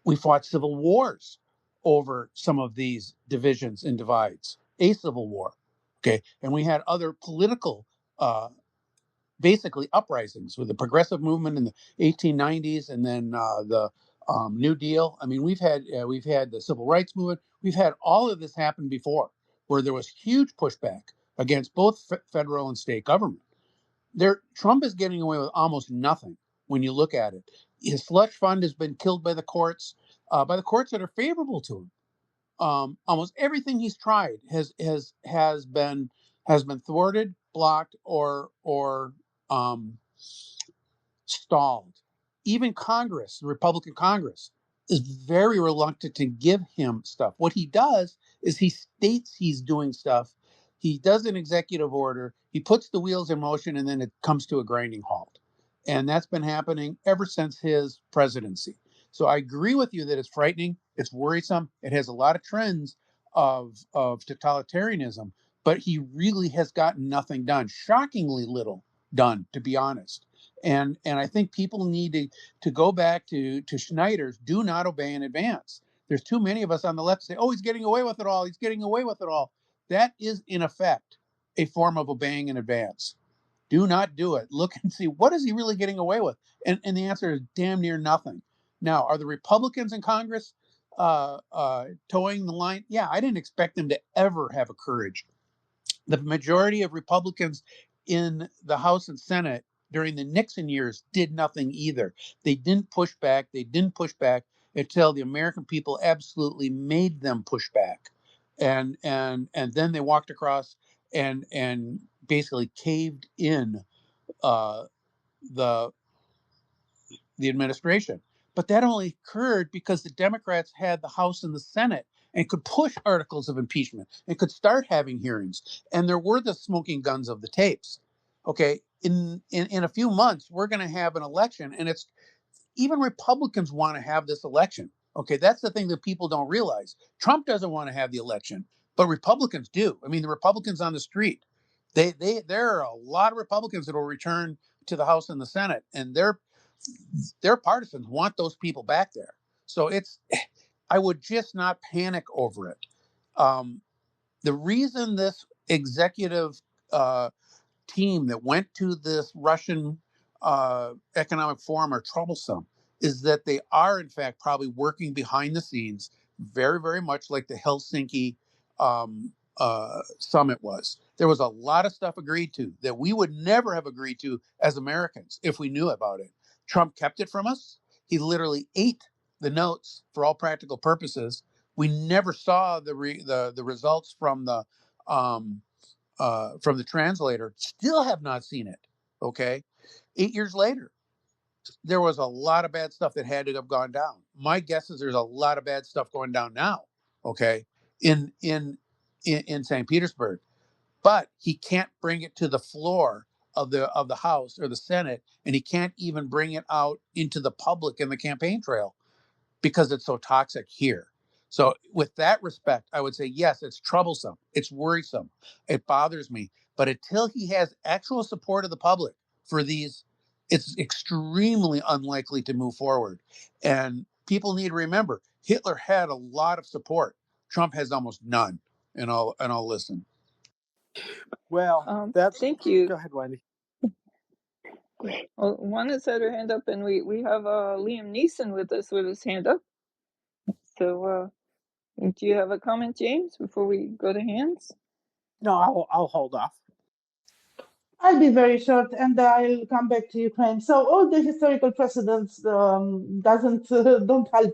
We fought civil wars over some of these divisions and divides, a civil war. Okay. And we had other political, basically uprisings with the progressive movement in the 1890s, and then the New Deal. I mean, we've had the civil rights movement. We've had all of this happen before, where there was huge pushback against both federal and state government. Trump is getting away with almost nothing when you look at it. His slush fund has been killed by the courts that are favorable to him. Almost everything he's tried has been thwarted, blocked, or um, stalled. Even Congress, the Republican Congress, is very reluctant to give him stuff. What he does is he states he's doing stuff. He does an executive order. He puts the wheels in motion, and then it comes to a grinding halt. And that's been happening ever since his presidency. So I agree with you that it's frightening. It's worrisome. It has a lot of trends of totalitarianism, but he really has gotten nothing done. Shockingly little done, to be honest. And I think people need to go back to Schneider's "do not obey in advance." There's too many of us on the left say, "Oh, he's getting away with it all. He's getting away with it all." That is, in effect, a form of obeying in advance. Do not do it. Look and see, what is he really getting away with? And the answer is damn near nothing. Now, are the Republicans in Congress towing the line? Yeah, I didn't expect them to ever have a courage. The majority of Republicans in the House and Senate during the Nixon years did nothing either. They didn't push back. They didn't push back until the American people absolutely made them push back, and then they walked across and basically caved in uh, the the administration. But that only occurred because the Democrats had the House and the Senate and could push articles of impeachment and could start having hearings. And there were the smoking guns of the tapes. Okay, in a few months, we're going to have an election, and it's even Republicans want to have this election. Okay, that's the thing that people don't realize. Trump doesn't want to have the election, but Republicans do. I mean, the Republicans on the street, there are a lot of Republicans that will return to the House and the Senate, and their partisans want those people back there. So I would just not panic over it. The reason this executive uh, team that went to this Russian economic forum are troublesome is that they are, in fact, probably working behind the scenes, very, very much like the Helsinki summit was. There was a lot of stuff agreed to that we would never have agreed to as Americans if we knew about it. Trump kept it from us. He literally ate the notes for all practical purposes. We never saw the results from the translator. Still have not seen it. Okay, 8 years later, there was a lot of bad stuff that had to have gone down. My guess is there's a lot of bad stuff going down now. Okay, in St. Petersburg, but he can't bring it to the floor of the House or the Senate, and he can't even bring it out into the public in the campaign trail because it's so toxic here. So, with that respect, I would say, yes, it's troublesome. It's worrisome. It bothers me. But until he has actual support of the public for these, it's extremely unlikely to move forward. And people need to remember Hitler had a lot of support. Trump has almost none. And I'll listen. Well, that's. Thank you. Go ahead, Wendy. Well, Juana's had her hand up, and we have Liam Neeson with us with his hand up. So, do you have a comment, James, before we go to hands? No, I'll hold off. I'll be very short, and I'll come back to Ukraine. So all the historical precedents doesn't don't help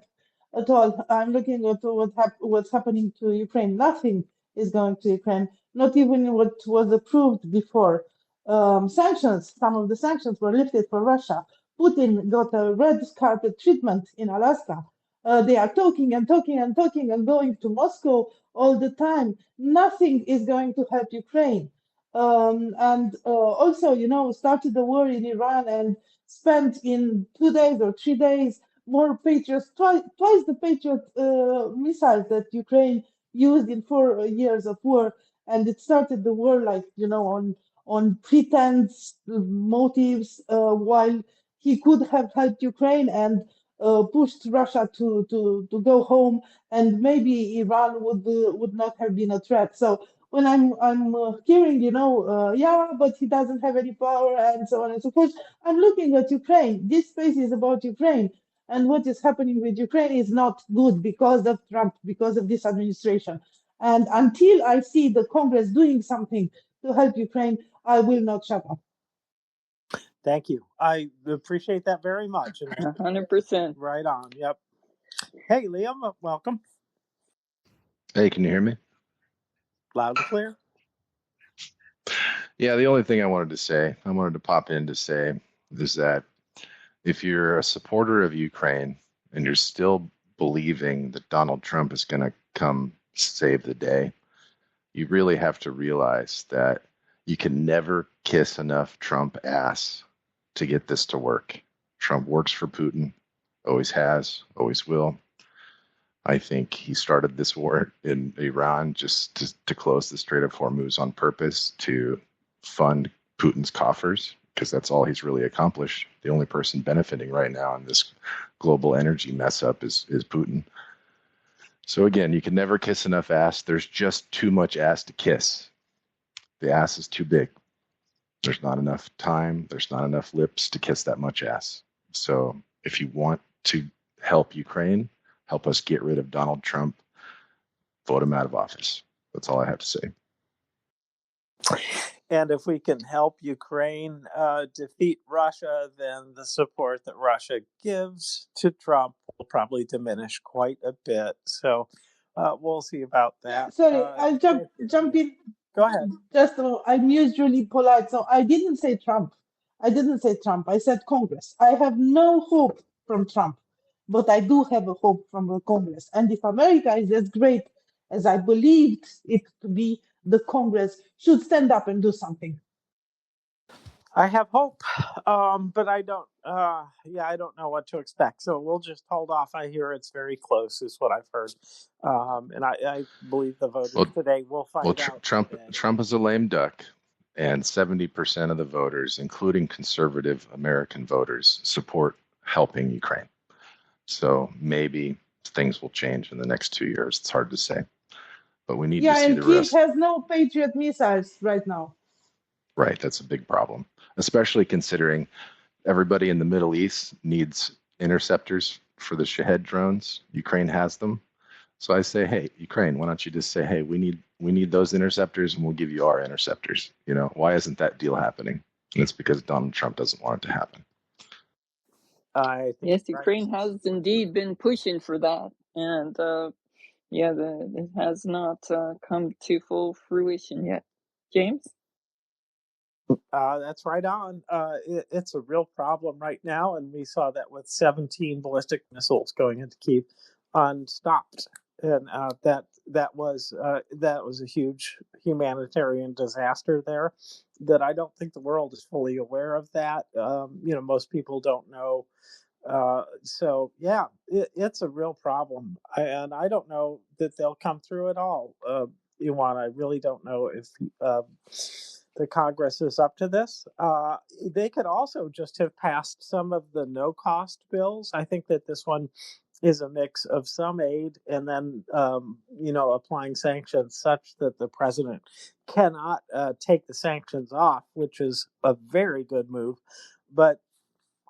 at all. I'm looking at what's happening to Ukraine. Nothing is going to Ukraine. Not even what was approved before. Sanctions. Some of the sanctions were lifted for Russia. Putin got a red carpet treatment in Alaska. They are talking and talking and talking and going to Moscow all the time. Nothing is going to help Ukraine. And also, started the war in Iran and spent in 2 days or 3 days more Patriots, twice the Patriot missiles that Ukraine used in 4 years of war. And it started the war like, on pretense motives, while he could have helped Ukraine and pushed Russia to go home, and maybe Iran would not have been a threat. So when I'm hearing, yeah, but he doesn't have any power and so on and so forth, I'm looking at Ukraine. This space is about Ukraine, and what is happening with Ukraine is not good because of Trump, because of this administration. And until I see the Congress doing something to help Ukraine, I will not shut up. Thank you. I appreciate that very much. And 100%. right on. Yep. Hey, Liam, welcome. Hey, can you hear me? Loud and clear. Yeah, the only thing I wanted to pop in to say is that if you're a supporter of Ukraine and you're still believing that Donald Trump is going to come save the day, you really have to realize that you can never kiss enough Trump ass to get this to work. Trump works for Putin, always has, always will. I think he started this war in Iran just to close the Strait of Hormuz on purpose to fund Putin's coffers, because that's all he's really accomplished. The only person benefiting right now in this global energy mess up is Putin. So again, you can never kiss enough ass. There's just too much ass to kiss. The ass is too big. There's not enough time. There's not enough lips to kiss that much ass. So if you want to help Ukraine, help us get rid of Donald Trump, vote him out of office. That's all I have to say. And if we can help Ukraine defeat Russia, then the support that Russia gives to Trump will probably diminish quite a bit. So we'll see about that. Sorry, I'll jump in. Go ahead. I'm usually polite, so I didn't say Trump. I said Congress. I have no hope from Trump, but I do have a hope from the Congress. And if America is as great as I believed it to be, the Congress should stand up and do something. I have hope, but I don't. I don't know what to expect. So we'll just hold off. I hear it's very close, is what I've heard, and I believe the voters today will find out. Trump is a lame duck, and 70% of the voters, including conservative American voters, support helping Ukraine. So maybe things will change in the next 2 years. It's hard to say, but we need to see the rest. Kiev has no Patriot missiles right now. Right, that's a big problem, especially considering everybody in the Middle East needs interceptors for the Shahed drones. Ukraine has them. So I say, hey, Ukraine, why don't you just say, hey, we need those interceptors and we'll give you our interceptors. You know, why isn't that deal happening? And it's because Donald Trump doesn't want it to happen. Yes, Ukraine has indeed been pushing for that. And it has not come to full fruition yet. James? That's right on. It's a real problem right now, and we saw that with 17 ballistic missiles going into Kyiv unstopped, and that was a huge humanitarian disaster there. That I don't think the world is fully aware of that. Most people don't know. It's a real problem, and I don't know that they'll come through at all. Iwan, I really don't know if the Congress is up to this. They could also just have passed some of the no-cost bills. I think that this one is a mix of some aid and then, applying sanctions such that the president cannot take the sanctions off, which is a very good move. But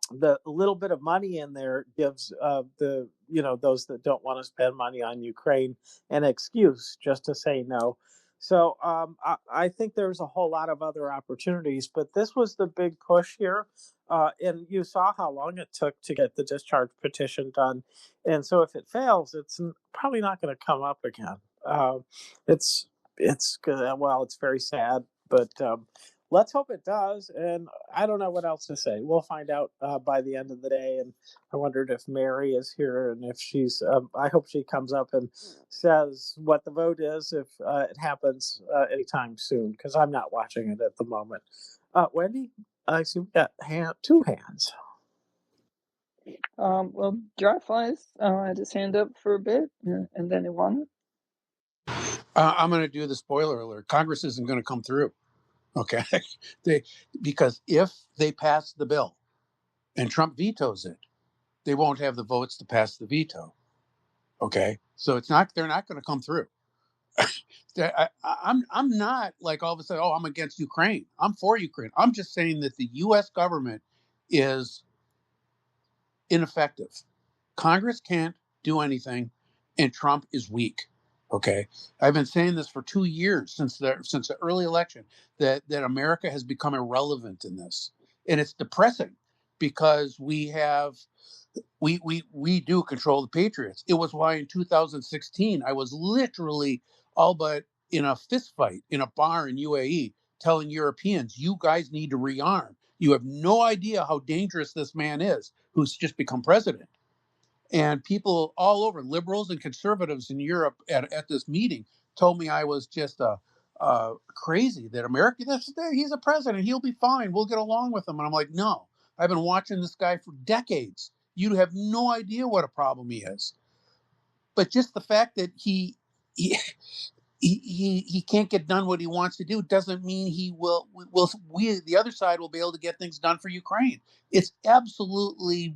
the little bit of money in there gives those that don't want to spend money on Ukraine an excuse just to say no. So I think there's a whole lot of other opportunities, but this was the big push here. And you saw how long it took to get the discharge petition done. And so if it fails, it's probably not going to come up again. It's very sad, but let's hope it does. And I don't know what else to say. We'll find out by the end of the day. And I wondered if Mary is here and if she's, I hope she comes up and says what the vote is if it happens anytime soon, because I'm not watching it at the moment. Wendy, I see we got two hands. Dryflies had his hand up for a bit, and then Iwan. I'm going to do the spoiler alert. Congress isn't going to come through. Okay, because if they pass the bill and Trump vetoes it, they won't have the votes to pass the veto. Okay, so they're not going to come through. I'm not like all of a sudden, I'm against Ukraine. I'm for Ukraine. I'm just saying that the U.S. government is ineffective. Congress can't do anything, and Trump is weak. Okay, I've been saying this for 2 years since the early election that America has become irrelevant in this, and it's depressing because we do control the Patriots. It was why in 2016 I was literally all but in a fist fight in a bar in UAE telling Europeans, you guys need to rearm. You have no idea how dangerous this man is who's just become president. And people all over, liberals and conservatives in Europe at this meeting, told me I was just crazy, that America, he's a president, he'll be fine, we'll get along with him. And I'm like, no, I've been watching this guy for decades. You have no idea what a problem he is. But just the fact that he can't get done what he wants to do doesn't mean we the other side will be able to get things done for Ukraine. It's absolutely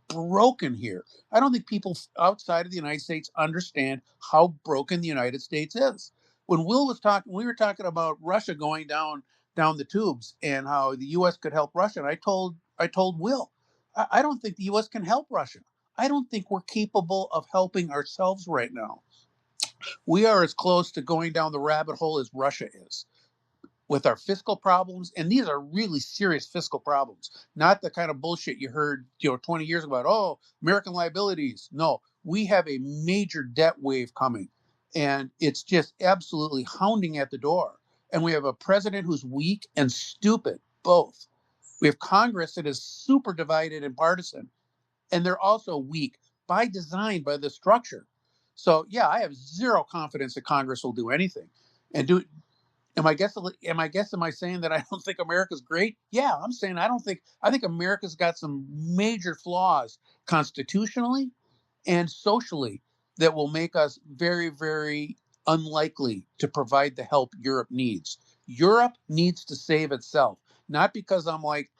broken here. I don't think people outside of the United States understand how broken the United States is. When we were talking about Russia going down down the tubes and how the U.S. could help Russia. And I told Will, I don't think the U.S. can help Russia. I don't think we're capable of helping ourselves right now. We are as close to going down the rabbit hole as Russia is with our fiscal problems, and these are really serious fiscal problems, not the kind of bullshit you heard 20 years ago about, oh, American liabilities. No, we have a major debt wave coming, and it's just absolutely hounding at the door. And we have a president who's weak and stupid, both. We have Congress that is super divided and partisan, and they're also weak by design, by the structure. So yeah, I have zero confidence that Congress will do anything. And do Am I saying that I don't think America's great? Yeah, I'm saying I think America's got some major flaws constitutionally and socially that will make us very, very unlikely to provide the help Europe needs. Europe needs to save itself, not because I'm like,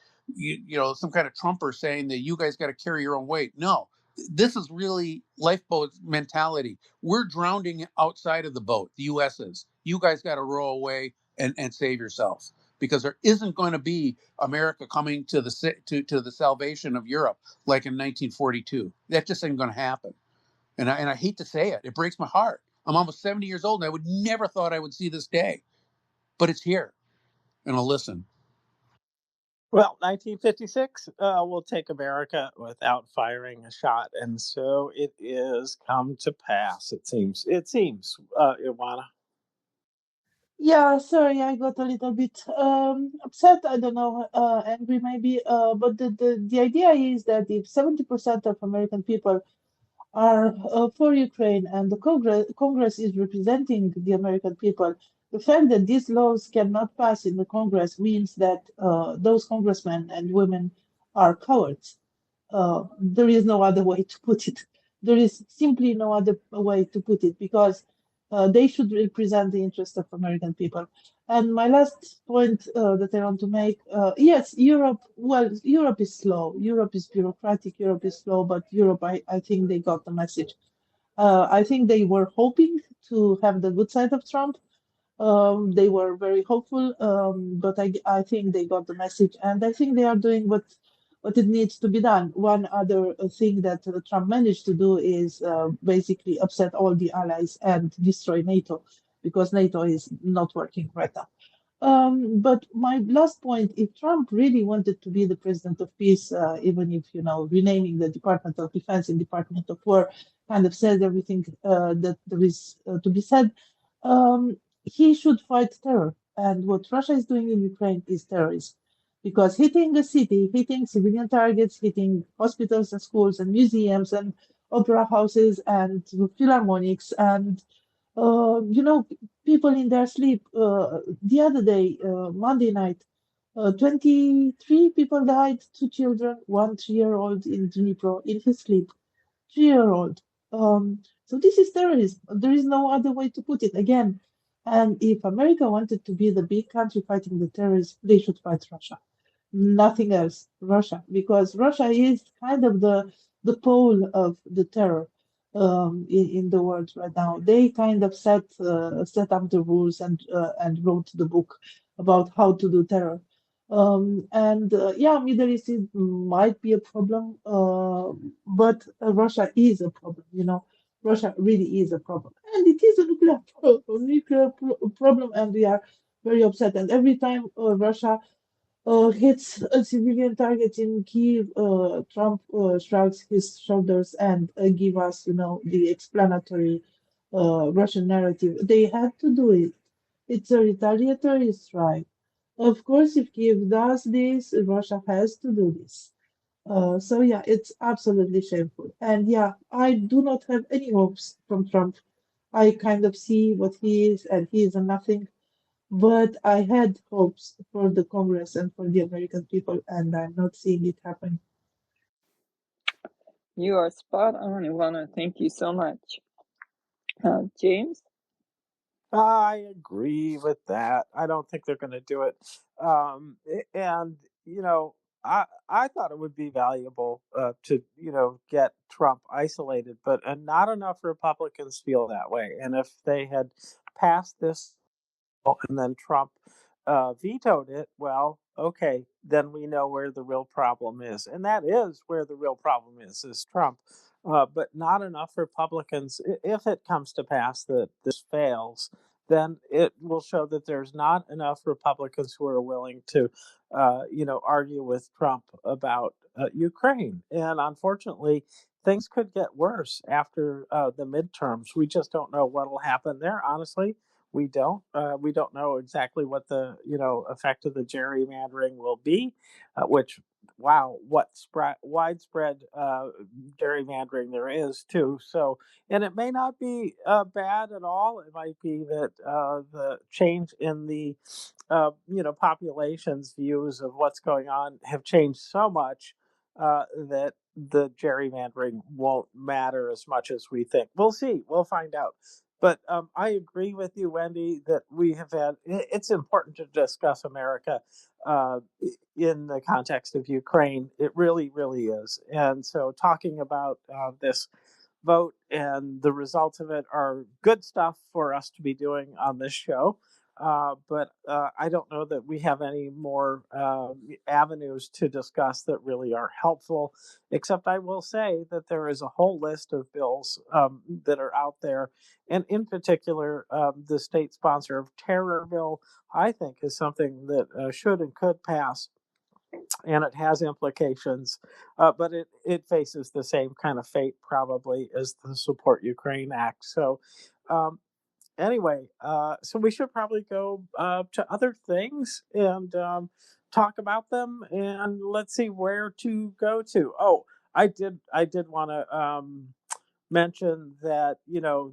some kind of Trumper saying that you guys got to carry your own weight. No, this is really lifeboat mentality. We're drowning outside of the boat. The U.S. is. You guys got to row away and save yourselves, because there isn't going to be America coming to the salvation of Europe like in 1942. That just ain't going to happen. And I hate to say it. It breaks my heart. I'm almost 70 years old, and I would never thought I would see this day, but it's here, and I'll listen. Well, 1956 will take America without firing a shot, and so it is come to pass. It seems. Ivana. Yeah, sorry, I got a little bit upset. I don't know, angry maybe. But the idea is that if 70% of American people are for Ukraine, and the Congress is representing the American people. The fact that these laws cannot pass in the Congress means that those congressmen and women are cowards. There is no other way to put it. There is simply no other way to put it, because they should represent the interests of American people. And my last point that I want to make, yes, Europe is slow. Europe is bureaucratic. Europe is slow, but Europe, I think they got the message. I think they were hoping to have the good side of Trump. They were very hopeful, but I think they got the message, and I think they are doing what it needs to be done. One other thing that Trump managed to do is basically upset all the allies and destroy NATO, because NATO is not working right now. But my last point, if Trump really wanted to be the president of peace, even if, renaming the Department of Defense in Department of War kind of says everything that there is to be said, he should fight terror. And what Russia is doing in Ukraine is terrorism. Because hitting a city, hitting civilian targets, hitting hospitals and schools and museums and opera houses and philharmonics and people in their sleep. The other day, Monday night, 23 people died, two children, 1 3-year-old in Dnipro in his sleep, 3-year-old. So this is terrorism. There is no other way to put it again. And if America wanted to be the big country fighting the terrorists, they should fight Russia. Nothing else, Russia, because Russia is kind of the pole of the terror in the world right now. They kind of set up the rules and wrote the book about how to do terror. And yeah, Middle East might be a problem, but Russia is a problem. Russia really is a problem, and it is a nuclear problem, and we are very upset. And every time Russia hits a civilian target in Kiev, Trump shrugs his shoulders and give us, the explanatory Russian narrative. They had to do it. It's a retaliatory strike. Of course, if Kiev does this, Russia has to do this. So yeah, it's absolutely shameful. And yeah, I do not have any hopes from Trump. I kind of see what he is, and he is a nothing. But I had hopes for the Congress and for the American people, and I'm not seeing it happen. You are spot on, Ivana. Thank you so much. James? I agree with that. I don't think they're going to do it. And I thought it would be valuable to get Trump isolated, but not enough Republicans feel that way. And if they had passed this, and then Trump vetoed it, well, okay, then we know where the real problem is. And that is where the real problem is Trump. But not enough Republicans. If it comes to pass that this fails, then it will show that there's not enough Republicans who are willing to, argue with Trump about Ukraine. And unfortunately, things could get worse after the midterms. We just don't know what will happen there. Honestly, we don't. We don't know exactly what the effect of the gerrymandering will be. Which, wow, what widespread gerrymandering there is too. So, and it may not be bad at all. It might be that the change in the population's views of what's going on have changed so much that the gerrymandering won't matter as much as we think. We'll see. We'll find out. But I agree with you, Wendy, that we have had. It's important to discuss America in the context of Ukraine. It really, really is. And so, talking about this vote and the results of it are good stuff for us to be doing on this show. But I don't know that we have any more avenues to discuss that really are helpful, except I will say that there is a whole list of bills that are out there. And in particular, the state sponsor of terror bill, I think, is something that should and could pass, and it has implications, but it faces the same kind of fate probably as the Support Ukraine Act. So anyway, so we should probably go to other things and talk about them, and let's see where to go to. Oh, I did want to mention that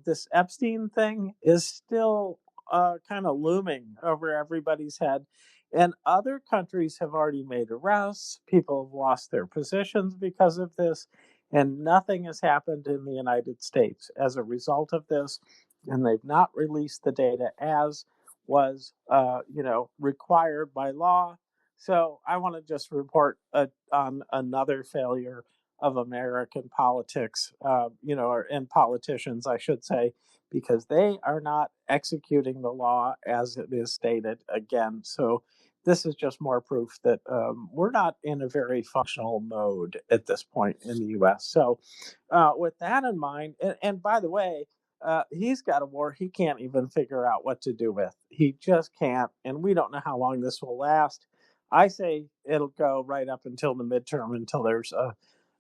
this Epstein thing is still kind of looming over everybody's head, and other countries have already made arrests. People have lost their positions because of this, and nothing has happened in the United States as a result of this. And they've not released the data as was required by law. So I want to just report on another failure of American politics, or in politicians, I should say, because they are not executing the law as it is stated again. So this is just more proof that we're not in a very functional mode at this point in the U.S. So with that in mind, and by the way, he's got a war he can't even figure out what to do with. He just can't, and we don't know how long this will last. I say it'll go right up until the midterm, until there's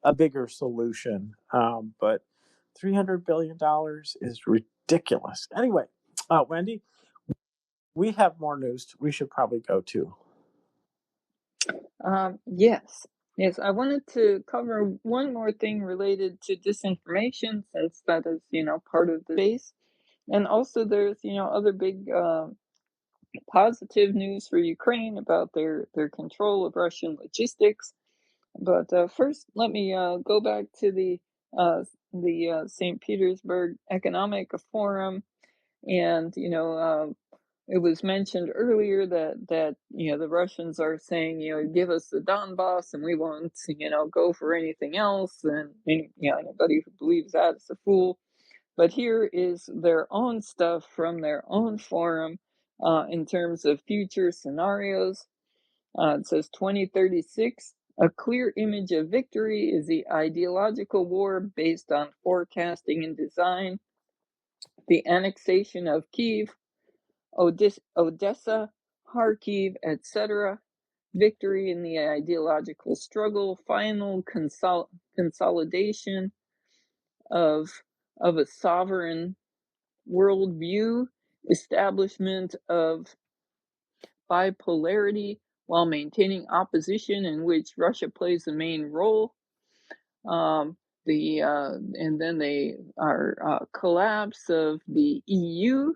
a bigger solution. But $300 billion is ridiculous. Anyway, Wendy, we have more news we should probably go to. Yes. Yes, I wanted to cover one more thing related to disinformation, since that is, part of the base. And also there's, other big positive news for Ukraine about their control of Russian logistics. But first, let me go back to the St. Petersburg Economic Forum, and it was mentioned earlier that the Russians are saying, give us the Donbass and we won't go for anything else, and anybody who believes that is a fool. But here is their own stuff from their own forum in terms of future scenarios. It says 2036, a clear image of victory is the ideological war based on forecasting and design. The annexation of Kyiv, Odessa, Kharkiv, etc. Victory in the ideological struggle, final consolidation of a sovereign worldview, establishment of bipolarity while maintaining opposition in which Russia plays the main role. And then they are collapse of the EU,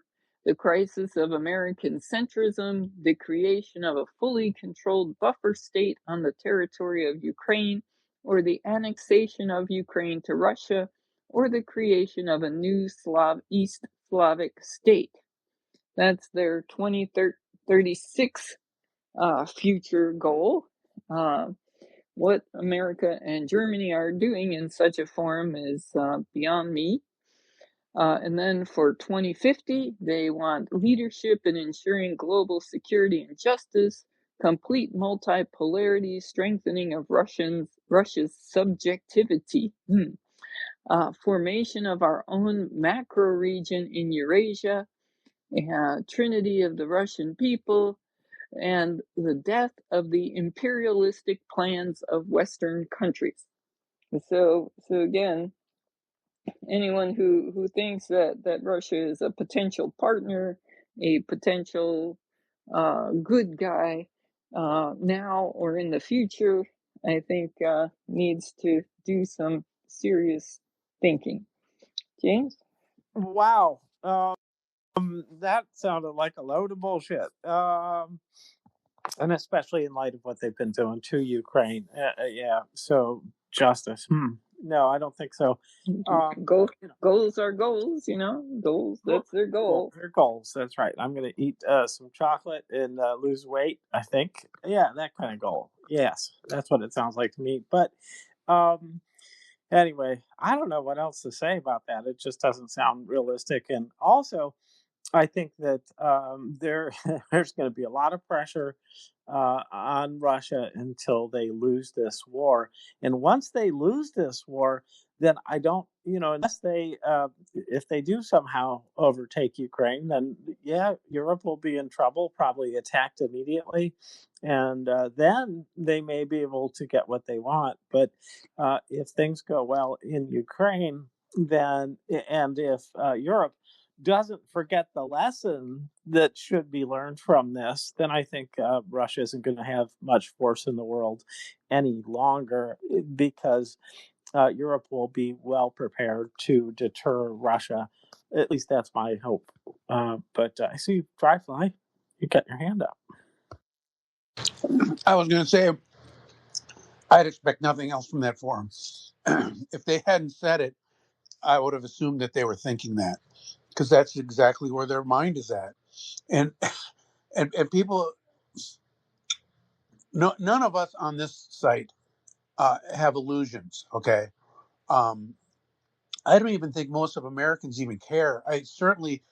the crisis of American centrism, the creation of a fully controlled buffer state on the territory of Ukraine, or the annexation of Ukraine to Russia, or the creation of a new East Slavic state. That's their 2036 future goal. What America and Germany are doing in such a forum is beyond me. And then for 2050, they want leadership in ensuring global security and justice, complete multipolarity, strengthening of Russia's subjectivity, formation of our own macro region in Eurasia, trinity of the Russian people, and the death of the imperialistic plans of Western countries. So again, anyone who thinks that Russia is a potential partner, a potential good guy now or in the future, I think needs to do some serious thinking. James? Wow. That sounded like a load of bullshit. And especially in light of what they've been doing to Ukraine. Yeah. So justice. No, I don't think so. Goals, You know, goals are goals, goals, that's their well, goal. their goals. That's right. I'm going to eat some chocolate and lose weight, I think. Yeah, that kind of goal. Yes, that's what it sounds like to me. But um, anyway, I don't know what else to say about that. It just doesn't sound realistic. And also, I think that there's going to be a lot of pressure on Russia until they lose this war. And once they lose this war, then I don't, unless if they do somehow overtake Ukraine, then yeah, Europe will be in trouble, probably attacked immediately. And then they may be able to get what they want. But if things go well in Ukraine, then, and if Europe doesn't forget the lesson that should be learned from this, then I think Russia isn't going to have much force in the world any longer because Europe will be well prepared to deter Russia. At least that's my hope. But I see Dryfly, you got your hand up. I was going to say, I'd expect nothing else from that forum. If they hadn't said it, I would have assumed that they were thinking that, because that's exactly where their mind is at. And and people, none of us on this site have illusions. Okay, I don't even think most of Americans even care. I certainly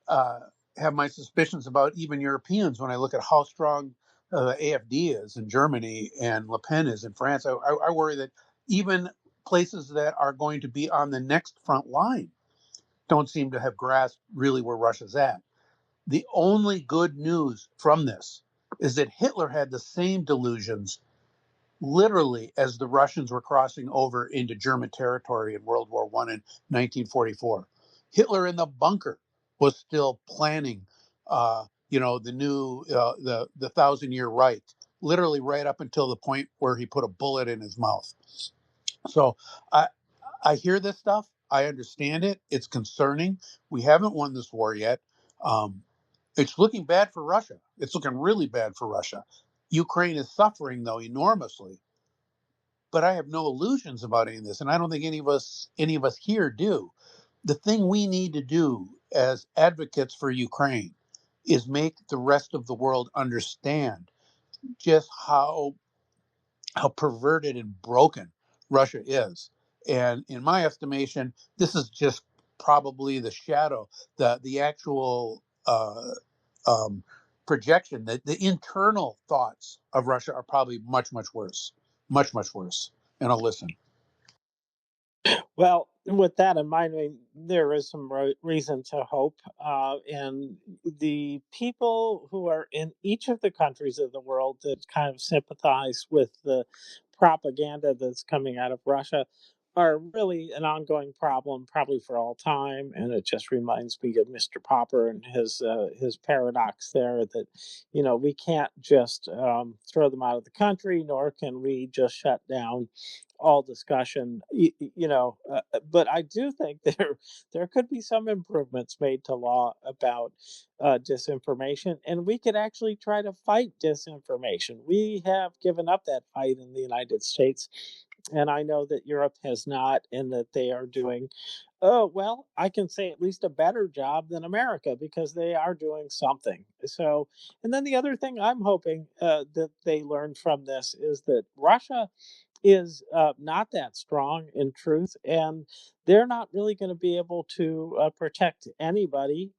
uh, have my suspicions about even Europeans when I look at how strong AfD is in Germany and Le Pen is in France. I worry that even places that are going to be on the next front line don't seem to have grasped really where Russia's at. The only good news from this is that Hitler had the same delusions literally as the Russians were crossing over into German territory in World War I in 1944. Hitler in the bunker was still planning, the new, the 1,000-year Reich, literally right up until the point where he put a bullet in his mouth. So I hear this stuff. I understand it. It's concerning. We haven't won this war yet. It's looking bad for Russia. It's looking really bad for Russia. Ukraine is suffering, though, enormously. But I have no illusions about any of this, and I don't think any of us here do. The thing we need to do as advocates for Ukraine is make the rest of the world understand just how perverted and broken Russia is. And in my estimation, this is just probably the shadow, the actual um, projection. That the internal thoughts of Russia are probably much, much worse, much, much worse. And I'll listen. Well, with that in mind, there is some reason to hope. And the people who are in each of the countries of the world that kind of sympathize with the propaganda that's coming out of Russia are really an ongoing problem, probably for all time. And it just reminds me of Mr. Popper and his paradox there that, we can't just throw them out of the country, nor can we just shut down all discussion, but I do think there could be some improvements made to law about disinformation, and we could actually try to fight disinformation. We have given up that fight in the United States, and I know that Europe has not, and that they are doing, oh well, I can say at least a better job than America because they are doing something. So, and then the other thing I'm hoping that they learned from this is that Russia is not that strong in truth, and they're not really going to be able to protect anybody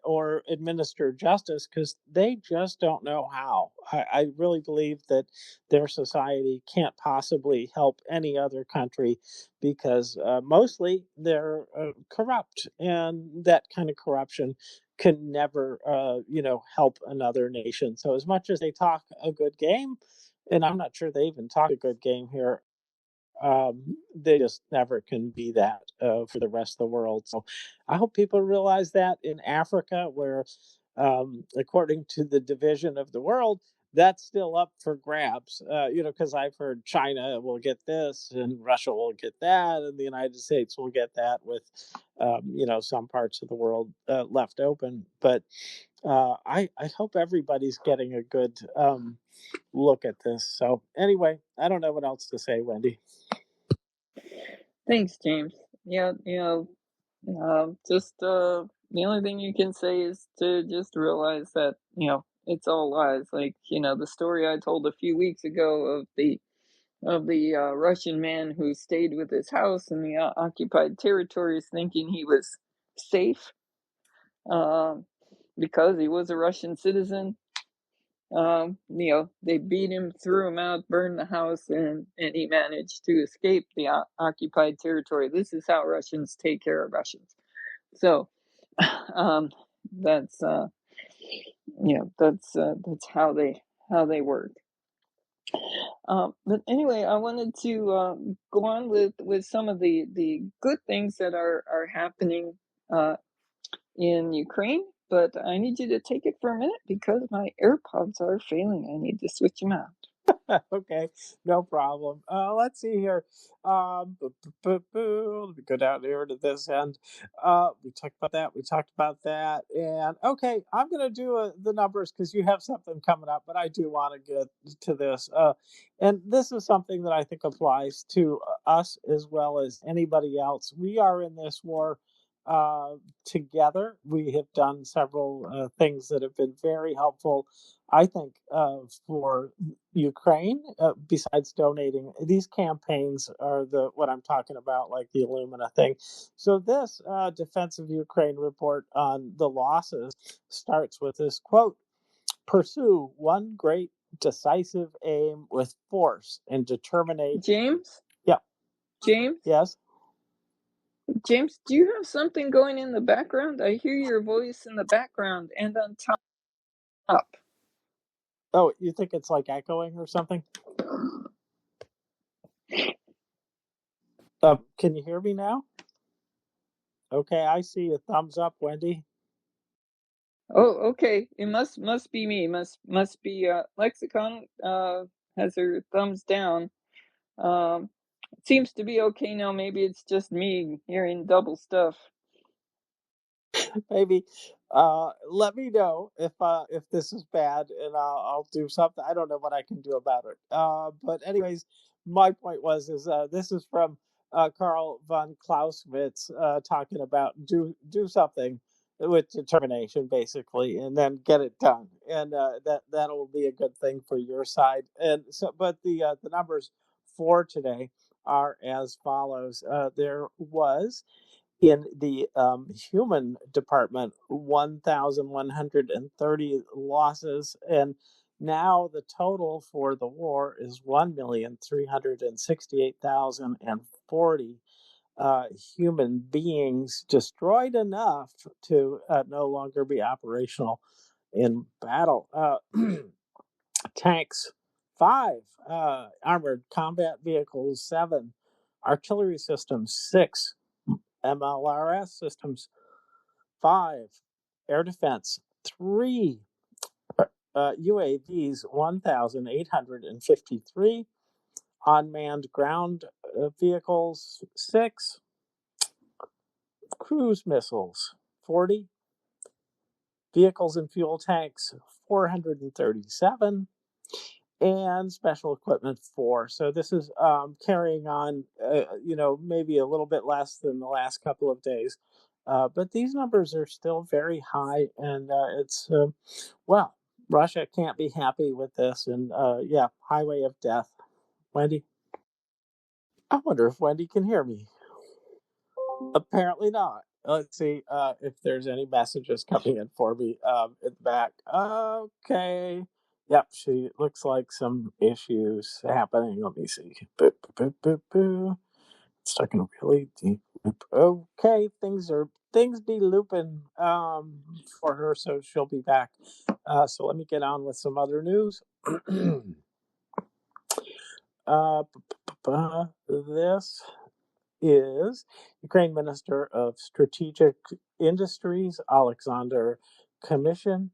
or administer justice because they just don't know how. I really believe that their society can't possibly help any other country because mostly they're corrupt, and that kind of corruption can never, help another nation. So as much as they talk a good game, and I'm not sure they even talk a good game here. They just never can be that for the rest of the world. So I hope people realize that in Africa, where, according to the division of the world, that's still up for grabs. Because I've heard China will get this, and Russia will get that, and the United States will get that, with, some parts of the world left open. But I hope everybody's getting a good look at this. So anyway, I don't know what else to say, Wendy. Thanks, James. Yeah, just the only thing you can say is to just realize that it's all lies. Like the story I told a few weeks ago of the Russian man who stayed with his house in the occupied territories, thinking he was safe because he was a Russian citizen. They beat him, threw him out, burned the house, and he managed to escape the occupied territory. This is how Russians take care of Russians. So, that's that's how they work. But anyway, I wanted to go on with some of the good things that are happening in Ukraine. But I need you to take it for a minute because my AirPods are failing. I need to switch them out. Okay, no problem. Let's see here. Let me go down here to this end. We talked about that. We talked about that. And okay, I'm going to do the numbers because you have something coming up, but I do want to get to this. And this is something that I think applies to us as well as anybody else. We are in this war together. We have done several things that have been very helpful, I think, for Ukraine. Besides donating, these campaigns are what I'm talking about, like the Illumina thing. So this Defense of Ukraine report on the losses starts with this quote: "Pursue one great decisive aim with force and determination." James? Yeah. James? Yes. James, do you have something going in the background? I hear your voice in the background and on top. Oh, you think it's like echoing or something? Can you hear me now? Okay, I see a thumbs up, Wendy. Oh, okay. It must be me. Must be Lexicon has her thumbs down. Seems to be okay now. Maybe it's just me hearing double stuff. Maybe let me know if this is bad, and I'll do something. I don't know what I can do about it. But anyways, my point was is this is from Karl von Clausewitz talking about do something with determination, basically, and then get it done, and that'll be a good thing for your side. And so, but the numbers for today are as follows. There was in the human department 1,130 losses, and now the total for the war is 1,368,040 human beings destroyed, enough to no longer be operational in battle. Tanks 5, armored combat vehicles 7, artillery systems 6, MLRS systems 5, air defense 3, UAVs 1,853, unmanned ground vehicles 6, cruise missiles 40, vehicles and fuel tanks 437, and special equipment 4. So this is carrying on, maybe a little bit less than the last couple of days. But these numbers are still very high, and it's, Russia can't be happy with this. And highway of death. Wendy? I wonder if Wendy can hear me. Apparently not. Let's see if there's any messages coming in for me at the back. Okay. Yep, she looks like some issues happening. Let me see. Boo, boo, boo, boo, boo. It's taking a really deep loop. Okay, things be looping for her, so she'll be back. So let me get on with some other news. This is Ukraine Minister of Strategic Industries Alexander Commission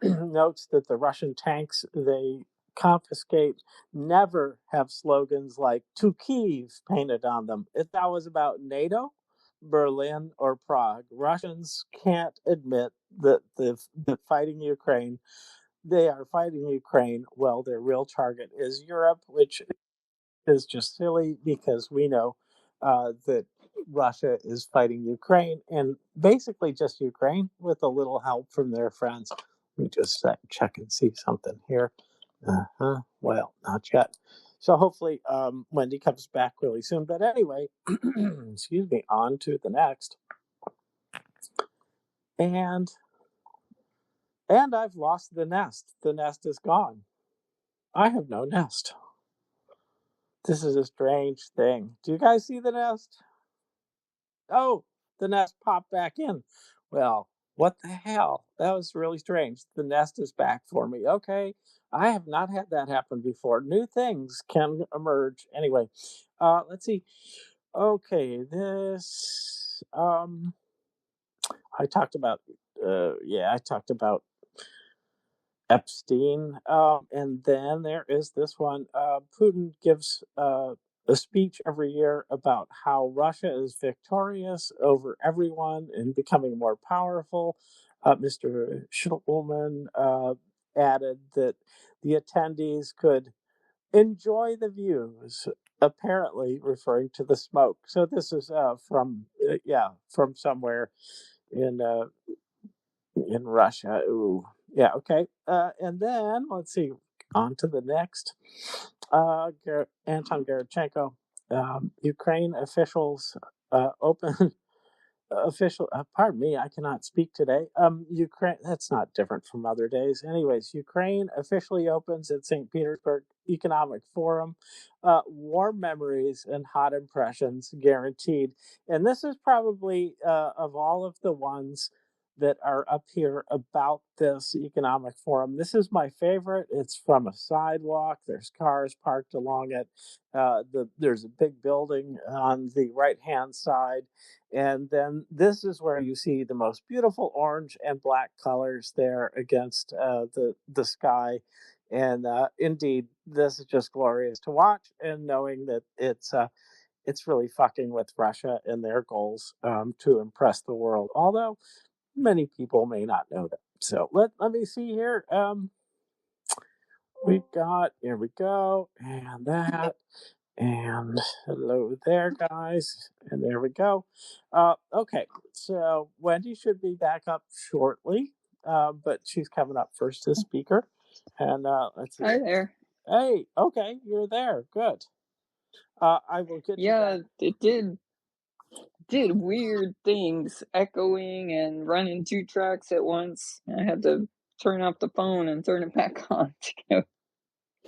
notes that the Russian tanks they confiscate never have slogans like "To Kyiv" painted on them. If that was about NATO, Berlin, or Prague, Russians can't admit that fighting Ukraine, they are fighting Ukraine. Well, their real target is Europe, which is just silly because we know that Russia is fighting Ukraine and basically just Ukraine with a little help from their friends. Let me just check and see something here. Well, not yet. So hopefully Wendy comes back really soon. But anyway, excuse me, on to the next. And I've lost the nest. The nest is gone. I have no nest. This is a strange thing. Do you guys see the nest? Oh, the nest popped back in. Well, what the hell? That was really strange. The nest is back for me. Okay. I have not had that happen before. New things can emerge. Anyway, let's see. Okay, this I talked about I talked about Epstein. And then there is this one. Putin gives a speech every year about how Russia is victorious over everyone and becoming more powerful. Mr. Schulman added that the attendees could enjoy the views, apparently referring to the smoke. So this is from somewhere in Russia. Ooh, yeah, okay. And then let's see, on to the next. Anton Garachenko, Ukraine officials open pardon me, I cannot speak today. Ukraine, that's not different from other days. Anyways, Ukraine officially opens at St. Petersburg Economic Forum. Warm memories and hot impressions guaranteed. And this is probably, of all of the ones that are up here about this economic forum, this is my favorite. It's from a sidewalk. There's cars parked along it. There's a big building on the right-hand side. And then this is where you see the most beautiful orange and black colors there against the sky. And indeed, this is just glorious to watch. And knowing that it's really fucking with Russia and their goals to impress the world. Although many people may not know that. So let me see here. Here we go, and that. And hello there, guys. And there we go. Okay, so Wendy should be back up shortly, but she's coming up first as speaker. And let's see. Hi there. Hey, okay, you're there. Good. I will get you Yeah, back. it did weird things, echoing and running two tracks at once. I had to turn off the phone and turn it back on to go.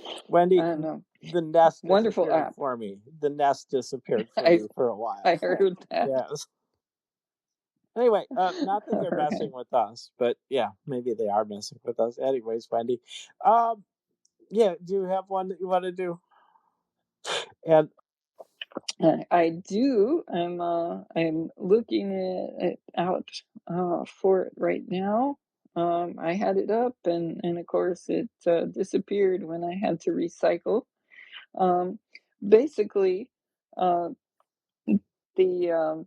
I Wendy, don't know. the nest Wonderful disappeared app. for me. The nest disappeared for I you for a while. I heard that. Yes. Anyway, not that All they're right. messing with us, but yeah, maybe they are messing with us. Anyways, Wendy, um, yeah, do you have one that you want to do? And I do. I'm looking out for it right now. I had it up, and of course it disappeared when I had to recycle. Basically, uh, the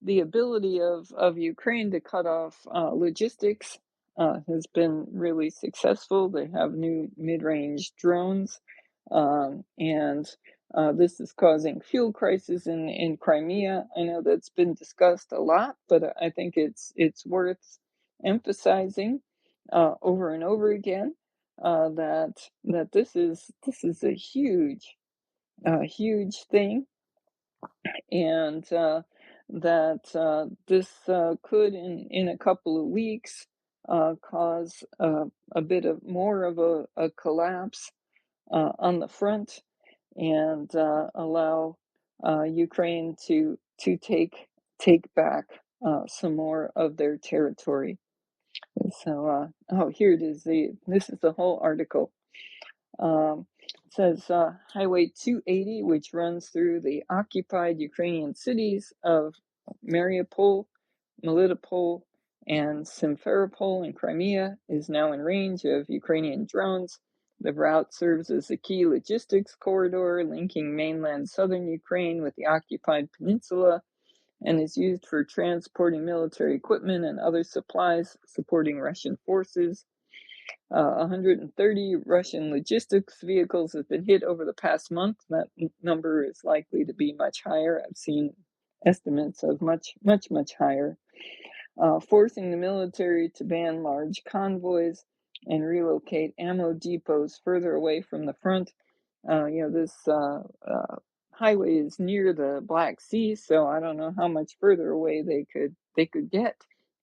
the ability of Ukraine to cut off logistics has been really successful. They have new mid-range drones, and this is causing fuel crisis in Crimea. I know that's been discussed a lot, but I think it's worth emphasizing over and over again that this is a huge a huge thing, and that this could, in a couple of weeks, cause a bit of more of a collapse on the front, and allow Ukraine to take back some more of their territory. So, here it is. This is the whole article. It says Highway 280, which runs through the occupied Ukrainian cities of Mariupol, Melitopol, and Simferopol in Crimea, is now in range of Ukrainian drones. The route serves as a key logistics corridor linking mainland southern Ukraine with the occupied peninsula, and is used for transporting military equipment and other supplies supporting Russian forces. 130 Russian logistics vehicles have been hit over the past month. That number is likely to be much higher. I've seen estimates of much higher, forcing the military to ban large convoys and relocate ammo depots further away from the front. This highway is near the Black Sea, so I don't know how much further away they could get.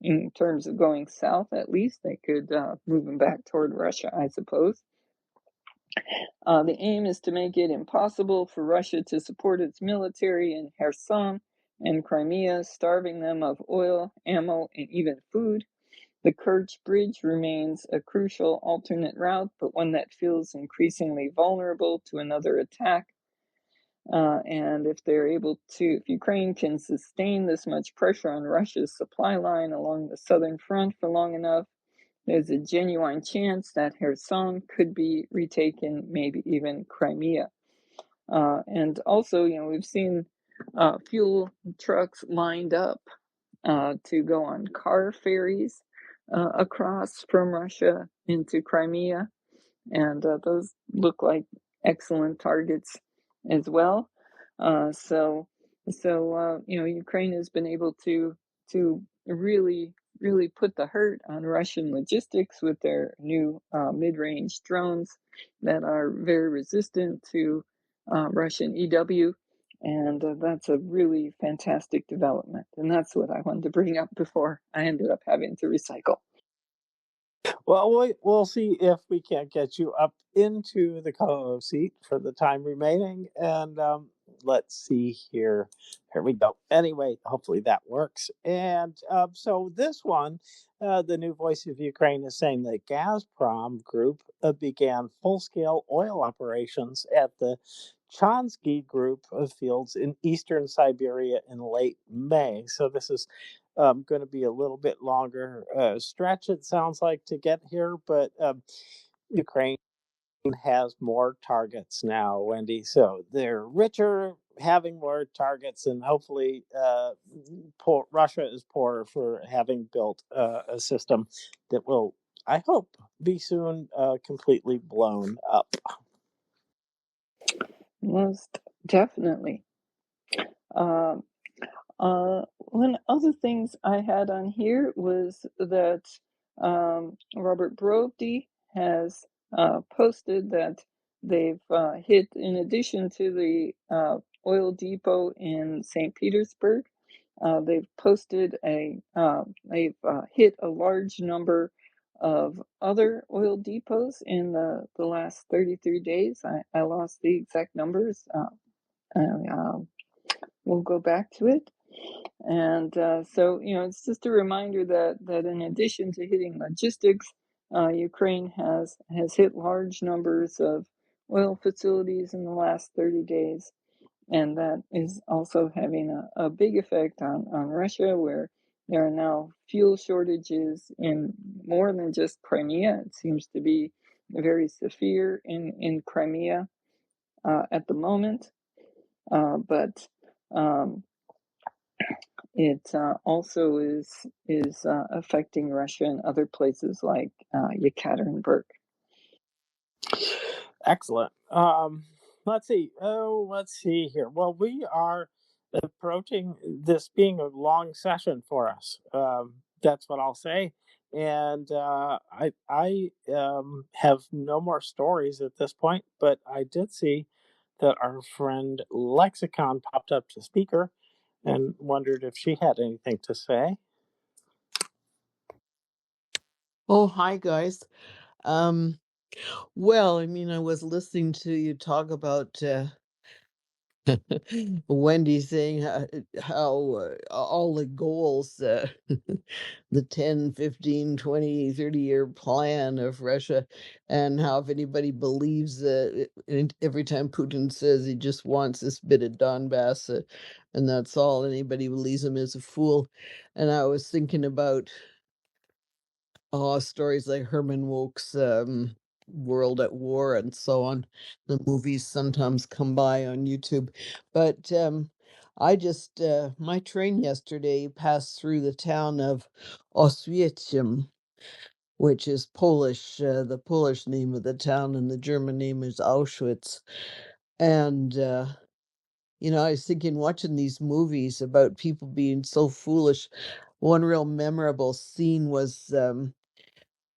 In terms of going south, at least they could move them back toward Russia, I suppose. The aim is to make it impossible for Russia to support its military in Kherson and Crimea, starving them of oil, ammo, and even food. The Kerch Bridge remains a crucial alternate route, but one that feels increasingly vulnerable to another attack. And if Ukraine can sustain this much pressure on Russia's supply line along the southern front for long enough, there's a genuine chance that Kherson could be retaken, maybe even Crimea. And also, we've seen fuel trucks lined up to go on car ferries across from Russia into Crimea, and those look like excellent targets as well. So Ukraine has been able to really put the hurt on Russian logistics with their new mid-range drones that are very resistant to Russian EW. And that's a really fantastic development. And that's what I wanted to bring up before I ended up having to recycle. Well, we'll see if we can't get you up into the co-host seat for the time remaining. And let's see here. Here we go. Anyway, hopefully that works. And so this one, the new Voice of Ukraine is saying that Gazprom Group began full-scale oil operations at the Chansky Group of fields in eastern Siberia in late May. So this is going to be a little bit longer stretch, it sounds like, to get here, but Ukraine has more targets now, Wendy. So they're richer, having more targets, and hopefully Russia is poorer for having built a system that will, I hope, be soon completely blown up. Most definitely. One other things I had on here was that Robert Brody has posted that they've hit, in addition to the oil depot in St. Petersburg, they've hit a large number of other oil depots in the last 33 days. I lost the exact numbers. We'll go back to it. And so, it's just a reminder that in addition to hitting logistics, Ukraine has hit large numbers of oil facilities in the last 30 days. And that is also having a big effect on Russia, where there are now fuel shortages in more than just Crimea. It seems to be very severe in Crimea at the moment. But it also is affecting Russia and other places like Yekaterinburg. Excellent. Let's see here. Well, we are approaching this being a long session for us. That's what I'll say. And I have no more stories at this point, but I did see that our friend Lexicon popped up to speaker and wondered if she had anything to say. Oh, hi guys. Um, well, I mean, I was listening to you talk about Wendy saying how all the goals, the 10, 15, 20, 30-year plan of Russia, and how if anybody believes that every time Putin says he just wants this bit of Donbass, and that's all, anybody believes him is a fool. And I was thinking about stories like Herman Wouk's World at War and so on. The movies sometimes come by on YouTube. But I just, my train yesterday passed through the town of Oswiecim, which is Polish, the Polish name of the town, and the German name is Auschwitz. And, I was thinking, watching these movies about people being so foolish. One real memorable scene was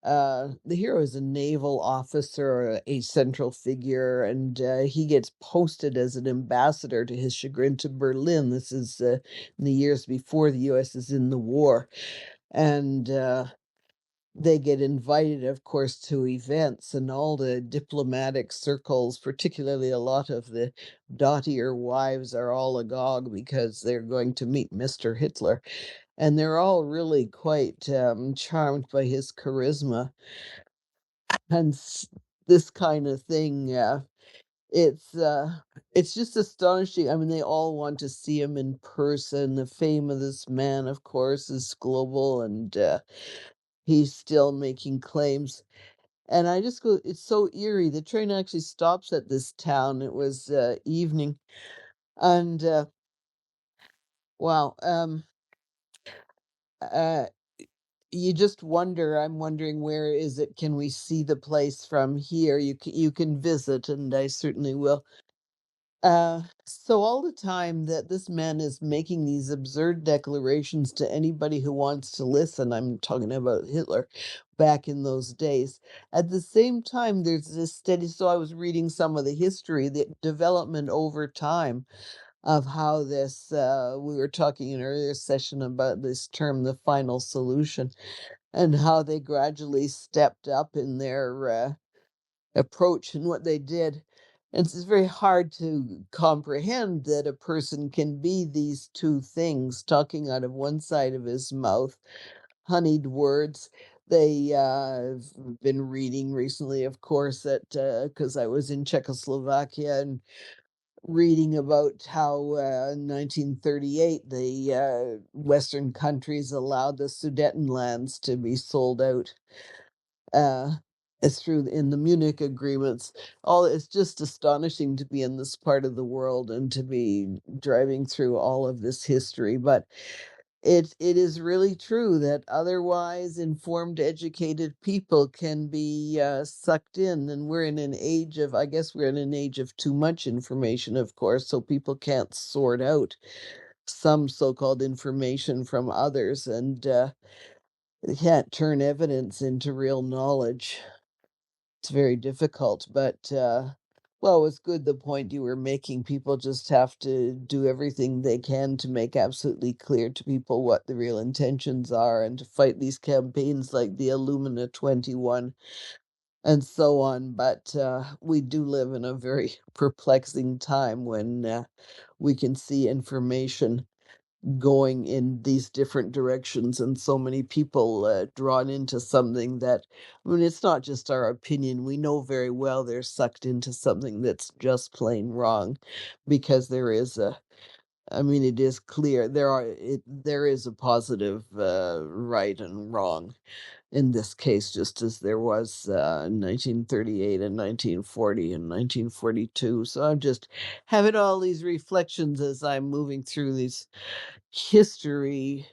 the hero is a naval officer or a central figure, and he gets posted as an ambassador to his chagrin to Berlin. This is in the years before the US is in the war. And they get invited, of course, to events, and all the diplomatic circles, particularly a lot of the doughtier wives, are all agog because they're going to meet Mr. Hitler. And they're all really quite charmed by his charisma and this kind of thing. It's uh, it's just astonishing. I mean, they all want to see him in person. The fame of this man, of course, is global, and he's still making claims. And I just go, it's so eerie. The train actually stops at this town. It was evening, and wow, uh, you just wonder. I'm wondering, where is it? Can we see the place from here? You can visit, and I certainly will. So all the time that this man is making these absurd declarations to anybody who wants to listen, I'm talking about Hitler back in those days. At the same time, there's this steady, so I was reading some of the history, the development over time of how this, we were talking in an earlier session about this term, the final solution, and how they gradually stepped up in their approach and what they did. And it's very hard to comprehend that a person can be these two things, talking out of one side of his mouth, honeyed words. I've been reading recently, of course, that because I was in Czechoslovakia and reading about how in 1938 the Western countries allowed the Sudetenlands to be sold out. It's through in the Munich agreements. All it's just astonishing to be in this part of the world and to be driving through all of this history. But it is really true that otherwise informed, educated people can be sucked in, and we're in an age of, I guess, we're in an age of too much information, of course, so people can't sort out some so-called information from others, and they can't turn evidence into real knowledge. It's very difficult, but well, it was good the point you were making. People just have to do everything they can to make absolutely clear to people what the real intentions are, and to fight these campaigns like the Illumina 21 and so on. But we do live in a very perplexing time when we can see information going in these different directions, and so many people drawn into something that, I mean, it's not just our opinion. We know very well they're sucked into something that's just plain wrong, because there is a, I mean, it is clear there is a positive right and wrong in this case, just as there was in 1938 and 1940 and 1942. So I'm just having all these reflections as I'm moving through these history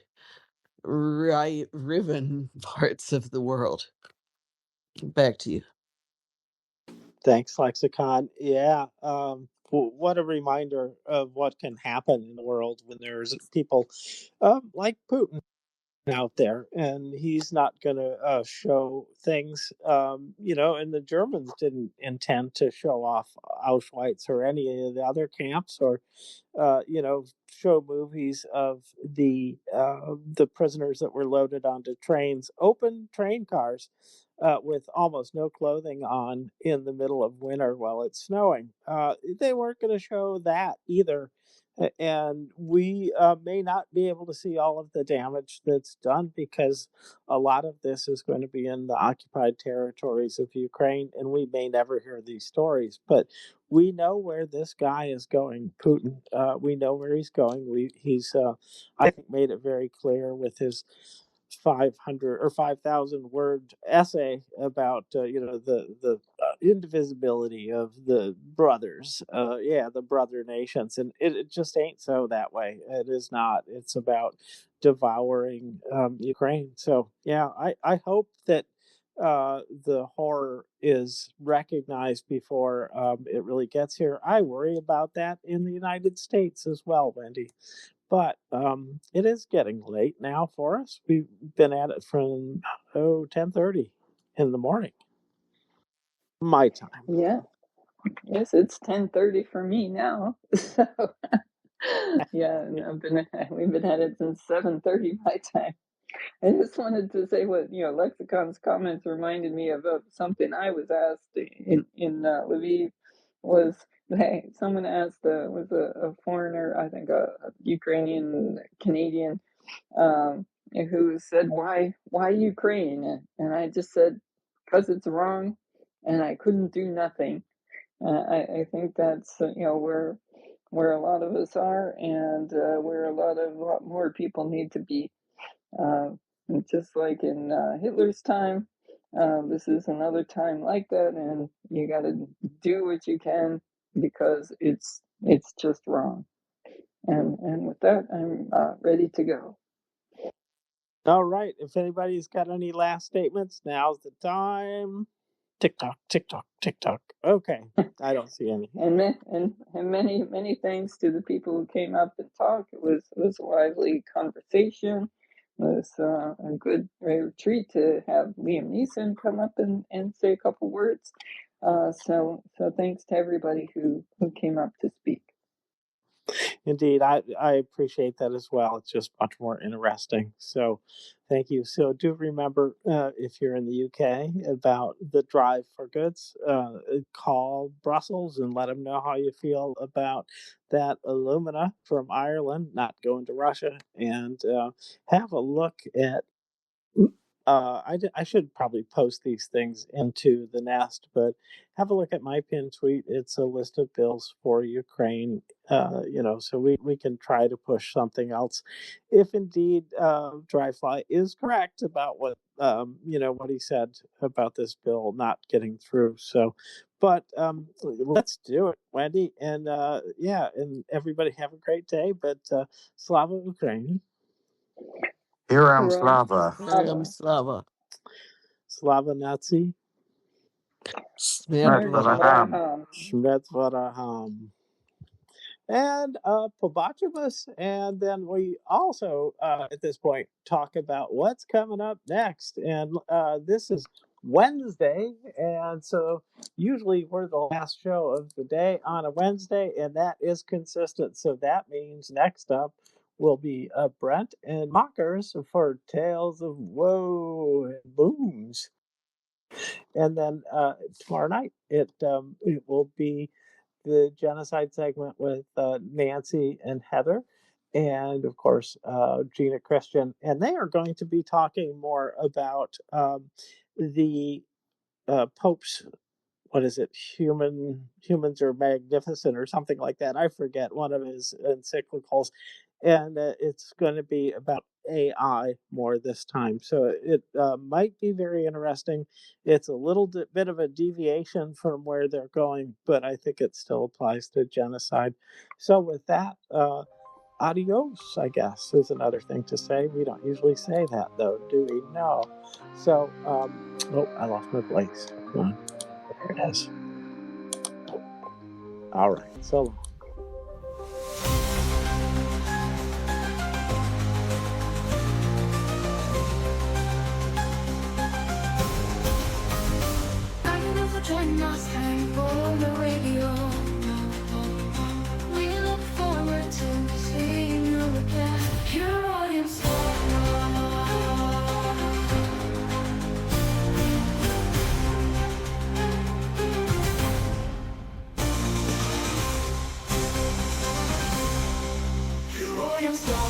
riven parts of the world. Back to you. Thanks, Lexicon. Yeah, what a reminder of what can happen in the world when there's people like Putin out there, and he's not going to show things, and the Germans didn't intend to show off Auschwitz or any of the other camps, or show movies of the prisoners that were loaded onto trains, open train cars, with almost no clothing on in the middle of winter while it's snowing. They weren't going to show that either. And we may not be able to see all of the damage that's done, because a lot of this is going to be in the occupied territories of Ukraine, and we may never hear these stories. But we know where this guy is going, Putin. We know where he's going. He's, I think, made it very clear with his 500 or 5,000 word essay about the indivisibility of the brothers, the brother nations, and it just ain't so that way. It is not. It's about devouring Ukraine. So yeah, I hope that the horror is recognized before it really gets here. I worry about that in the United States as well, Wendy. But it is getting late now for us. We've been at it from 10:30 in the morning, my time. Yeah. Yes, it's 10:30 for me now. So yeah, and we've been at it since 7:30 my time. I just wanted to say what Lexicon's comments reminded me of something I was asked in Lviv. Was Hey, someone asked, was a foreigner, I think a Ukrainian Canadian, who said, why Ukraine? And I just said, because it's wrong, and I couldn't do nothing. I think that's where a lot of us are, and where a lot more people need to be. Just like in Hitler's time, this is another time like that, and you got to do what you can, because it's just wrong. And with that, I'm ready to go. All right. If anybody's got any last statements, now's the time. Tick tock, tick tock, tick tock. Okay, I don't see any. And many thanks to the people who came up and talked. It was a lively conversation. It was a good treat to have Liam Neeson come up and say a couple words. So thanks to everybody who came up to speak. Indeed, I appreciate that as well. It's just much more interesting. So thank you. So do remember, if you're in the UK, about the drive for goods, call Brussels and let them know how you feel about that alumina from Ireland not going to Russia, and have a look at I should probably post these things into the nest, but have a look at my pin tweet. It's a list of bills for Ukraine, so we can try to push something else. If indeed Dryfly is correct about what he said about this bill not getting through. So, but let's do it, Wendy. And and everybody have a great day. But Slava Ukraini. Hiram Hurrah, Slava. Miriam Slava, Slava. Slava Nazi. Smert Smerdlova. Abraham. Varaham. Shmetsvaraham. And Pobacibus. And then we also, at this point, talk about what's coming up next. And this is Wednesday. And so usually we're the last show of the day on a Wednesday, and that is consistent. So that means next up will be Brent and Mockers for Tales of Woe and Booms. And then tomorrow night it will be the genocide segment with Nancy and Heather, and of course Gina Christian, and they are going to be talking more about the Pope's, what is it, humans are magnificent or something like that. I forget, one of his encyclicals, and it's going to be about AI more this time. So it might be very interesting. It's a little bit of a deviation from where they're going, but I think it still applies to genocide. So with that, adios, I guess, is another thing to say. We don't usually say that, though, do we? No. So, I lost my place. There it is. All right. So long. join us and on the radio. We look forward to seeing you again. Your audience. Your audience.